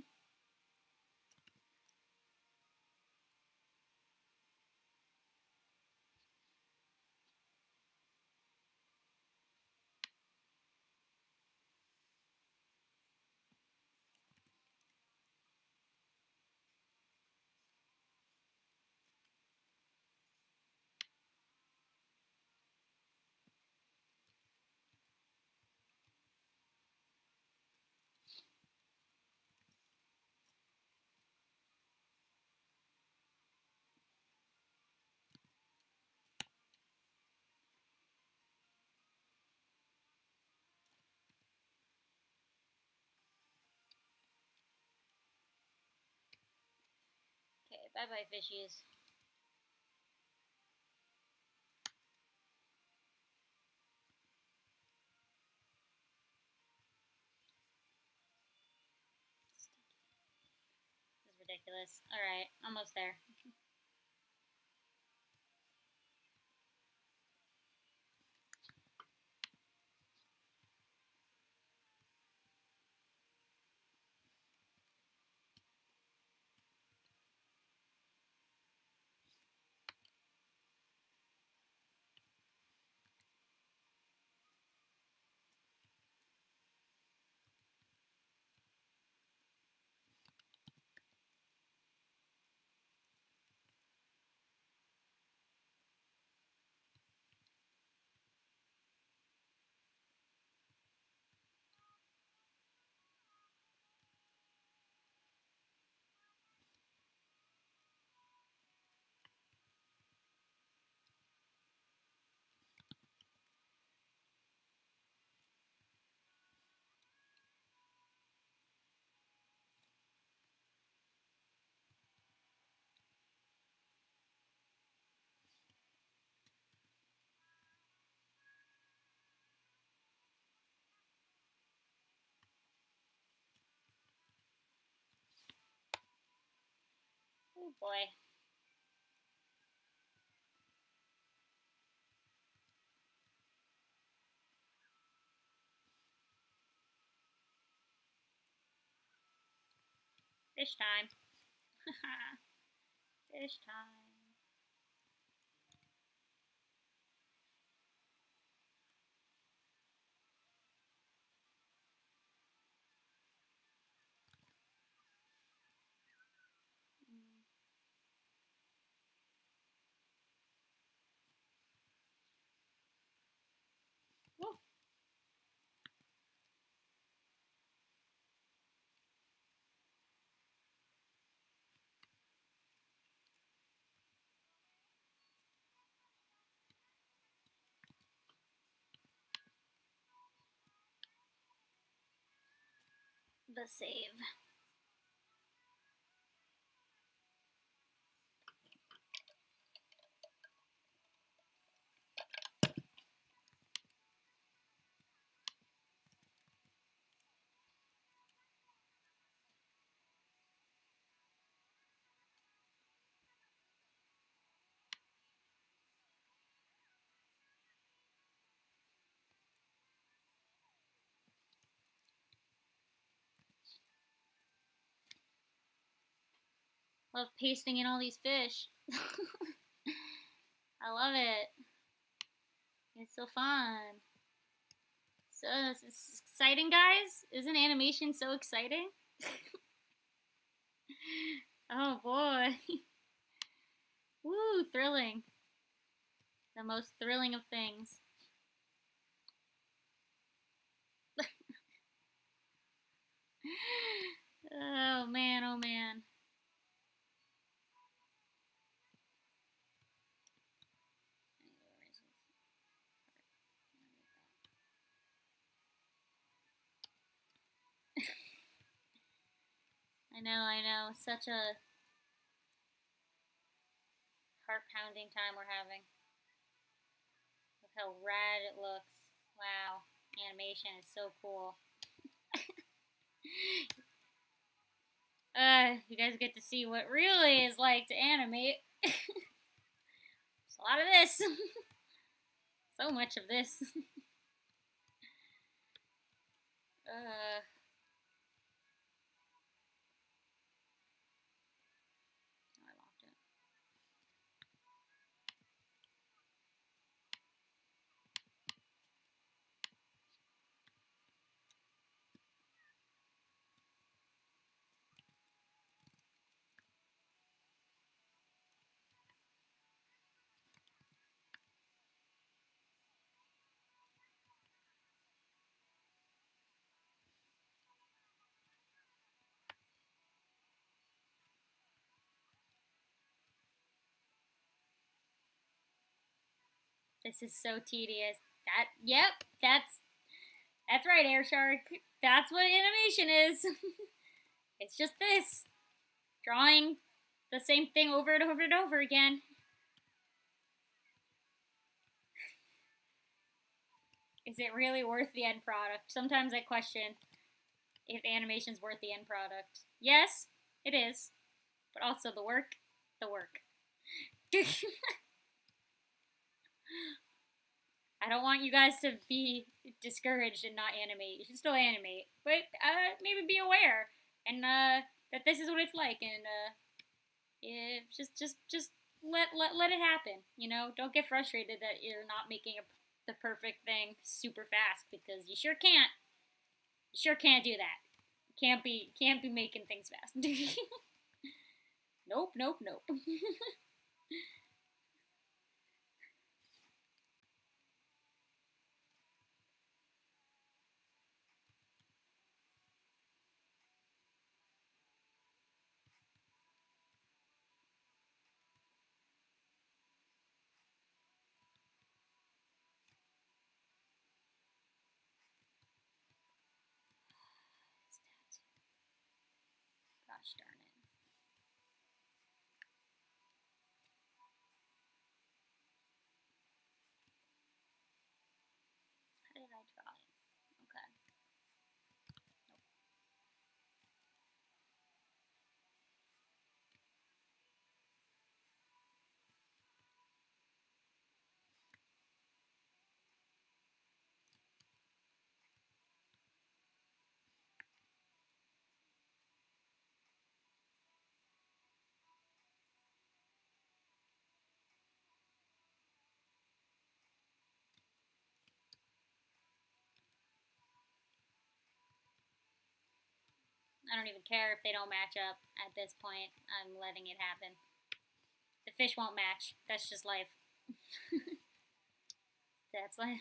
Okay, bye-bye, fishies. This is ridiculous. Alright, almost there. Oh boy. Fish time. Fish time. Woo. The save. Love pasting in all these fish. I love it. It's so fun. So it's exciting, guys. Isn't animation so exciting? Oh boy. Woo, thrilling. The most thrilling of things. Oh man, oh man. I know. Such a heart-pounding time we're having. Look how rad it looks. Wow. Animation is so cool. You guys get to see what really is like to animate. There's a lot of this. So much of this. This is so tedious. Yep, that's right, Air Shark. That's what animation is. It's just this. Drawing the same thing over and over and over again. Is it really worth the end product? Sometimes I question if animation's worth the end product. Yes, it is. But also the work. I don't want you guys to be discouraged and not animate. You should still animate. But maybe be aware and that this is what it's like, and just let it happen. You know, don't get frustrated that you're not making the perfect thing super fast, because you sure can't. You sure can't do that. Can't be making things fast. Nope. Gosh darn it. How did I draw it? Okay. I don't even care if they don't match up at this point. I'm letting it happen. The fish won't match. That's just life. That's life.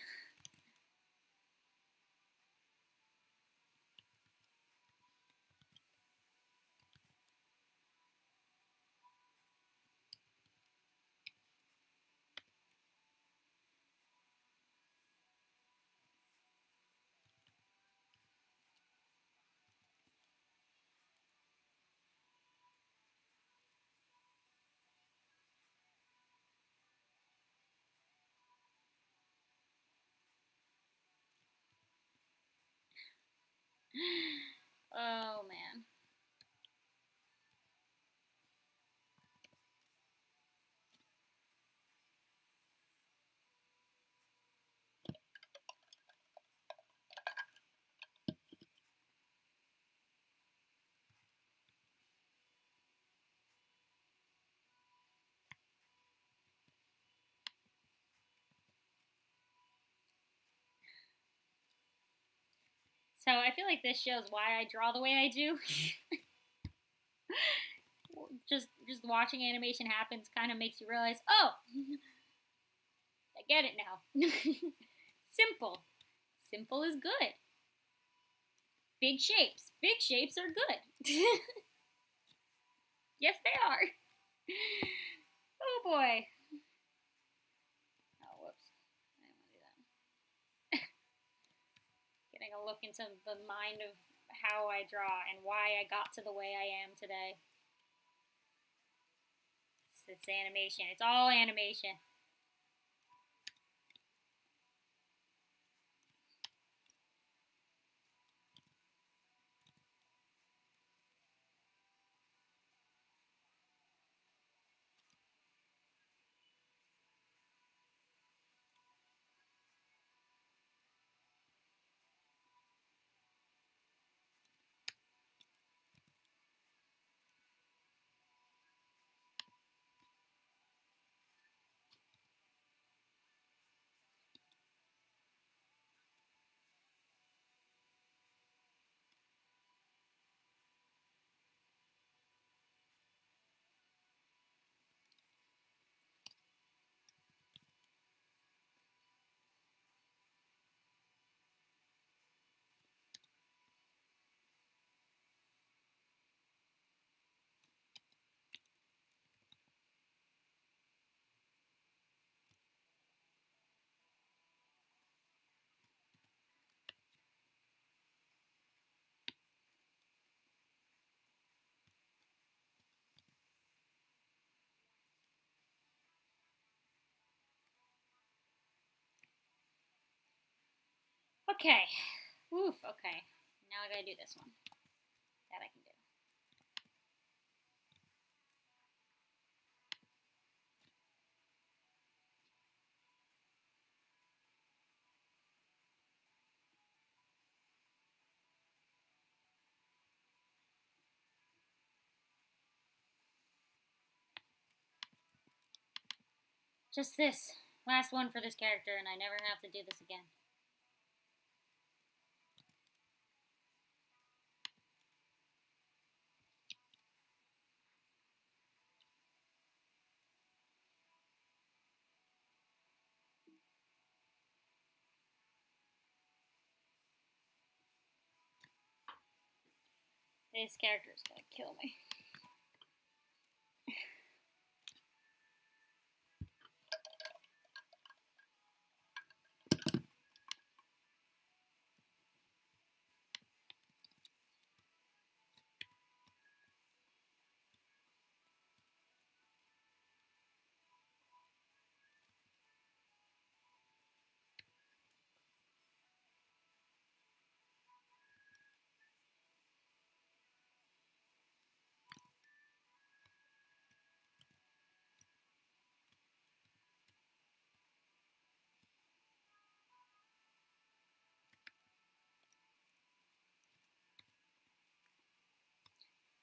Oh man. So I feel like this shows why I draw the way I do. just watching animation happens kind of makes you realize, oh, I get it now. Simple. Simple is good. Big shapes. Big shapes are good. Yes, they are. Oh boy. Oh, whoops. I didn't want to do that. Getting a look into the mind of how I draw and why I got to the way I am today. It's animation. It's all animation. Okay. Oof, okay. Now I gotta do this one. That I can do. Just this. Last one for this character, and I never have to do this again. This character is gonna kill me.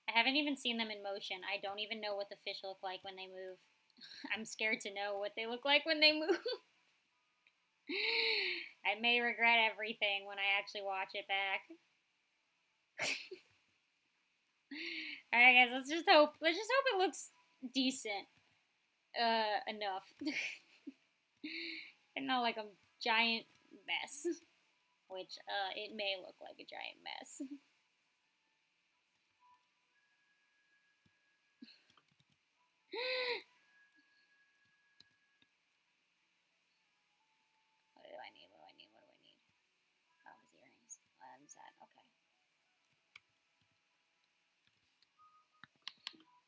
I haven't even seen them in motion. I don't even know what the fish look like when they move. I'm scared to know what they look like when they move. I may regret everything when I actually watch it back. Alright guys, let's just hope it looks decent enough. And not like a giant mess. Which it may look like a giant mess. What do I need? What do I need? What do I need? Oh, his earrings. That. Okay.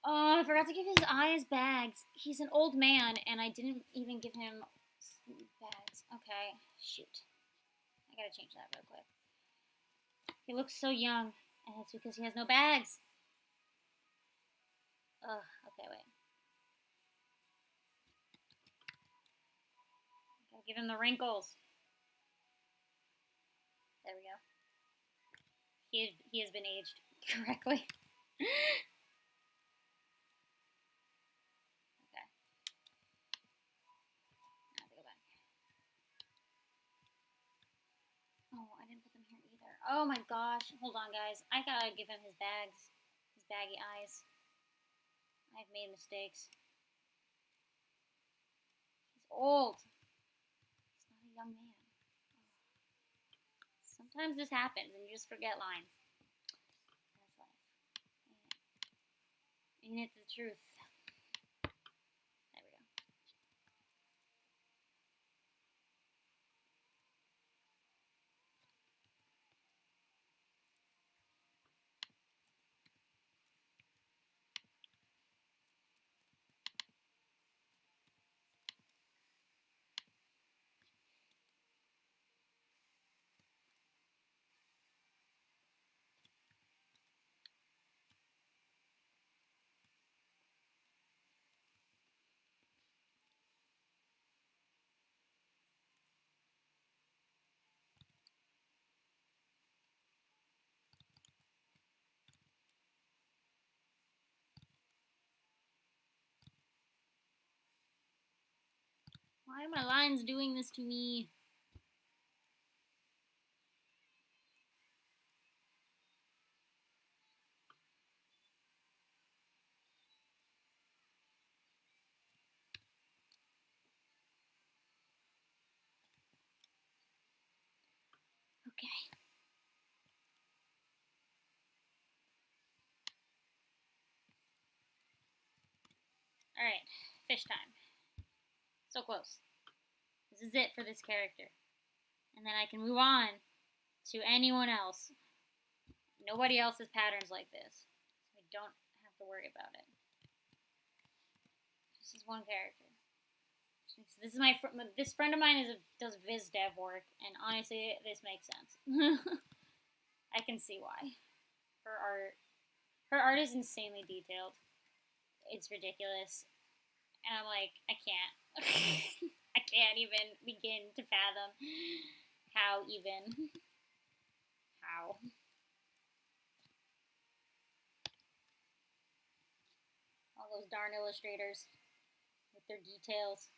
Oh, I forgot to give his eyes bags. He's an old man, and I didn't even give him bags. Okay, shoot. I gotta change that real quick. He looks so young, and it's because he has no bags. Ugh, okay, wait. Gotta give him the wrinkles. There we go. He has been aged correctly. Oh, I didn't put them here either. Oh my gosh. Hold on, guys. I gotta give him his bags. His baggy eyes. I've made mistakes. He's old. He's not a young man. Sometimes this happens and you just forget lines. That's life. Ain't it the truth? There we go. Why are my lines doing this to me? Okay. Alright. Fish time. So close. This is it for this character. And then I can move on to anyone else. Nobody else has patterns like this. So I don't have to worry about it. This is one character. Just needs So this is this friend of mine does Viz Dev work, and honestly, this makes sense. I can see why. Her art is insanely detailed. It's ridiculous, and I'm like, I can't. I can't even begin to fathom how. All those darn illustrators with their details.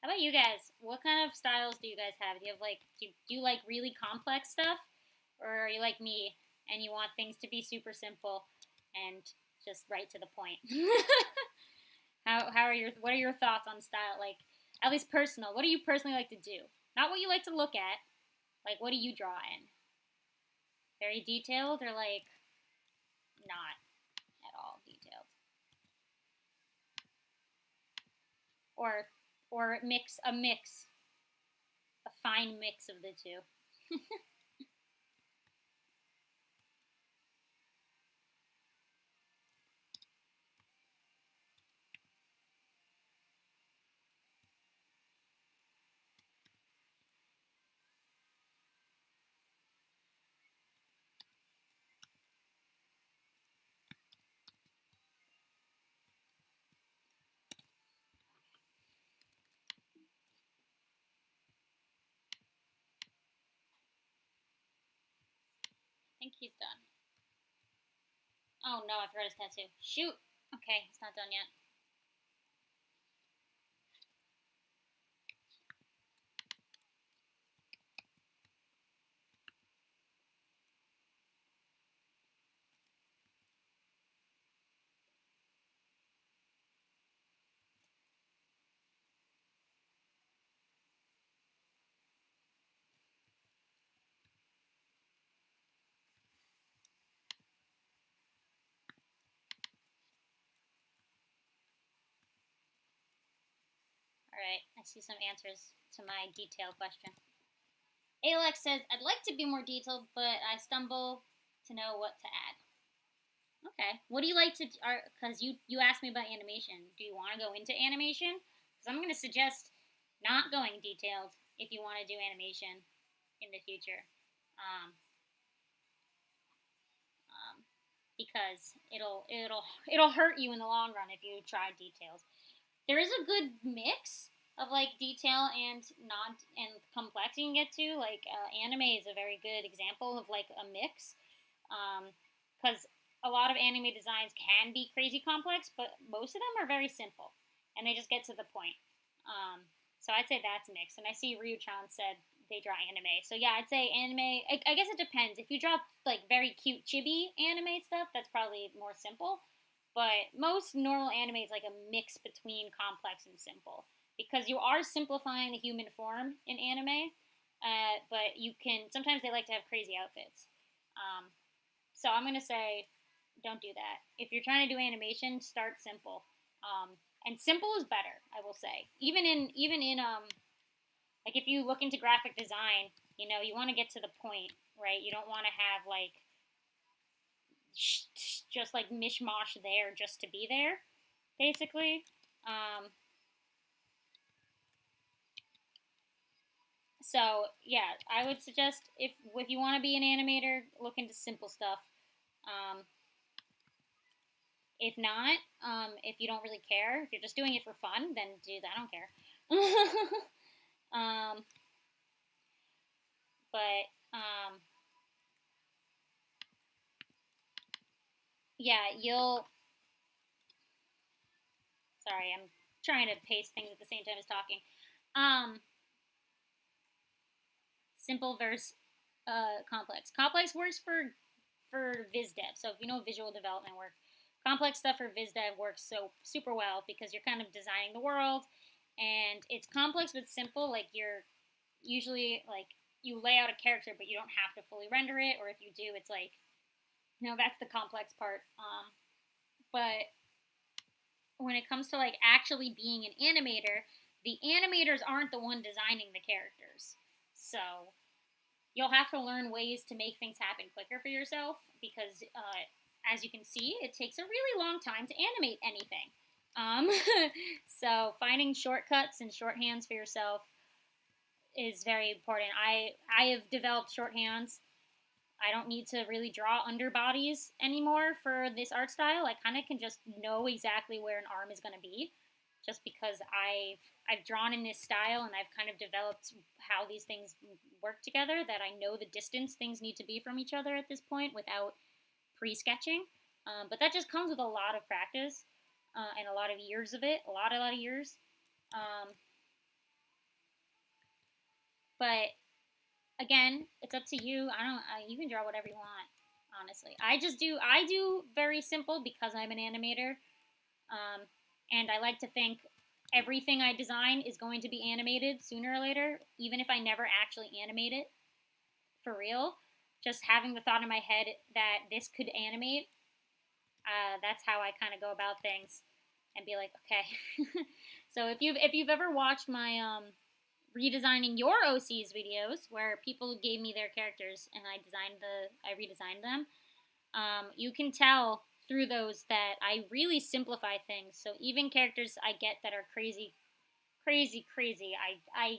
How about you guys? What kind of styles do you guys have? Do you have do you like really complex stuff, or are you like me and you want things to be super simple and just right to the point? How are what are your thoughts on style? Like, at least personal. What do you personally like to do? Not what you like to look at. Like, what do you draw in? Very detailed, or like not at all detailed, or a mix, a fine mix of the two. I think he's done. Oh no, I forgot his tattoo. Shoot. Okay, it's not done yet. Alright, I see some answers to my detail question. Alex says, I'd like to be more detailed, but I stumble to know what to add. Okay. What do you like to, because you asked me about animation. Do you want to go into animation? Because I'm going to suggest not going detailed if you want to do animation in the future. Because it'll hurt you in the long run if you try details. There is a good mix of like detail and not and complex you can get to. Like anime is a very good example of like a mix, because a lot of anime designs can be crazy complex, but most of them are very simple and they just get to the point. So I'd say that's mixed. And I see Ryu-chan said they draw anime. So yeah, I'd say anime. I guess it depends. If you draw like very cute chibi anime stuff, that's probably more simple. But most normal anime is like a mix between complex and simple because you are simplifying the human form in anime. But you can sometimes they like to have crazy outfits. So I'm gonna say, don't do that. If you're trying to do animation, start simple. And simple is better, I will say. Even in like if you look into graphic design, you want to get to the point, right? You don't want to have like just like mishmash there just to be there, basically. So yeah, I would suggest if you want to be an animator, look into simple stuff. If not, if you don't really care, if you're just doing it for fun, then dude, I don't care. But yeah, you'll. Sorry, I'm trying to paste things at the same time as talking. Simple versus complex. Complex works for Viz Dev. So if you know visual development work, complex stuff for Viz Dev works so super well because you're kind of designing the world, and it's complex but simple. Like you're usually like you lay out a character, but you don't have to fully render it, or if you do, it's like that's the complex part. But when it comes to like actually being an animator, the animators aren't the one designing the characters. So you'll have to learn ways to make things happen quicker for yourself because, as you can see, it takes a really long time to animate anything. Um, so finding shortcuts and shorthands for yourself is very important. I have developed shorthands. I don't need to really draw underbodies anymore for this art style. I kind of can just know exactly where an arm is going to be, just because I've drawn in this style and I've kind of developed how these things work together. That I know the distance things need to be from each other at this point without pre-sketching. But that just comes with a lot of practice and a lot of years of it, a lot of years. But again, it's up to you. You can draw whatever you want. Honestly, I do very simple because I'm an animator, and I like to think everything I design is going to be animated sooner or later, even if I never actually animate it for real. Just having the thought in my head that this could animate, that's how I kind of go about things, and be like, okay. So if you've ever watched my redesigning your OC's videos where people gave me their characters and I redesigned them. You can tell through those that I really simplify things. So even characters I get that are crazy, I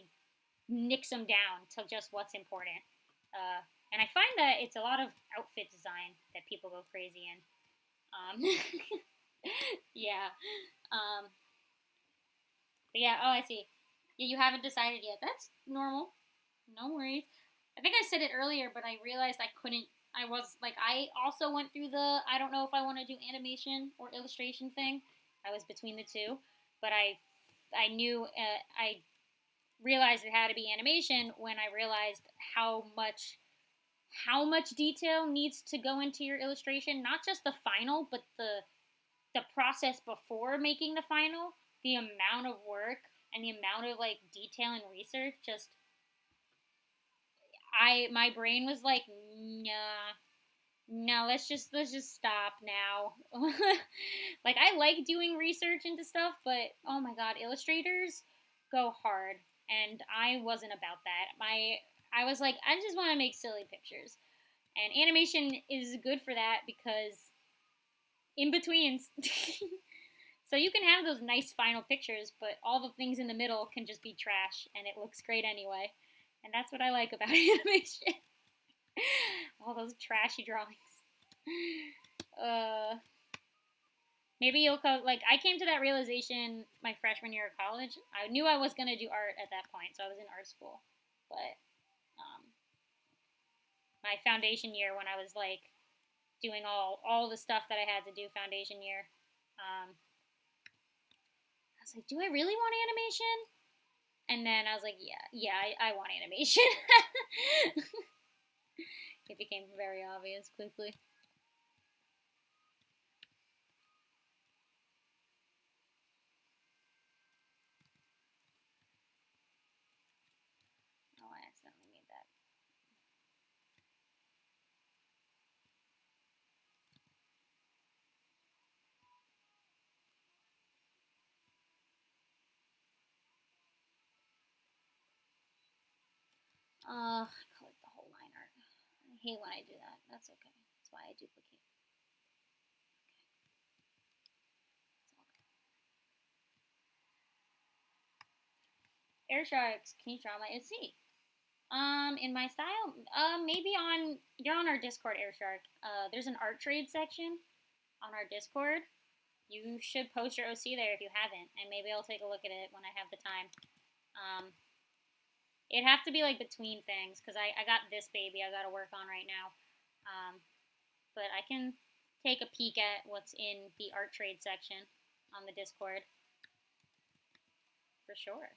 nix them down to just what's important. And I find that it's a lot of outfit design that people go crazy in. Yeah. But yeah. Oh, I see. Yeah, you haven't decided yet. That's normal. No worries. I think I said it earlier, but I realized I couldn't. I was like, I also went through the I don't know if I want to do animation or illustration thing. I was between the two, but I knew I realized it had to be animation when I realized how much detail needs to go into your illustration. Not just the final, but the process before making the final. The amount of work and the amount of like detail and research just my brain was like, nah, no, let's just stop now. Like I like doing research into stuff, but oh my god, illustrators go hard, and I wasn't about that. I was like, I just want to make silly pictures, and animation is good for that because in betweens. So you can have those nice final pictures, but all the things in the middle can just be trash, and it looks great anyway. And that's what I like about animation. All those trashy drawings. Uh, Maybe you'll come. Like I came to that realization my freshman year of college. I knew I was gonna do art at that point, so I was in art school. But my foundation year, when I was like doing all the stuff that I had to do foundation year, I was like, do I really want animation? And then I was like, yeah, I want animation. It became very obvious quickly. Oh, I accidentally made that. I colored the whole line art. I hate when I do that. That's okay. That's why I duplicate. Air sharks. Can you draw my? Let's see. In my style, maybe you're on our Discord, Air Shark. There's an art trade section on our Discord. You should post your OC there if you haven't, and maybe I'll take a look at it when I have the time. It'd have to be like between things because I got this baby I got to work on right now. But I can take a peek at what's in the art trade section on the Discord for sure.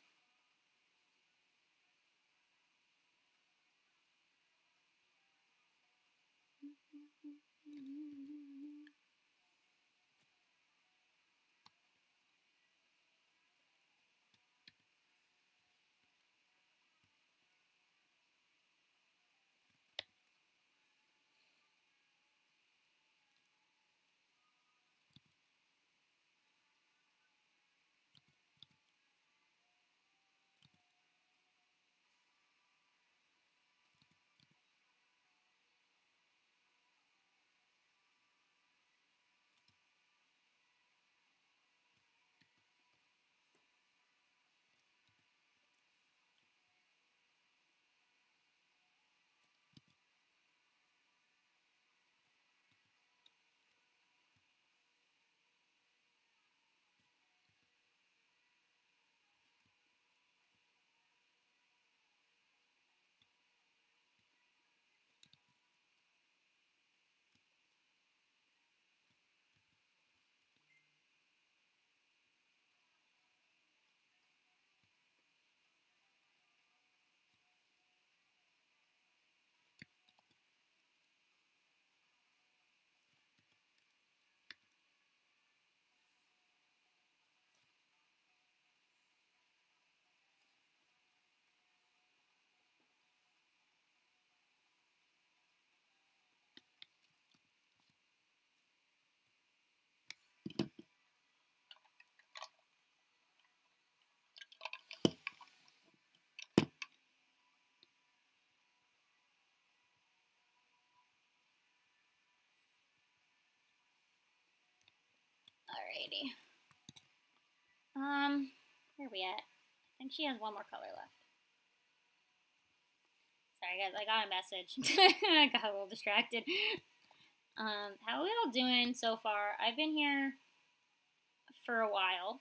Alrighty. Where are we at? I think she has one more color left. Sorry guys, I got a message. I got a little distracted. How are we all doing so far? I've been here for a while.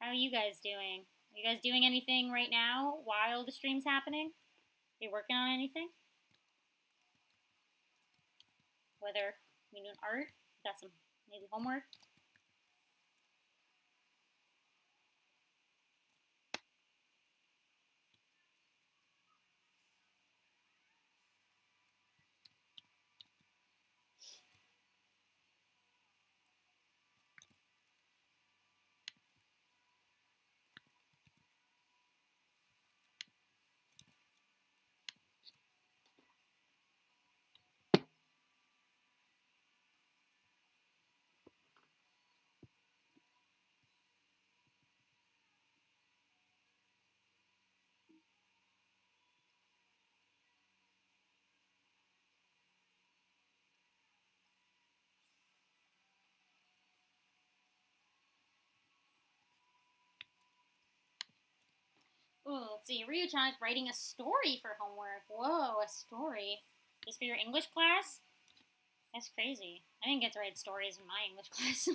How are you guys doing? Are you guys doing anything right now while the stream's happening? Are you working on anything? Whether you're doing art, got some maybe homework. Oh, let's see. Ryuchan is writing a story for homework. Whoa, a story. Just for your English class? That's crazy. I didn't get to write stories in my English class.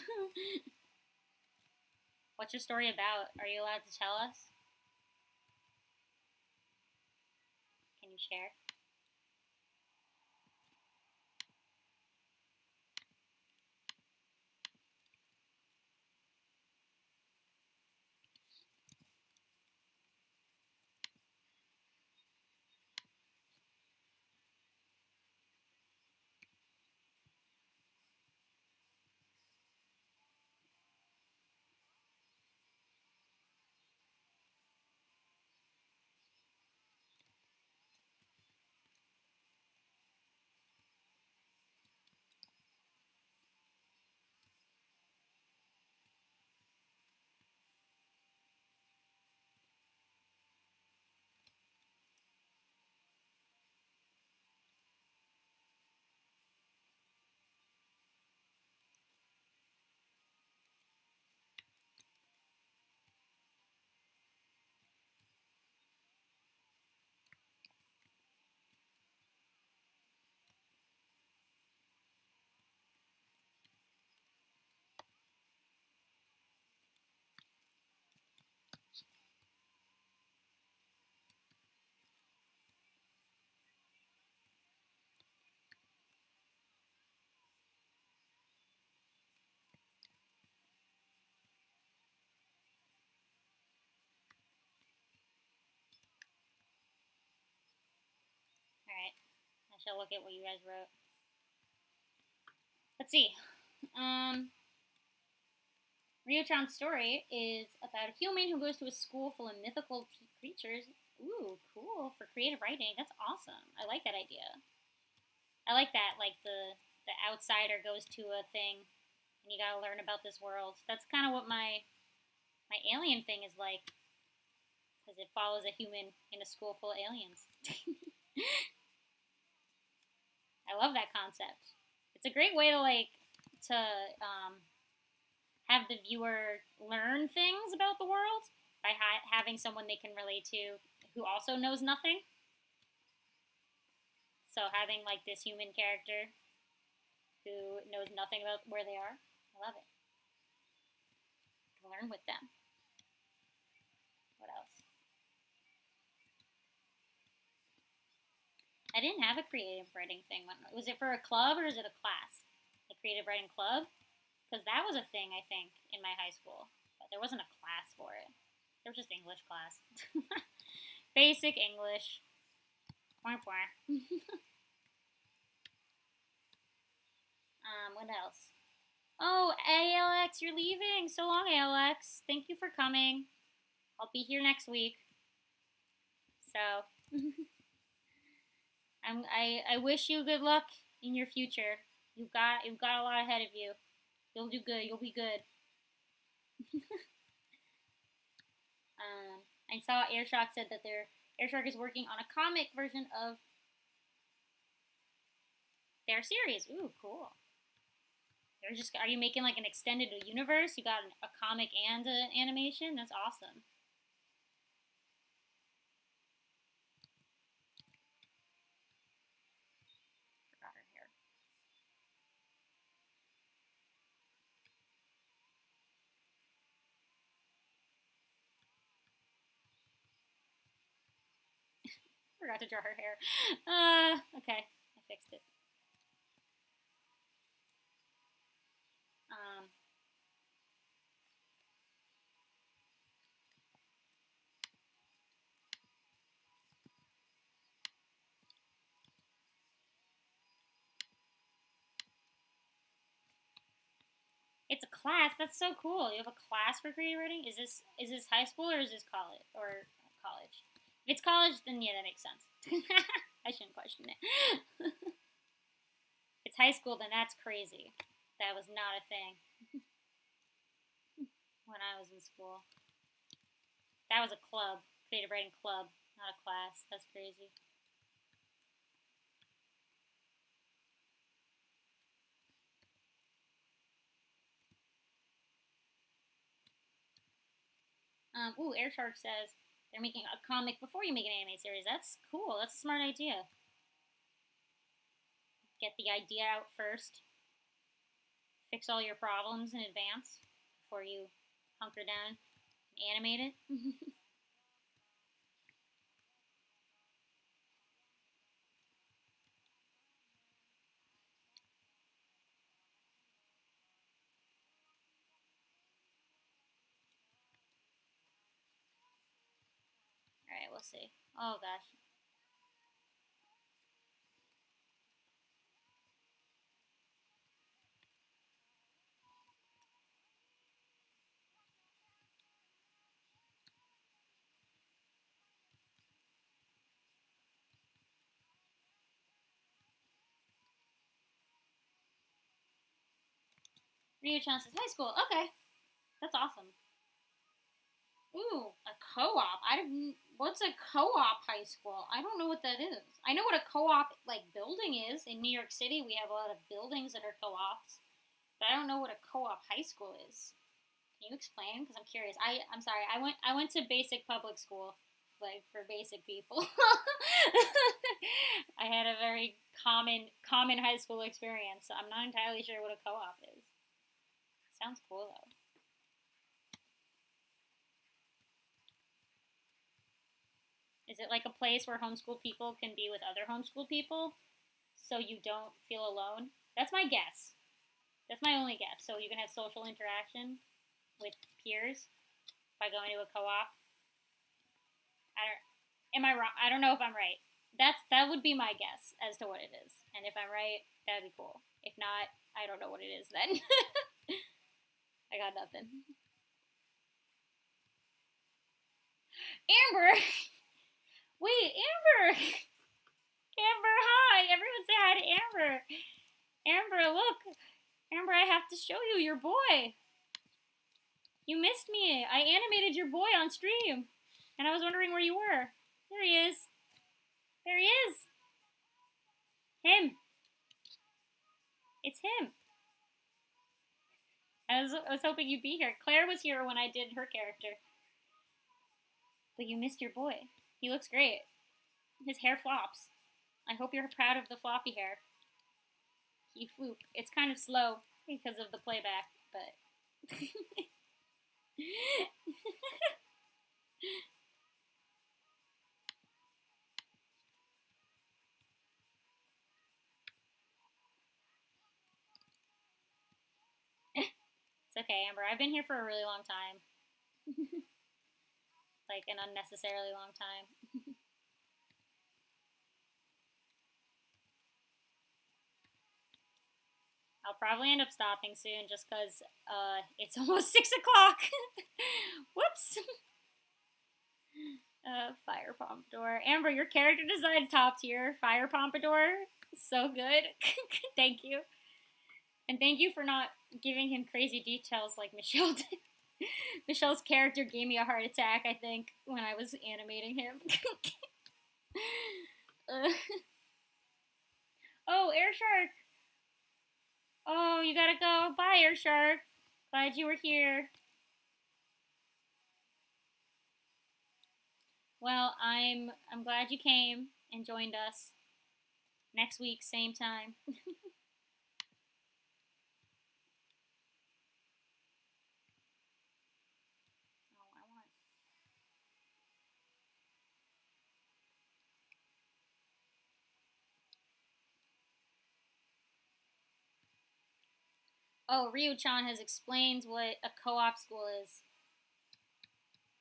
What's your story about? Are you allowed to tell us? Can you share? Alright. I shall look at what you guys wrote. Let's see. Ryochan's story is about a human who goes to a school full of mythical creatures. Ooh, cool. For creative writing. That's awesome. I like that idea. I like that, like the outsider goes to a thing and you gotta learn about this world. That's kind of what my alien thing is like. Because it follows a human in a school full of aliens. I love that concept. It's a great way to have the viewer learn things about the world by having someone they can relate to who also knows nothing. So having like this human character who knows nothing about where they are, I love it. Learn with them. What else? I didn't have a creative writing thing. Was it for a club or is it a class? A creative writing club? Because that was a thing, I think, in my high school. But there wasn't a class for it. There was just English class. Basic English. What else? Oh, ALX, you're leaving. So long, ALX. Thank you for coming. I'll be here next week. So, I wish you good luck in your future. You've got a lot ahead of you. You'll do good. You'll be good. I saw Airshock said that Airshock is working on a comic version of Their series. Ooh, cool. They're just. Are you making like an extended universe? You got a comic and an animation. That's awesome. Forgot her hair. Forgot to draw her hair. Okay, I fixed it. Um, it's a class. That's so cool. You have a class for creative writing. Is this high school or is this college or college? If it's college, then yeah, that makes sense. I shouldn't question it. If it's high school, then that's crazy. That was not a thing when I was in school. That was a club, creative writing club, not a class. That's crazy. Ooh, Air Shark says they're making a comic before you make an anime series. That's cool. That's a smart idea. Get the idea out first. Fix all your problems in advance before you hunker down and animate it. Alright, we'll see. Oh gosh. Ryu-chan says high school. Okay, that's awesome. Ooh, a co-op. What's a co-op high school? I don't know what that is. I know what a co-op like building is. In New York City, we have a lot of buildings that are co-ops, but I don't know what a co-op high school is. Can you explain? Because I'm curious. I'm sorry. I went to basic public school, like for basic people. I had a very common high school experience. So I'm not entirely sure what a co-op is. Sounds cool though. Is it like a place where homeschool people can be with other homeschool people so you don't feel alone? That's my guess. That's my only guess. So you can have social interaction with peers by going to a co-op. I don't. Am I wrong? I don't know if I'm right. That would be my guess as to what it is. And if I'm right, that'd be cool. If not, I don't know what it is then. I got nothing. Amber! Wait, Amber! Amber, hi! Everyone say hi to Amber! Amber, look! Amber, I have to show you your boy! You missed me! I animated your boy on stream! And I was wondering where you were. There he is! There he is! Him! It's him! I was hoping you'd be here. Claire was here when I did her character. But you missed your boy. He looks great. His hair flops. I hope you're proud of the floppy hair. He floop. It's kind of slow because of the playback, but... It's okay, Amber. I've been here for a really long time. Like an unnecessarily long time. I'll probably end up stopping soon just because it's almost 6 o'clock. Whoops. Fire Pompadour. Amber, your character design is top tier. Fire Pompadour. So good. Thank you. And thank you for not giving him crazy details like Michelle did. Michelle's character gave me a heart attack, I think, when I was animating him. Oh, Air Shark. Oh, you gotta go. Bye, Air Shark. Glad you were here. Well, I'm glad you came and joined us. Next week, same time. Oh, I want. Oh, Ryu-chan has explained what a co-op school is.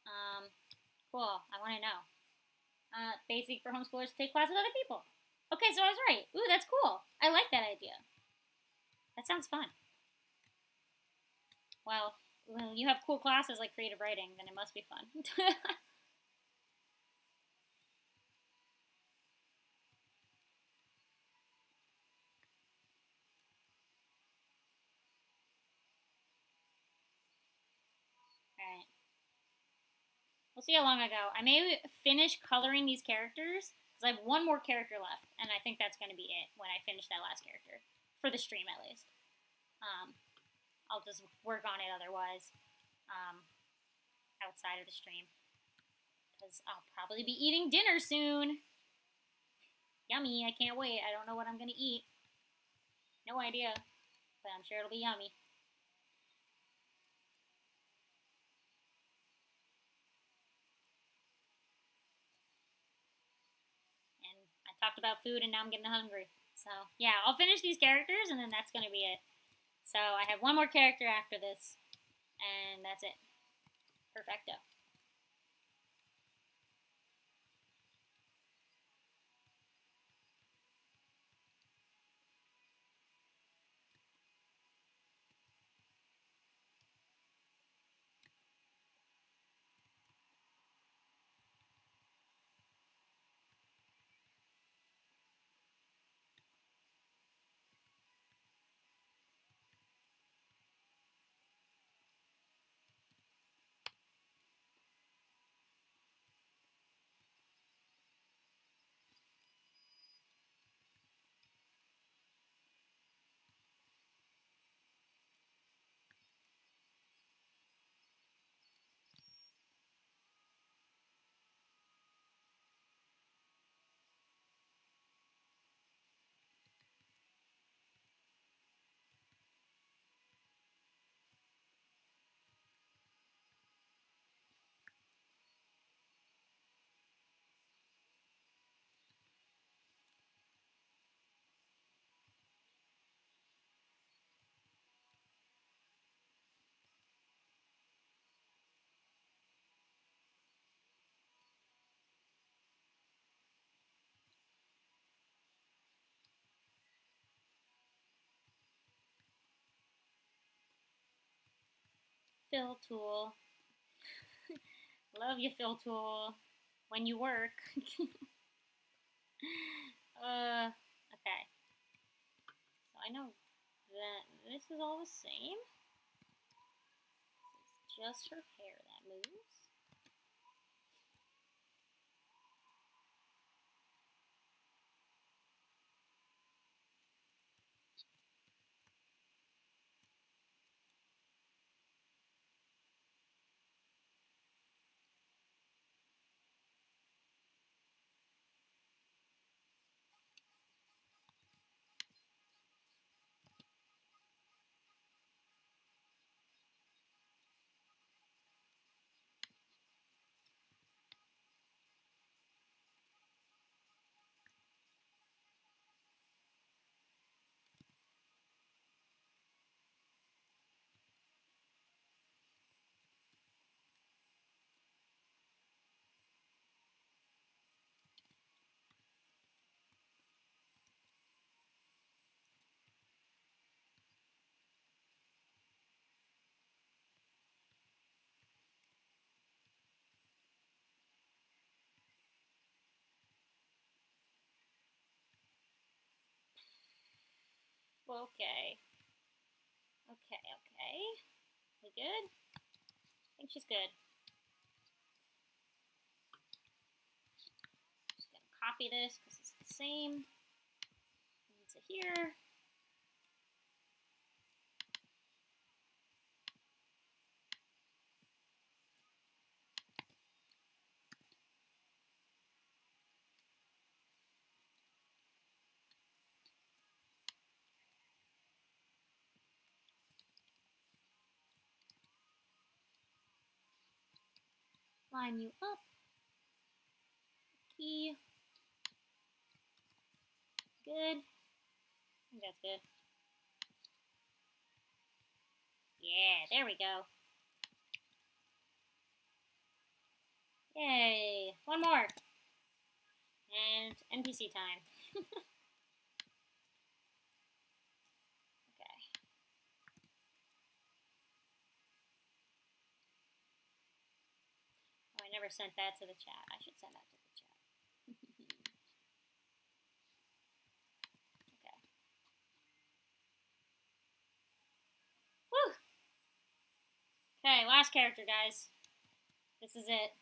Um, cool. I want to know. Basic for homeschoolers to take class with other people. Okay, so I was right. Ooh, that's cool. I like that idea. That sounds fun. Well, when you have cool classes like creative writing, then it must be fun. Alright. We'll see how long I go. I may finish coloring these characters because I have one more character left, and I think that's going to be it when I finish that last character. For the stream, at least. Um, I'll just work on it otherwise outside of the stream because I'll probably be eating dinner soon. Yummy, I can't wait. I don't know what I'm going to eat. No idea, but I'm sure it'll be yummy. And I talked about food and now I'm getting hungry. So, yeah, I'll finish these characters and then that's going to be it. So, I have one more character after this, and that's it. Perfecto. Fill tool. Love you, fill tool. When you work. Okay. So I know that this is all the same. It's just her hair that moves. Okay. Okay. We good? I think she's good. Just gonna copy this because it's the same. Needs a here. Line you up. Key. Good. I think that's good. Yeah, there we go. Yay. One more. And NPC time. Okay. Oh, I never sent that to the chat. I should send that to the chat. Okay. Woo! Okay, last character, guys. This is it.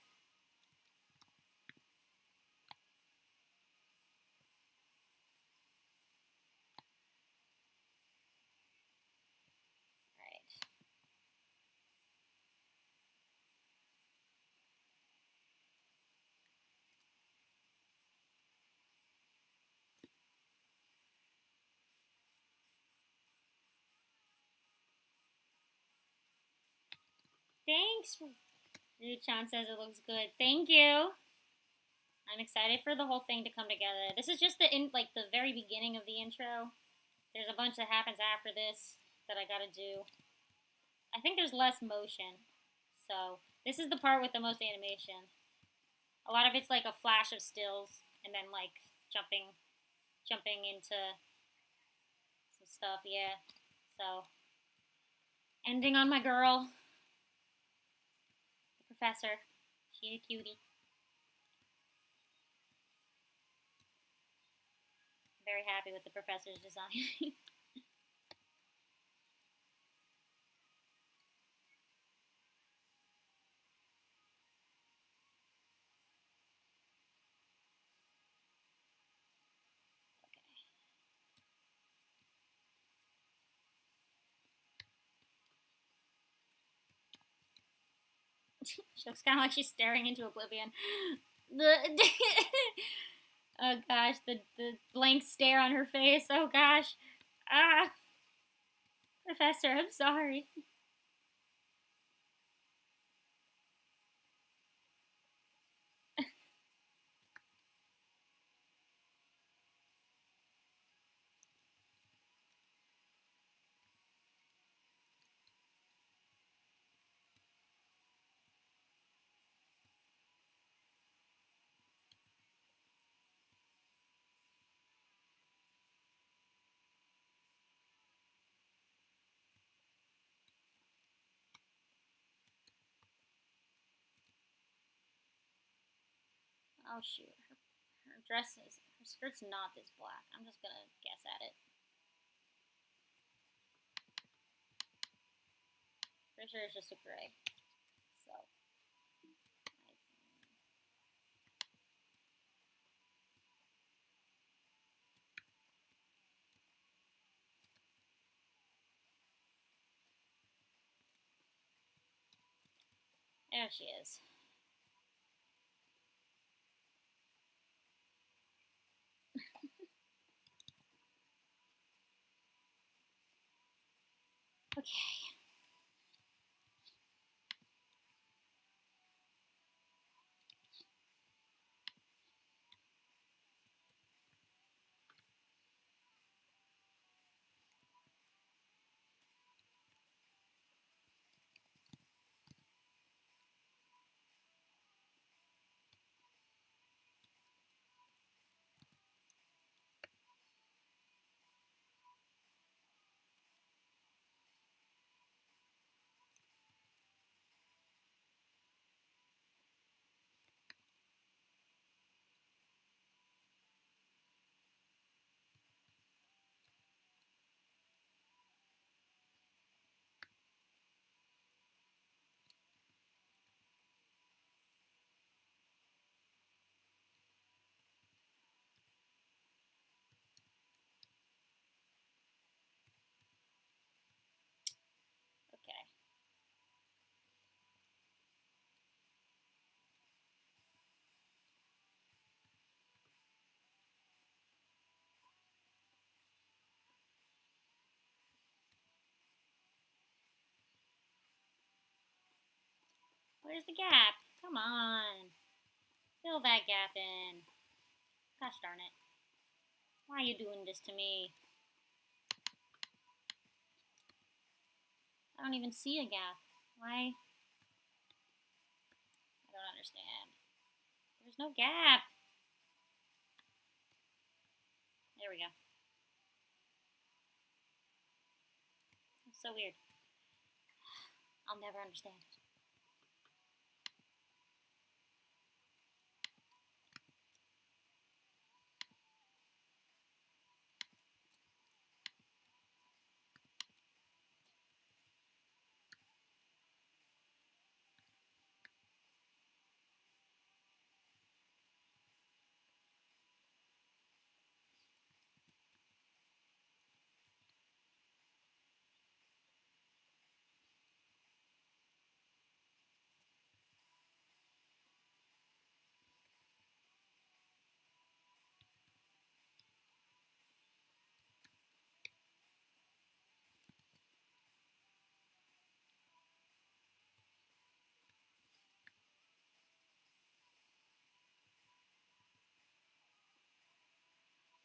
Alright. Thanks. Ruchan says it looks good. Thank you. I'm excited for the whole thing to come together. This is just the very beginning of the intro. There's a bunch that happens after this that I gotta do. I think there's less motion. So this is the part with the most animation. A lot of it's like a flash of stills and then like jumping into some stuff, yeah. So ending on my girl. The professor. She's a cutie. Very happy with the professor's design. She looks kind of like she's staring into oblivion. Oh gosh, the blank stare on her face. Oh gosh. Ah, Professor, I'm sorry. Oh shoot, her dress is, her skirt's not this black. I'm just gonna guess at it. Pretty sure it's just a gray. So. There she is. Okay. Where's the gap? Come on. Fill that gap in. Gosh darn it. Why are you doing this to me? I don't even see a gap. Why? I don't understand. There's no gap. There we go. That's so weird. I'll never understand.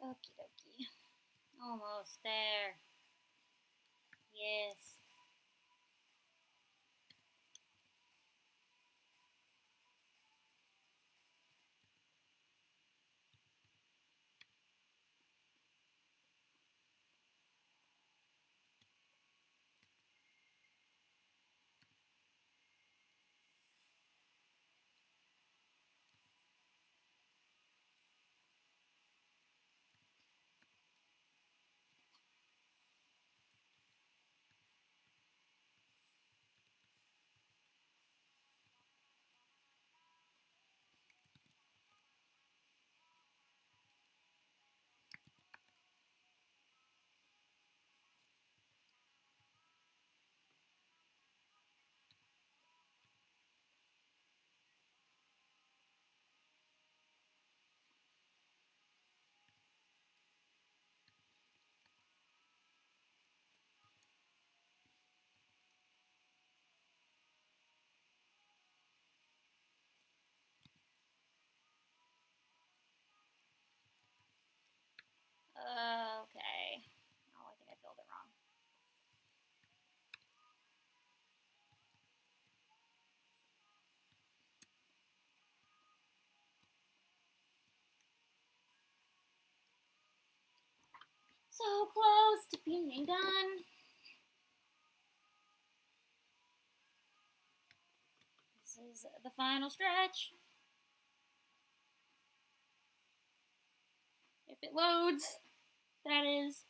Okie dokie. Almost there. Yes. Okay. Oh, I think I filled it wrong. So close to being done. This is the final stretch. If it loads, that is.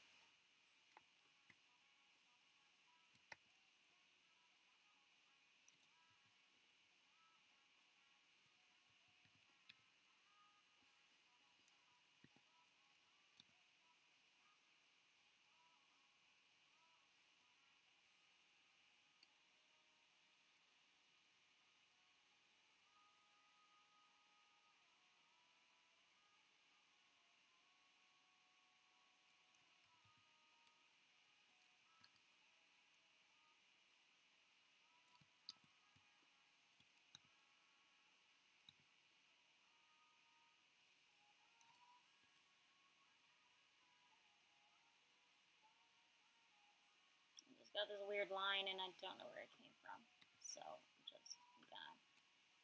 Got this weird line and I don't know where it came from. So I'm just gonna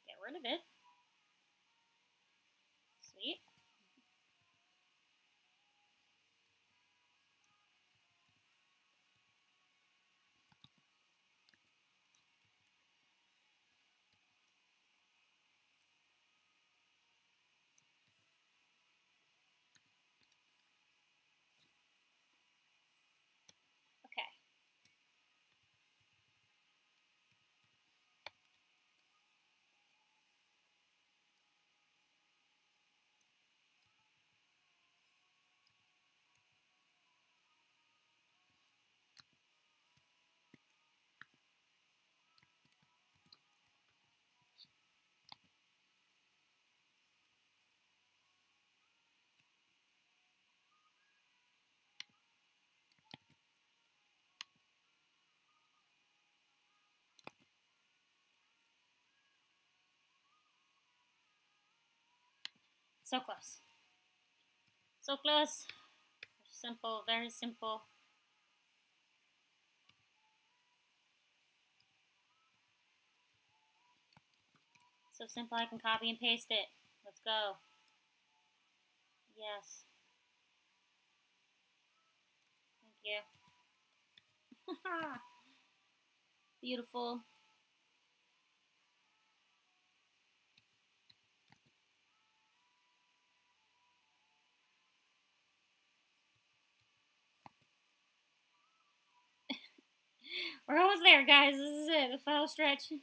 get rid of it. Sweet. Okay. So close. So close. Simple, very simple. So simple I can copy and paste it. Let's go. Yes. Thank you. Beautiful. We're almost there, guys. This is it. The final stretch.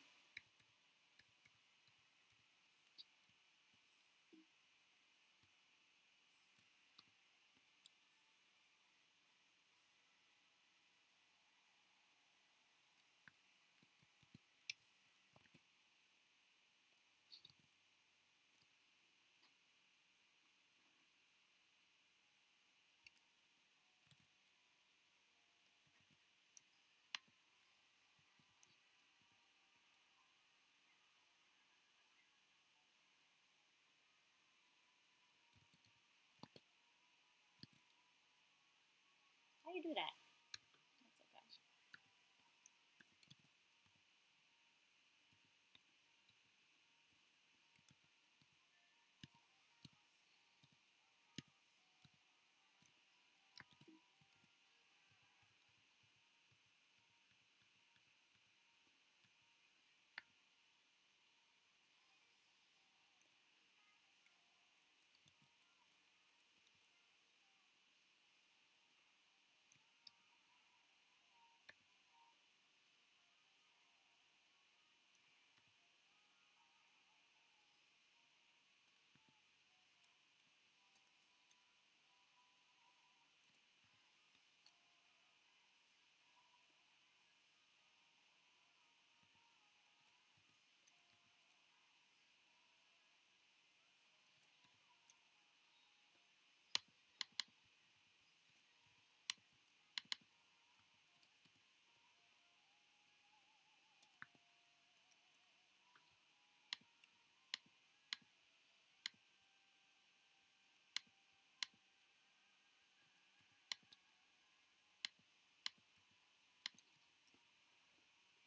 How do you do that? That's okay.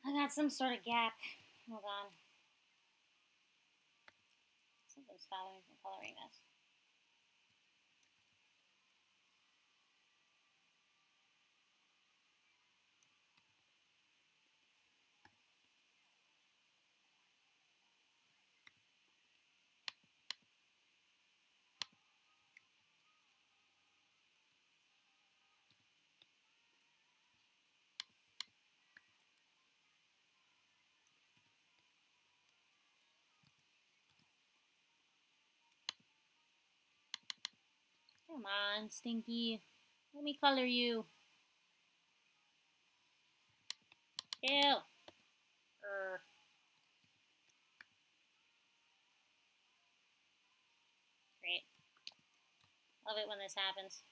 I got some sort of gap. Hold on. Something's stopping me from coloring this. Come on, Stinky. Let me color you. Ew. Great. Love it when this happens.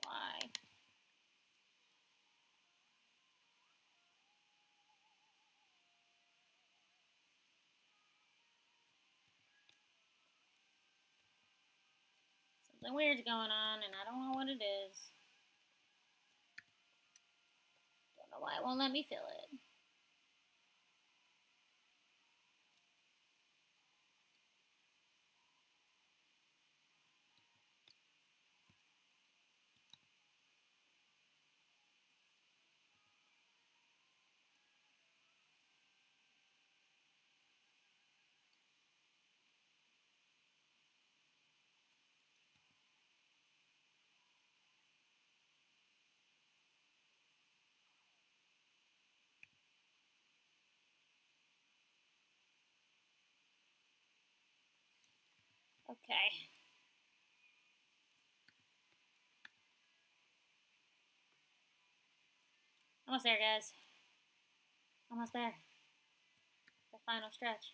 Why? Something weird's going on, and I don't know what it is. Don't know why it won't let me fill it. Okay. Almost there, guys. Almost there. The final stretch.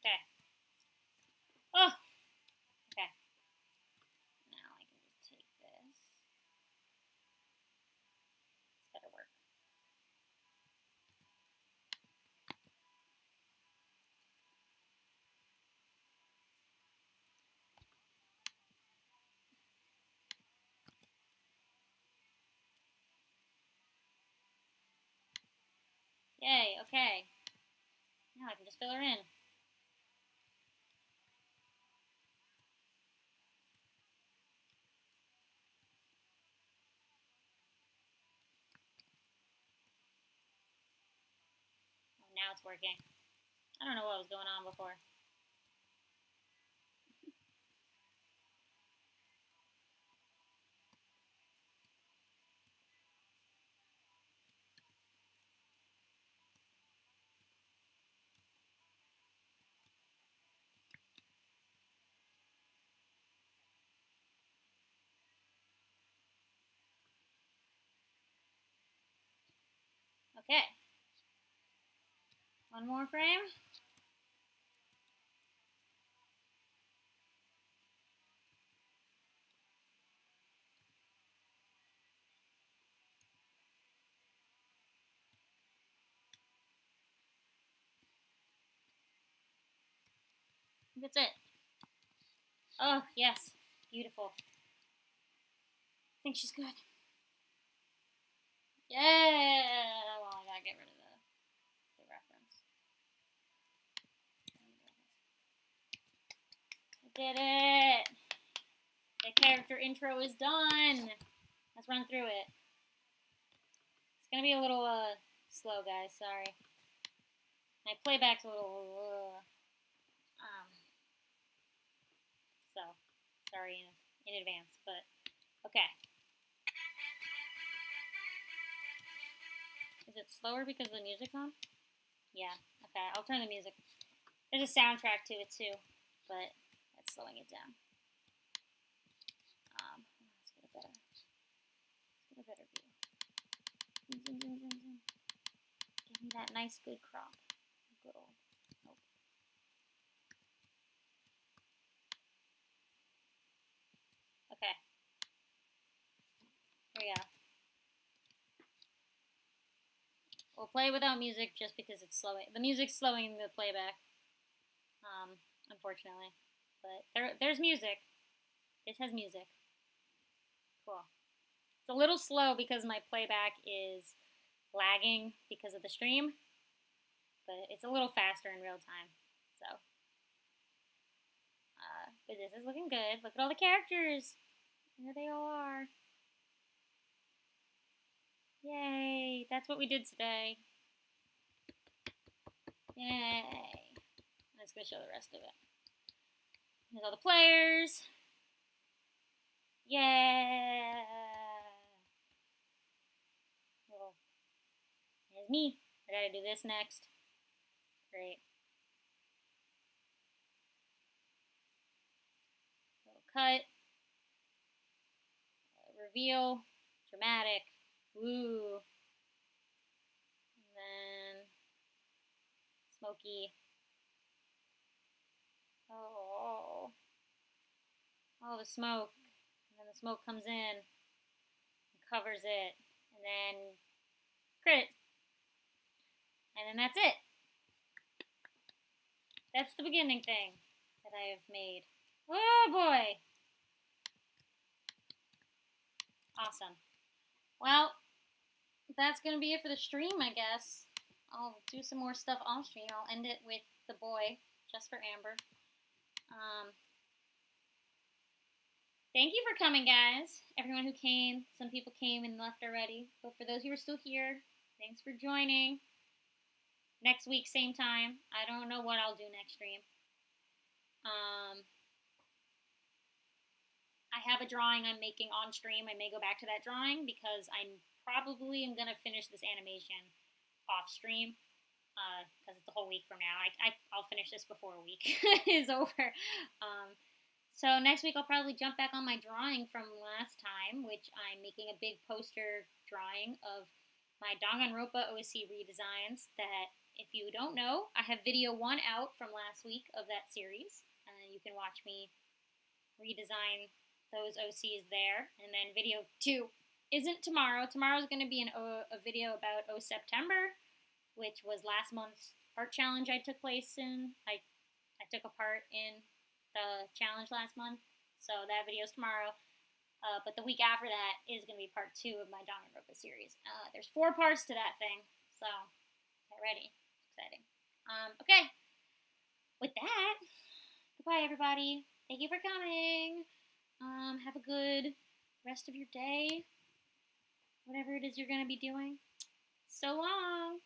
Okay. Oh! Okay. Now I can just take this. This better work. Yay, okay. Now I can just fill her in. Oh, now it's working. I don't know what was going on before. Okay. One more frame. That's it. Oh, yes. Beautiful. I think she's good. Yeah! Well, I gotta get rid of the reference. I did it! The character intro is done! Let's run through it. It's gonna be a little, slow, guys. Sorry. My playback's a little, so, sorry in advance, but, okay. Is it slower because the music's on? Yeah, okay, I'll turn the music. There's a soundtrack to it too, but that's slowing it down. Let's get a better view. Zoom, zoom, zoom, zoom, zoom. Give me that nice good crop. Good old. Nope. Okay. Here we go. We'll play without music just because it's slowing. The music's slowing the playback. Unfortunately. But there's music. This has music. Cool. It's a little slow because my playback is lagging because of the stream. But it's a little faster in real time. So. But this is looking good. Look at all the characters. There they all are. Yay. That's what we did today. Yay. I'm just going to show the rest of it. Here's all the players. Yeah. Well, here's me. I gotta do this next. Great. Little cut. Reveal. Dramatic. Woo. And then smoky. Oh. All the smoke. And then the smoke comes in and covers it. And then credit. And then that's it. That's the beginning thing that I have made. Oh boy. Awesome. Well, that's going to be it for the stream, I guess. I'll do some more stuff off stream. I'll end it with the boy, just for Amber. Thank you for coming, guys. Everyone who came. Some people came and left already. But for those who are still here, thanks for joining. Next week, same time. I don't know what I'll do next stream. I have a drawing I'm making on stream. I may go back to that drawing because I probably am going to finish this animation off stream because it's a whole week from now. I'll finish this before a week is over. So next week I'll probably jump back on my drawing from last time, which I'm making a big poster drawing of my Danganronpa OC redesigns that, if you don't know, I have video 1 out from last week of that series. You can watch me redesign those OCs there. And then video 2 isn't tomorrow. Tomorrow's going to be a video about September, which was last month's art challenge I took place in. I took a part in the challenge last month, so that video's tomorrow. But the week after that is going to be part 2 of my Danganronpa series. There's 4 parts to that thing, so get ready. It's exciting. Okay. With that, goodbye, everybody. Thank you for coming. Have a good rest of your day, whatever it is you're going to be doing. So long.